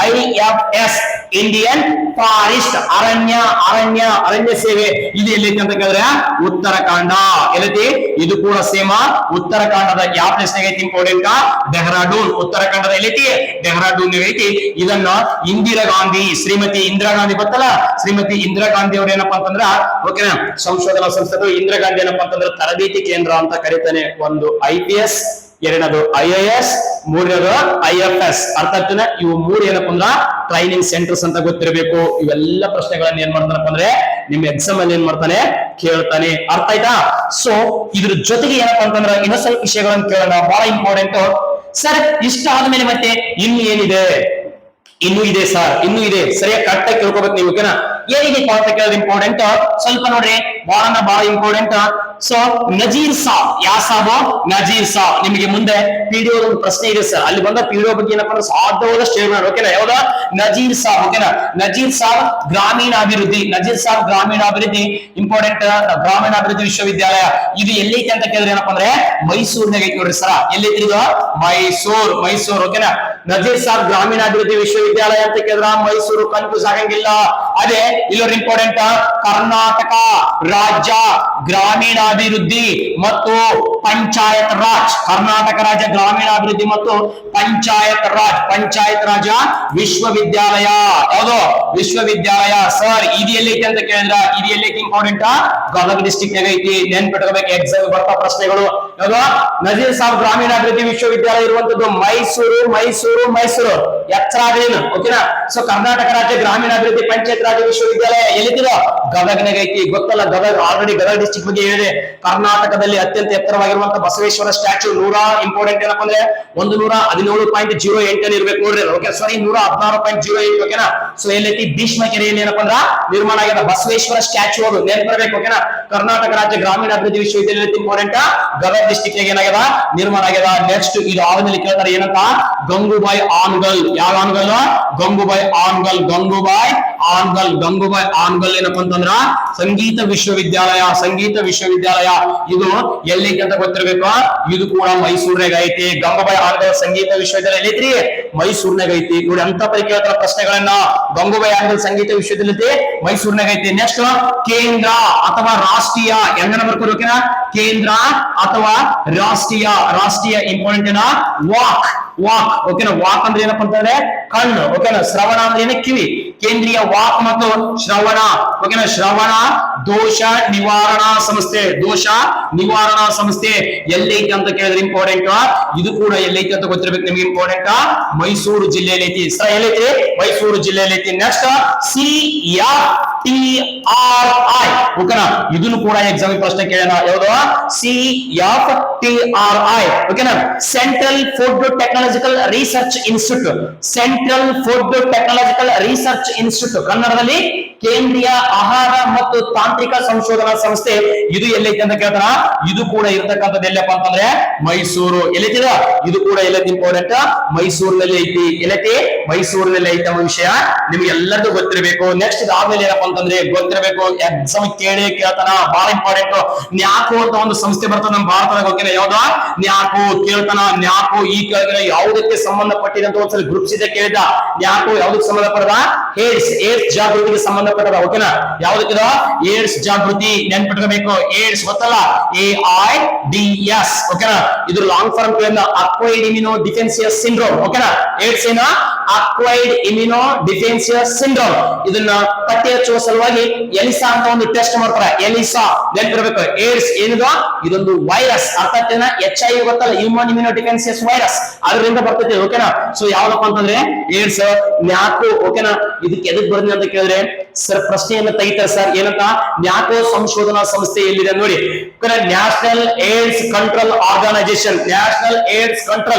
IFS ಇಂಡಿಯನ್ ಫಾರೆಸ್ಟ್, ಅರಣ್ಯ ಸೇವೆ. ಇದು ಎಲ್ಲೈತಿ ಅಂತ ಕೇಳಿದ್ರೆ ಉತ್ತರಾಖಂಡ. ಎಲ್ಲೈತಿ? ಇದು ಕೂಡ ಸೇಮ ಉತ್ತರಾಖಂಡದ ಯಾವ ಪ್ಲೇಸ್ ಐತಿ? ಇಂಪಾರ್ಟೆಂಟ್ ಡೆಹ್ರಾಡೂನ್. ಉತ್ತರಾಖಂಡದ ಎಲ್ಲೈತಿ? ಡೆಹ್ರಾಡೂನ್ ಐತಿ. ಇದನ್ನ ಶ್ರೀಮತಿ ಇಂದಿರಾ ಗಾಂಧಿ ಗೊತ್ತಲ್ಲ, ಶ್ರೀಮತಿ ಇಂದಿರಾ ಗಾಂಧಿ ಅವ್ರ ಏನಪ್ಪಾ ಅಂತಂದ್ರ ಓಕೆನಾ ಸಂಶೋಧನಾ ಸಂಸ್ಥೆಗಳು ಇಂದಿರಾ ಗಾಂಧಿ ಏನಪ್ಪಾ ಅಂತಂದ್ರೆ ತರಬೇತಿ ಕೇಂದ್ರ ಅಂತ ಕರೀತಾನೆ. ಒಂದು IPS, ಎರಡನೇದು IAS, ಮೂರನೇದು IFS. ಅರ್ಥ ಆಗ್ತಾನೆ? ಇವು ಮೂರು ಏನಪ್ಪಾ ಅಂದ್ರ ಟ್ರೈನಿಂಗ್ ಸೆಂಟರ್ಸ್ ಅಂತ ಗೊತ್ತಿರಬೇಕು. ಇವೆಲ್ಲ ಪ್ರಶ್ನೆಗಳನ್ನ ಏನ್ ಮಾಡ್ತಾನಪ್ಪ ಅಂದ್ರೆ ನಿಮ್ ಎಕ್ಸಾಮ್ ಅಲ್ಲಿ ಏನ್ ಮಾಡ್ತಾನೆ? ಕೇಳ್ತಾನೆ. ಅರ್ಥ ಆಯ್ತಾ? ಸೊ ಇದ್ರ ಜೊತೆಗೆ ಏನಪ್ಪಾ ಅಂತಂದ್ರ ಇನ್ನೂ ಸ್ವಲ್ಪ ವಿಷಯಗಳನ್ನ ಕೇಳೋಣ, ಬಹಳ ಇಂಪಾರ್ಟೆಂಟ್. ಸರ್ ಇಷ್ಟ ಆದ್ಮೇಲೆ ಮತ್ತೆ ಇನ್ನು ಏನಿದೆ? ಇನ್ನೂ ಇದೆ ಸರ್, ಇನ್ನೂ ಇದೆ. ಸರಿಯಾಗಿ ಕರೆಕ್ಟ್ ಆಗಿ ತಿಳ್ಕೊಬೇಕು ನೀವು. ಓಕೆನಾ. ಏನಿದೆ ಅಂತ ಕೇಳಿದ್ರೆ ಇಂಪಾರ್ಟೆಂಟ್ ಸ್ವಲ್ಪ ನೋಡ್ರಿ, ಬಹಳ ಇಂಪಾರ್ಟೆಂಟ್. ಸೊ ನಜೀರ್ ಸಾಬ್. ಯಾವ ಸಾಬು? ನಜೀರ್ ಸಾಬ್. ನಿಮಗೆ ಮುಂದೆ PDO ಒಂದು ಪ್ರಶ್ನೆ ಇದೆ ಸರ್, ಅಲ್ಲಿ ಬಂದ PDO ಬಗ್ಗೆ ಏನಪ್ಪಾ ಅಂದ್ರೆ ಸಾಧ್ಯವಾದಷ್ಟು ಹೇಳಿ ಮಾಡಿ. ಓಕೆನಾ. ಯಾವ್ದ? ನಜೀರ್ ಸಾಬ್. ಓಕೆನಾ. ನಜೀರ್ ಸಾಬ್ ಗ್ರಾಮೀಣಾಭಿವೃದ್ಧಿ. ಇಂಪಾರ್ಟೆಂಟ್. ಗ್ರಾಮೀಣಾಭಿವೃದ್ಧಿ ವಿಶ್ವವಿದ್ಯಾಲಯ. ಇದು ಎಲ್ಲೈತಿ ಅಂತ ಕೇಳಿದ್ರೆ ಏನಪ್ಪಾ ಅಂದ್ರೆ ಮೈಸೂರಿನಾಗ ಐತಿ ನೋಡ್ರಿ ಸರ. ಎಲ್ಲೈತಿ ಇದು? ಮೈಸೂರು. ಓಕೆನಾ. ನಜೀರ್ ಸಾಬ್ ಗ್ರಾಮೀಣಾಭಿವೃದ್ಧಿ ವಿಶ್ವವಿದ್ಯಾಲಯ ಅಂತ ಕೇಳಿದ್ರ ಮೈಸೂರು, ಕನ್ಫ್ಯೂಸ್ ಆಗಂಗಿಲ್ಲ. ಅದೇ ಇಲ್ಲೊಂದು ಇಂಪಾರ್ಟೆಂಟ್, ಕರ್ನಾಟಕ ರಾಜ್ಯ ಗ್ರಾಮೀಣಾಭಿವೃದ್ಧಿ ಮತ್ತು ಪಂಚಾಯತ್ ರಾಜ್, ಕರ್ನಾಟಕ ರಾಜ್ಯ ಗ್ರಾಮೀಣಾಭಿವೃದ್ಧಿ ಮತ್ತು ಪಂಚಾಯತ್ ರಾಜ ವಿಶ್ವವಿದ್ಯಾಲಯ. ಯಾವುದು ವಿಶ್ವವಿದ್ಯಾಲಯ ಸರ್ ಇದು ಎಲ್ಲೈತಿ ಅಂತ ಕೇಳಿದ್ರ ಇದು ಎಲ್ಲೈತಿ ಇಂಪಾರ್ಟೆಂಟ್ ಗದಗ ಡಿಸ್ಟ್ರಿಕ್ಟ್ ನಾಗ ಐತಿ. ನೆನ್ಪಿಟ್ಕೋಬೇಕು, ಎಕ್ಸಾಮ್ ಬರ್ತಾ ಪ್ರಶ್ನೆಗಳು. ಯಾವುದು ನಜೀರ್ ಸಾಬ್ ಗ್ರಾಮೀಣಾಭಿವೃದ್ಧಿ ವಿಶ್ವವಿದ್ಯಾಲಯ ಇರುವಂತದ್ದು ಮೈಸೂರು ಎಚ್ಚರಾದೇನು. ಓಕೆನಾ? ಸೊ ಕರ್ನಾಟಕ ರಾಜ್ಯ ಗ್ರಾಮೀಣಾಭಿವೃದ್ಧಿ ಪಂಚಾಯತ್ ರಾಜ್ ವಿಶ್ವವಿದ್ಯಾಲಯ ಎಲ್ಲಿತಿರೋ ಗದಗನಾಗ ಐತಿ. ಗೊತ್ತಲ್ಲ, ಗದಗ ಆಲ್ರೆಡಿ ಗದಗ ಡಿಸ್ಟ್ರಿಕ್ಟ್ ಬಗ್ಗೆ ಹೇಳಿದೆ. ಕರ್ನಾಟಕದಲ್ಲಿ ಅತ್ಯಂತ ಎತ್ತರವಾಗಿರುವಂತಹ ಬಸವೇಶ್ವರ ಸ್ಟ್ಯಾಚ್ಯೂ ನೂರ ಏನಪ್ಪಾ ಅಂದ್ರೆ 117.08 ಇರ್ಬೇಕು ನೋಡ್ರಿ. Okay sorry 116.08. ಓಕೆನಾ? ಸೊ ಎಲ್ಲೈತಿ ಭೀಷ್ಮ ಕೆರೆಯಲ್ಲಿ ಏನಪ್ಪಾ ಅಂದ್ರ ನಿರ್ಮಾಣ ಆಗಿದೆ ಬಸವೇಶ್ವರ ಸ್ಟ್ಯಾಚ್ಯೂ. ಅದು ನೆನಪಿರಬೇಕು. ಓಕೆನಾ? ಕರ್ನಾಟಕ ರಾಜ್ಯ ಗ್ರಾಮೀಣಾಭಿವೃದ್ಧಿ ವಿಶ್ವವಿದ್ಯಾಲಯ ಇಂಪಾರ್ಟೆಂಟ್ ಗದಗ ಡಿಸ್ಟ್ರಿಕ್ಟ್ ಏನಾಗ್ಯದ ನಿರ್ಮಾಣ ಆಗ್ಯದ. ನೆಕ್ಸ್ಟ್ ಇದು ಆದ್ಮೇಲೆ ಕೇಳ್ತಾರೆ ಏನಂತ ಗಂಗೂಬಾಯಿ ಆನ್ಗಲ್. ಯಾವ ಆನ್ಗಲ್? ಗಂಗೂಬಾಯಿ ಆನ್ಗಲ್ ಏನಪ್ಪಾ ಅಂತಂದ್ರ ಸಂಗೀತ ವಿಶ್ವವಿದ್ಯಾಲಯ. ಇದು ಎಲ್ಲೈತಿ ಅಂತ ಗೊತ್ತಿರ್ಬೇಕು. ಇದು ಕೂಡ ಮೈಸೂರಿನಾಗ ಐತಿ. ಗಂಗೂಬಾಯಿ ಆನ್ಗಲ್ ಸಂಗೀತ ವಿಶ್ವವಿದ್ಯಾಲಯ ಎಲ್ಲೈತ್ರಿ ಮೈಸೂರಿನಾಗ ಐತಿ. ನೋಡಿ ಅಂತ ಪರಿ ಕೇಳ್ತಾರ ಪ್ರಶ್ನೆಗಳನ್ನ. ಗಂಗೂಬಾಯಿ ಆನ್ಗಲ್ ಸಂಗೀತ ವಿಶ್ವವಿದ್ಯಾಲಯ ಮೈಸೂರಿನಾಗ ಐತಿ. ನೆಕ್ಸ್ಟ್ ಕೇಂದ್ರ ಅಥವಾ ರಾಷ್ಟ್ರೀಯ ಹೆಂಗನ ಬರ್ಕೋಬೇಕಿನ ಕೇಂದ್ರ ಅಥವಾ ರಾಷ್ಟ್ರೀಯ ಇಂಪಾರ್ಟೆಂಟ್ ವಾಕ್. ಓಕೆನಾ? ವಾಕ್ ಅಂದ್ರೆ ಏನಪ್ಪಾ ಅಂತಂದ್ರೆ ಕಣ್ಣು. ಓಕೆನಾ? ಶ್ರವಣ ಅಂದ್ರೆ ಏನು? ಕಿವಿ. ಕೇಂದ್ರೀಯ ವಾಕ್ ಮತ್ತು ಶ್ರವಣ. ಓಕೆನಾ? ಶ್ರವಣ ದೋಷ ನಿವಾರಣಾ ಸಂಸ್ಥೆ ಎಲ್ಲೈತಿ ಅಂತ ಕೇಳಿದ್ರೆ ಇಂಪಾರ್ಟೆಂಟ್. ಇದು ಕೂಡ ಎಲ್ಲೈತಿ ಅಂತ ಗೊತ್ತಿರ್ಬೇಕು ನಿಮ್ಗೆ. ಇಂಪಾರ್ಟೆಂಟ್ ಮೈಸೂರು ಜಿಲ್ಲೆಯಲ್ಲಿ ಐತಿ. ಎಲ್ಲೈತಿ ಮೈಸೂರು ಜಿಲ್ಲೆಯಲ್ಲಿ ಐತಿ. Next CFTRI. ಓಕೆನಾ? ಇದನ್ನು ಕೂಡ ಎಕ್ಸಾಮ್ ಪ್ರಶ್ನೆ ಕೇಳೋಣ. ಯಾವುದು? CFTRI. ಓಕೆನಾ? Central food technological research institute ಕನ್ನಡದಲ್ಲಿ ಕೇಂದ್ರೀಯ ಆಹಾರ ಮತ್ತು ತಾಂತ್ರಿಕ ಸಂಶೋಧನಾ ಸಂಸ್ಥೆ. ಇದು ಎಲ್ಲೈತಿ ಅಂತ ಕೇಳ್ತಾರ. ಇದು ಕೂಡ ಇರ್ತಕ್ಕಂಥದ್ದು ಎಲ್ಲಪ್ಪ ಅಂತಂದ್ರೆ ಮೈಸೂರು. ಎಲ್ಲೈತಿದ ಇದು ಕೂಡ ಎಲ್ಲೈತಿ ಇಂಪಾರ್ಟೆಂಟ್ ಮೈಸೂರಿನಲ್ಲಿ ಐತಿ. ಎಲ್ಲೈತಿ ಮೈಸೂರಿನಲ್ಲಿ ಐತಿ ಅನ್ನೋ ವಿಷಯ ನಿಮ್ಗೆ ಎಲ್ಲರಿಗೂ ಗೊತ್ತಿರಬೇಕು. ನೆಕ್ಸ್ಟ್ ಇದಾದ್ಮೇಲೆ ಏನಪ್ಪಾ ಅಂತಂದ್ರೆ ಗೊತ್ತಿರಬೇಕು, ಎಕ್ಸಾಮ್ ಕೇಳ್ತಾನ ಬಹಳ ಇಂಪಾರ್ಟೆಂಟ್. ನ್ಯಾಕೋ ಅಂತ ಒಂದು ಸಂಸ್ಥೆ ಬರ್ತದೆ ನಮ್ಮ ಭಾರತದಾಗ. ಓಕೆನಾ? ಯಾವ್ದು ನ್ಯಾಕೋ ಕೇಳ್ತಾನ. ನ್ಯಾಕೋ ಈ ಕೆಳಗಿನ ಯಾವುದಕ್ಕೆ ಸಂಬಂಧಪಟ್ಟಿದೆ ಅಂತ ಒಂದ್ಸಲ ಗ್ರೂಪ್ಸ್ ಇದೆ ಕೇಳಿದ. ನ್ಯಾಕೋ ಯಾವ್ದಕ್ಕೆ ಸಂಬಂಧಪಟ್ಟದ? ಏಡ್ಸ್ ಜಾಗೃತಿಗೆ ಸಂಬಂಧಪಟ್ಟದ. ಓಕೆನಾ? ಯಾವ್ದಕ್ಕಿದ? ಏಡ್ಸ್ ಜಾಗೃತಿ. ನೆನ್ಪಿಟ್ಕೋಬೇಕು. ಏಡ್ಸ್ ಗೊತ್ತಲ್ಲ, AIDS. ಓಕೆನಾ? ಇದು long form acquired immuno deficiency syndrome. ಓಕೆನಾ? ಏಡ್ಸ್ ಏನ ಅಕ್ವೈರ್ಡ್ ಇಮ್ಯುನೋ ಡಿಫೆನ್ಸಿಯಸ್ ಸಿಂಡ್ರೋಮ್. ಇದನ್ನ ಪತ್ತೆ ಹಚ್ಚುವ ಸಲುವಾಗಿ ಎಲಿಸಾ ಅಂತ ಒಂದು ಟೆಸ್ಟ್ ಮಾಡ್ತಾರೆ. ಎಲಿಸಾ ನೆನ್ಪಿರ್ಬೇಕು. ಏಡ್ಸ್ ಏನಿದು? ಇದೊಂದು ವೈರಸ್. ಅರ್ಥಾತ್ ಏನ HIV ಗೊತ್ತಲ್ಲ, ಹ್ಯೂಮನ್ ಇಮ್ಯುನೋ ಡಿಫೆನ್ಸಿಯಸ್ ವೈರಸ್, ಅದರಿಂದ ಬರ್ತೈತೆ. ಓಕೆನಾ? ಸೊ ಯಾವ್ದಪ್ಪ ಅಂತಂದ್ರೆ ಏಡ್ಸ್. ನ್ಯಾಕೋ. ಓಕೆನಾ? ಇದಕ್ಕೆ ಎದಕ್ ಬರ್ತೀನಿ ಅಂತ ಕೇಳಿದ್ರೆ ಸರ್ ಪ್ರಶ್ನೆಯನ್ನ ತೆಗಿತಾರೆ ಸರ್. ಏನಂತ? ನ್ಯಾಕೋ ಸಂಶೋಧನಾ ಸಂಸ್ಥೆ ಎಲ್ಲಿದೆ ನೋಡಿ. National AIDS Control Organisation. National AIDS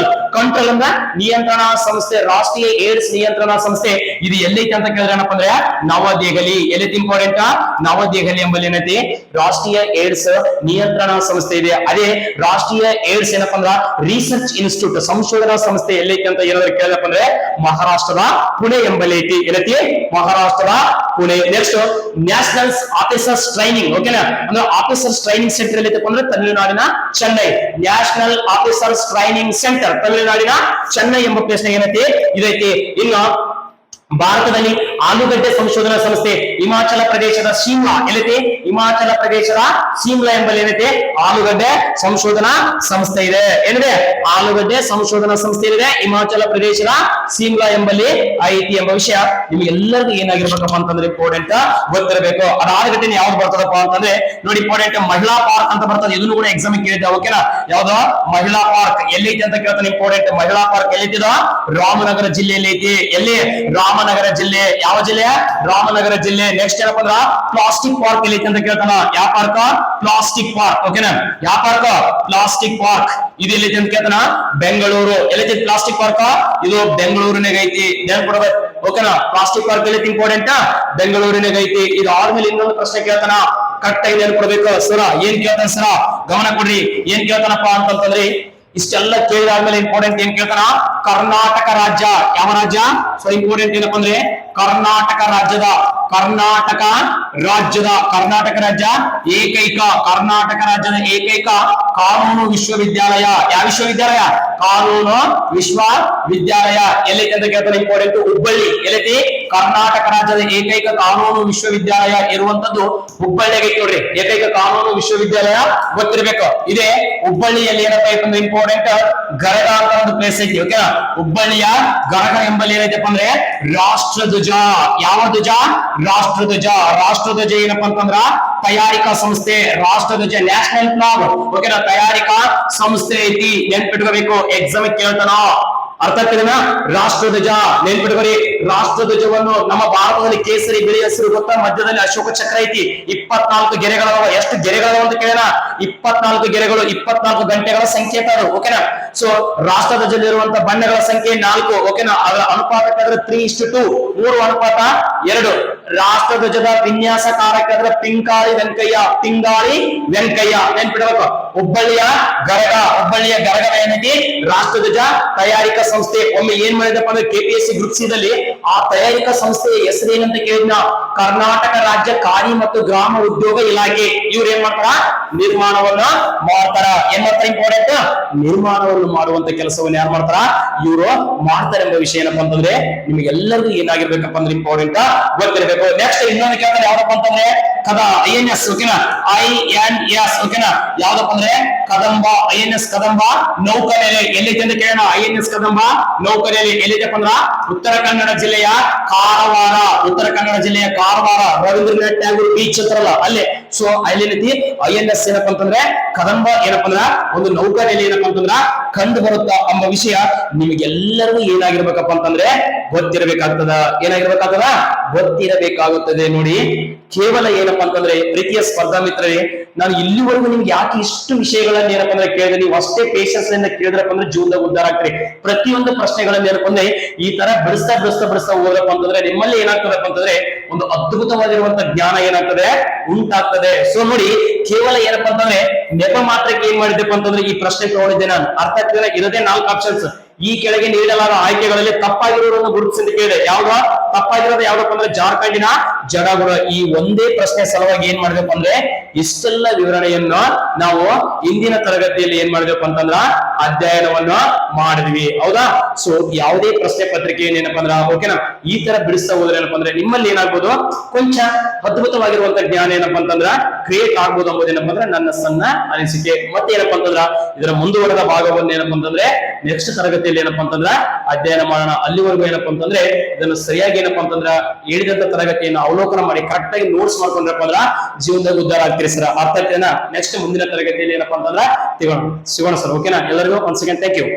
Control ಅಂದ್ರೆ ನಿಯಂತ್ರಣ ಸಂಸ್ಥೆ, ರಾಷ್ಟ್ರೀಯ ಏಡ್ಸ್ ನಿಯಂತ್ರಣ ಸಂಸ್ಥೆ. ಇದು ಎಲ್ಲೈತಿ ಅಂತ ಕೇಳಿದ್ರೆ ಏನಪ್ಪ ಅಂದ್ರೆ ನವದೆಹಲಿ. ಎಲ್ಲೈತಿ ಇಂಪಾರ್ಟೆಂಟ್? ನವದೆಹಲಿ ಎಂಬಲ್ಲಿ ಏನೈತಿ ರಾಷ್ಟ್ರೀಯ ಏಡ್ಸ್ ನಿಯಂತ್ರಣ ಸಂಸ್ಥೆ ಇದೆ. ಅದೇ ರಾಷ್ಟ್ರೀಯ ಏಡ್ಸ್ ಏನಪ್ಪಾ ಅಂದ್ರ ರಿಸರ್ಚ್ ಇನ್ಸ್ಟಿಟ್ಯೂಟ್ ಸಂಶೋಧನಾ ಸಂಸ್ಥೆ ಎಲ್ಲೈತಿ ಅಂತ ಏನಾದ್ರು ಕೇಳಿದಪ್ಪ ಅಂದ್ರೆ ಮಹಾರಾಷ್ಟ್ರದ ಪುಣೆ ಎಂಬಲ್ಲಿ ಐತಿ. ಏನೈತಿ? ಮಹಾರಾಷ್ಟ್ರದ Pune. Next national officers training. ಓಕೆನಾ? ಅಂದ್ರೆ ಆಫೀಸರ್ಸ್ ಟ್ರೈನಿಂಗ್ ಸೆಂಟರ್ ಎಲ್ಲೈತಪ್ಪ ಅಂದ್ರೆ ತಮಿಳುನಾಡಿನ Chennai. National officers training centre ತಮಿಳುನಾಡಿನ ಚೆನ್ನೈ ಎಂಬ ಪ್ಲೇಸ್ ಏನೈತಿ ಇದೈತಿ. ಇನ್ನು ಭಾರತದಲ್ಲಿ ಆಲೂಗಡ್ಡೆ ಸಂಶೋಧನಾ ಸಂಸ್ಥೆ ಹಿಮಾಚಲ ಪ್ರದೇಶದ ಶಿಮ್ಲಾ. ಎಲ್ಲೈತಿ? ಹಿಮಾಚಲ ಪ್ರದೇಶದ ಶಿಮ್ಲಾ ಎಂಬಲ್ಲಿ ಏನೈತಿ ಆಲೂಗಡ್ಡೆ ಸಂಶೋಧನಾ ಸಂಸ್ಥೆ ಇದೆ. ಏನಿದೆ? ಆಲೂಗಡ್ಡೆ ಸಂಶೋಧನಾ ಸಂಸ್ಥೆ ಇದೆ ಹಿಮಾಚಲ ಪ್ರದೇಶದ ಶಿಮ್ಲಾ ಎಂಬಲ್ಲಿ ಐತಿ ಎಂಬ ವಿಷಯ ನಿಮ್ಗೆಲ್ಲರಿಗೂ ಏನಾಗಿರ್ಬೇಕಪ್ಪ ಅಂತಂದ್ರೆ ಇಂಪಾರ್ಟೆಂಟ್ ಗೊತ್ತಿರಬೇಕು. ಅದಾದ ಘಟನೆ ಯಾವ್ದು ಬರ್ತದಪ್ಪ ಅಂತಂದ್ರೆ ನೋಡಿ ಇಂಪಾರ್ಟೆಂಟ್ ಮಹಿಳಾ ಪಾರ್ಕ್ ಅಂತ ಬರ್ತದೆ. ಇದನ್ನು ಕೂಡ ಎಕ್ಸಾಮ್ ಕೇಳಿದ್ದೆ. ಓಕೆನಾ? ಯಾವ್ದು? ಮಹಿಳಾ ಪಾರ್ಕ್ ಎಲ್ಲೈತಿ ಅಂತ ಕೇಳ್ತಾನೆ. ಇಂಪಾರ್ಟೆಂಟ್ ಮಹಿಳಾ ಪಾರ್ಕ್ ಎಲ್ಲೈತಿದ? ರಾಮನಗರ ಜಿಲ್ಲೆಯಲ್ಲಿ ಐತಿ. ಎಲ್ಲಿ? ರಾಮನಗರ ಜಿಲ್ಲೆ. ಯಾವ ಜಿಲ್ಲೆ? ರಾಮನಗರ ಜಿಲ್ಲೆ. ನೆಕ್ಸ್ಟ್ ಏನಪ್ಪ ಅಂದ್ರ ಪ್ಲಾಸ್ಟಿಕ್ ಪಾರ್ಕ್ ಎಲ್ಲೈತಿ ಅಂತ ಕೇಳ್ತಾನ. ಯಾವ ಪಾರ್ಕ್? Plastic park. ಓಕೆನಾ? ಯಾವ ಪಾರ್ಕ್? Plastic park. ಇದು ಎಲ್ಲೈತಿ ಅಂತ ಕೇಳ್ತಾನ. ಬೆಂಗಳೂರು. ಎಲ್ಲೈತಿ ಪ್ಲಾಸ್ಟಿಕ್ ಪಾರ್ಕ್? ಇದು ಬೆಂಗಳೂರಿನಾಗ ಐತಿ. ನೆನ್ಪಿಡ್ಬೇಕು. ಓಕೆನಾ? ಪ್ಲಾಸ್ಟಿಕ್ ಪಾರ್ಕ್ ಎಲ್ಲೈತಿ ಇಂಪಾರ್ಟೆಂಟ್ ಬೆಂಗಳೂರಿನಾಗ ಐತಿ. ಇದು ಆದ್ಮೇಲೆ ಇನ್ನೊಂದು ಪ್ರಶ್ನೆ ಕೇಳ್ತಾನ. ಕರೆಕ್ಟ್ ಆಗಿ ನೆನ್ಪಿಡ್ಬೇಕು ಸರ. ಏನ್ ಕೇಳ್ತಾನ ಸರ? ಗಮನ ಕೊಡ್ರಿ. ಏನ್ ಕೇಳ್ತಾನಪ್ಪ ಅಂತಂದ್ರೆ ಇಷ್ಟೆಲ್ಲ ಕೇಳಿದಾದ್ಮೇಲೆ ಇಂಪಾರ್ಟೆಂಟ್ ಏನ್ ಕೇಳ್ತಾನ? ಕರ್ನಾಟಕ ರಾಜ್ಯ. ಯಾವ ರಾಜ್ಯ? ಸೊ ಇಂಪಾರ್ಟೆಂಟ್ ಏನಪ್ಪ ಅಂದ್ರೆ ಕರ್ನಾಟಕ ರಾಜ್ಯದ ಏಕೈಕ ಕಾನೂನು ವಿಶ್ವವಿದ್ಯಾಲಯ. ಯಾವ ವಿಶ್ವವಿದ್ಯಾಲಯ? ಕಾನೂನು ವಿಶ್ವವಿದ್ಯಾಲಯ. ಎಲ್ಲೈತಿ ಅಂತ ಕೇಳ್ತಾರೆ, ಇಂಪಾರ್ಟೆಂಟ್. ಹುಬ್ಬಳ್ಳಿ. ಎಲ್ಲೈತಿ? ಕರ್ನಾಟಕ ರಾಜ್ಯದ ಏಕೈಕ ಕಾನೂನು ವಿಶ್ವವಿದ್ಯಾಲಯ ಇರುವಂತದ್ದು ಹುಬ್ಬಳ್ಳಿಗೆ ನೋಡ್ರಿ. ಏಕೈಕ ಕಾನೂನು ವಿಶ್ವವಿದ್ಯಾಲಯ ಗೊತ್ತಿರ್ಬೇಕು. ಇದೇ ಹುಬ್ಬಳ್ಳಿಯಲ್ಲಿ ಏನಪ್ಪ ಐತಂದ್ರೆ ಇಂಪಾರ್ಟೆಂಟ್ ಗರಗ ಅಂತ ಒಂದು ಪ್ಲೇಸ್ ಐತಿ. ಓಕೆನಾ? ಹುಬ್ಬಳ್ಳಿಯ ಗರಗ ಎಂಬಲ್ಲಿ ಏನೈತಪ್ಪ ಅಂದ್ರೆ ರಾಷ್ಟ್ರಧ್ವಜ. ಯಾವ ಧ್ವಜ? ರಾಷ್ಟ್ರಧ್ವಜ. ರಾಷ್ಟ್ರಧ್ವಜ ಏನಪ್ಪಾ ಅಂತಂದ್ರ ತಯಾರಿಕಾ ಸಂಸ್ಥೆ. ರಾಷ್ಟ್ರಧ್ವಜ ನ್ಯಾಷನಲ್ ಫ್ಲಾಗ್. ಓಕೆನಾ? ತಯಾರಿಕಾ ಸಂಸ್ಥೆ ಐತಿ. ನೆನ್ಪಿಟ್ಕೋಬೇಕು, ಎಕ್ಸಾಮ್ ಕೇಳ್ತಾನ. ಅರ್ಥ ಆಗ್ತದೇನಾ? ರಾಷ್ಟ್ರಧ್ವಜ ನೆನ್ಪಿಟ್ಕೋರಿ. ರಾಷ್ಟ್ರಧ್ವಜವನ್ನು ನಮ್ಮ ಭಾರತದಲ್ಲಿ ಕೇಸರಿ ಬಿಳಿ ಹಸಿರು ಗೊತ್ತಾ, ಮಧ್ಯದಲ್ಲಿ ಅಶೋಕ ಚಕ್ರ ಐತಿ. 24 ಗೆರೆಗಳವ. ಎಷ್ಟು ಗೆರೆಗಳವ ಅಂತ ಕೇಳೋಣ? 24 ಗೆರೆಗಳು. 24 ಗಂಟೆಗಳ ಸಂಕೇತ ಅದು. ಓಕೆನಾ? ಸೊ ರಾಷ್ಟ್ರಧ್ವಜದಲ್ಲಿರುವಂತ ಬಣ್ಣಗಳ ಸಂಖ್ಯೆ 4. ಓಕೆನಾ? ಅದರ ಅನುಪಾತಕ್ಕಾದ್ರೆ 3:2, 3:2. ರಾಷ್ಟ್ರಧ್ವಜದ ವಿನ್ಯಾಸಕಾರಕ್ಕಾದ್ರೆ ಪಿಂಗಾಳಿ ವೆಂಕಯ್ಯ. ನೆನ್ಪಿಡ್ಬೇಕು. ಹುಬ್ಬಳ್ಳಿಯ ಗರಗ ಏನೈತಿ? ರಾಷ್ಟ್ರಧ್ವಜ ತಯಾರಿಕಾ ಸಂಸ್ಥೆ. ಒಮ್ಮೆ ಏನ್ ಮಾಡಿದಪ್ಪ ಅಂದ್ರೆ KPSC ಗ್ರೂಪ್ ಸಿ ದಲ್ಲಿ ಆ ತಯಾರಿಕಾ ಸಂಸ್ಥೆಯ ಹೆಸರು ಏನಂತ ಕೇಳಿದ್ನ? ಕರ್ನಾಟಕ ರಾಜ್ಯ ಖಾದಿ ಮತ್ತು ಗ್ರಾಮ ಉದ್ಯೋಗ ಇಲಾಖೆ. ಇವ್ರು ಏನ್ ಮಾಡ್ತಾರ? ನಿರ್ಮಾಣವನ್ನ ಮಾಡ್ತಾರ. ಏನ್ ಮಾಡ್ತಾರ? ಇಂಪಾರ್ಟೆಂಟ್, ನಿರ್ಮಾಣವನ್ನು ಮಾಡುವಂತ ಕೆಲಸವನ್ನು ಯಾರು ಮಾಡ್ತಾರ? ಇವರು ಮಾಡ್ತಾರೆ ಎಂಬ ವಿಷಯ ಏನಪ್ಪಾ ಅಂತಂದ್ರೆ ನಿಮಗೆಲ್ಲರಿಗೂ ಏನಾಗಿರ್ಬೇಕಪ್ಪ ಅಂದ್ರೆ ಇಂಪಾರ್ಟೆಂಟ್ ಗೊತ್ತಿರಬೇಕು. ನೆಕ್ಸ್ಟ್ ಇನ್ನೊಂದು ಕೇಳ್ತಾರೆ, ಯಾವ್ದಪ್ಪ ಅಂತಂದ್ರೆ ಕದಾ INS. ಓಕೆನಾ? INS. ಓಕೆನಾ? ಯಾವ್ದಪ್ಪ ಅಂದ್ರೆ ಕದಂಬ. INS ಕದಂಬ ನೌಕಾನೆಲೆ. ಎಲ್ಲೈತೆ ಅಂತ ಕೇಳೋಣ? INS ಕದಂಬ ನೌಕಾನೆಲೆ ಎಲ್ಲಿದೆಪ್ಪ ಅಂದ್ರ ಉತ್ತರ ಕನ್ನಡ ಜಿಲ್ಲೆಯ ಕಾರವಾರ. ರವೀಂದ್ರನಾಥ್ ಟ್ಯಾಗೂರ್ ಬೀಚ್ ಹತ್ರಲ್ಲ ಅಲ್ಲೇ. ಸೊ ಅಲ್ಲಿ INS ಏನಪ್ಪ ಅಂತಂದ್ರೆ ಕದಂಬ ಏನಪ್ಪ ಅಂದ್ರ ಒಂದು ನೌಕಾನೆಲೆ ಏನಪ್ಪ ಅಂತಂದ್ರ ಕಂಡು ಬರುತ್ತಾ ಎಂಬ ವಿಷಯ ನಿಮಗೆಲ್ಲರಿಗೂ ಏನಾಗಿರ್ಬೇಕಪ್ಪ ಅಂತಂದ್ರೆ ಗೊತ್ತಿರಬೇಕಾಗ್ತದ. ಗೊತ್ತಿರಬೇಕಾಗುತ್ತದೆ. ನೋಡಿ, ಕೇವಲ ಏನಪ್ಪಾ ಅಂತಂದ್ರೆ ಪ್ರೀತಿಯ ಸ್ಪರ್ಧಾ ಮಿತ್ರರೇ, ನಾನು ಇಲ್ಲಿವರೆಗೂ ನಿಮ್ಗೆ ಯಾಕೆ ಇಷ್ಟು ವಿಷಯಗಳನ್ನ ಏನಪ್ಪಾ ಅಂದ್ರೆ ಕೇಳಿದ್ರೆ ನೀವು ಅಷ್ಟೇ ಪೇಷನ್ಸ್ ಇಂದ ಕೇಳಿದ್ರಪ್ಪ ಅಂದ್ರೆ ಜೀವನದಾಗ ಉದ್ಧಾರ ಆಗ್ತೀರಿ. ಪ್ರತಿಯೊಂದು ಪ್ರಶ್ನೆಗಳನ್ನ ಏನಪ್ಪ ಅಂದ್ರೆ ಈ ತರ ಬಿಡಿಸ್ತಾ ಹೋದ್ರಪ್ಪ ಅಂತಂದ್ರೆ ನಿಮ್ಮಲ್ಲಿ ಏನಾಗ್ತದಪ್ಪ ಅಂತಂದ್ರೆ ಒಂದು ಅದ್ಭುತವಾಗಿರುವಂತ ಜ್ಞಾನ ಏನಾಗ್ತದೆ? ಉಂಟಾಗ್ತದೆ. ಸೊ ನೋಡಿ, ಕೇವಲ ಏನಪ್ಪಾ ಅಂತಂದ್ರೆ ನೆಪ ಮಾತ್ರಕ್ಕೆ ಏನ್ ಮಾಡಿದ್ದೆಪ್ಪ ಅಂತಂದ್ರೆ ಈ ಪ್ರಶ್ನೆ ತಗೊಂಡಿದ್ದೆ ನಾನು. ಅರ್ಥ ಆಗ್ತದೆ? ಇರೋದೇ 4 ಆಪ್ಷನ್ಸ್. ಈ ಕೆಳಗೆ ನೀಡಲಾದ ಆಯ್ಕೆಗಳಲ್ಲಿ ತಪ್ಪಾಗಿರೋದನ್ನು ಗುರುತಿಸಿ ಕೇಳಿದೆ. ತಪ್ಪಾಗಿರೋದು ಯಾವ್ದಪ್ಪ ಅಂದ್ರೆ ಜಾರ್ಖಂಡಿನ ಜಡಗುಡ. ಈ ಒಂದೇ ಪ್ರಶ್ನೆ ಸಲುವಾಗಿ ಏನ್ ಮಾಡ್ಬೇಕು ಅಂದ್ರೆ ಇಷ್ಟೆಲ್ಲ ವಿವರಣೆಯನ್ನ ನಾವು ಇಂದಿನ ತರಗತಿಯಲ್ಲಿ ಏನ್ ಮಾಡ್ಬೇಕು ಅಂತಂದ್ರ ಅಧ್ಯಯನವನ್ನ ಮಾಡಿದ್ವಿ. ಹೌದಾ? ಸೊ ಯಾವುದೇ ಪ್ರಶ್ನೆ ಪತ್ರಿಕೆ ಏನಪ್ಪ ಅಂದ್ರ ಓಕೆನಾ ಈ ತರ ಬಿಡಿಸ್ತಾ ಹೋದ್ರೆ ಏನಪ್ಪ ಅಂದ್ರೆ ನಿಮ್ಮಲ್ಲಿ ಏನಾಗ್ಬೋದು? ಕೊಂಚ ಅದ್ಭುತವಾಗಿರುವಂತ ಜ್ಞಾನ ಏನಪ್ಪ ಅಂತಂದ್ರ ಕ್ರಿಯೇಟ್ ಆಗ್ಬೋದು ಅನ್ನೋದೇನಪ್ಪ ಅಂದ್ರೆ ನನ್ನ ಸಣ್ಣ ಅನಿಸಿಕೆ. ಮತ್ತೆ ಏನಪ್ಪ ಅಂತಂದ್ರ ಇದರ ಮುಂದುವರೆದ ಭಾಗವನ್ನು ಏನಪ್ಪ ಅಂತಂದ್ರೆ ನೆಕ್ಸ್ಟ್ ತರಗತಿಯಲ್ಲಿ ಏನಪ್ಪಾ ಅಂತಂದ್ರ ಅಧ್ಯಯನ ಮಾಡೋಣ. ಅಲ್ಲಿವರೆಗೂ ಏನಪ್ಪಾ ಅಂತಂದ್ರೆ ಇದನ್ನು ಸರಿಯಾಗಿ ಏನಪ್ಪಾ ಅಂತಂದ್ರ ಹೇಳಿದಂತ ತರಗತಿಯನ್ನು ಅವಲೋಕನ ಮಾಡಿ ಕರೆಕ್ಟ್ ಆಗಿ ನೋಟ್ಸ್ ಮಾಡ್ಕೊಂಡ್ರಪ್ಪ ಅಂದ್ರ ಜೀವನದಾಗ ಉದ್ಧಾರ ಆಗ್ತೀರಿ ಸರ್. ಅರ್ಥ ಆಗ್ತೇನಾ? ನೆಕ್ಸ್ಟ್ ಮುಂದಿನ ತರಗತಿಯಲ್ಲಿ ಏನಪ್ಪಾ ಅಂತಂದ್ರ ಸಿಗೋಣ ಸರ್. ಓಕೆನಾ? ಎಲ್ಲರಿಗೂ ಒನ್ಸ್ ಅಗೇನ್ ಥ್ಯಾಂಕ್ ಯು.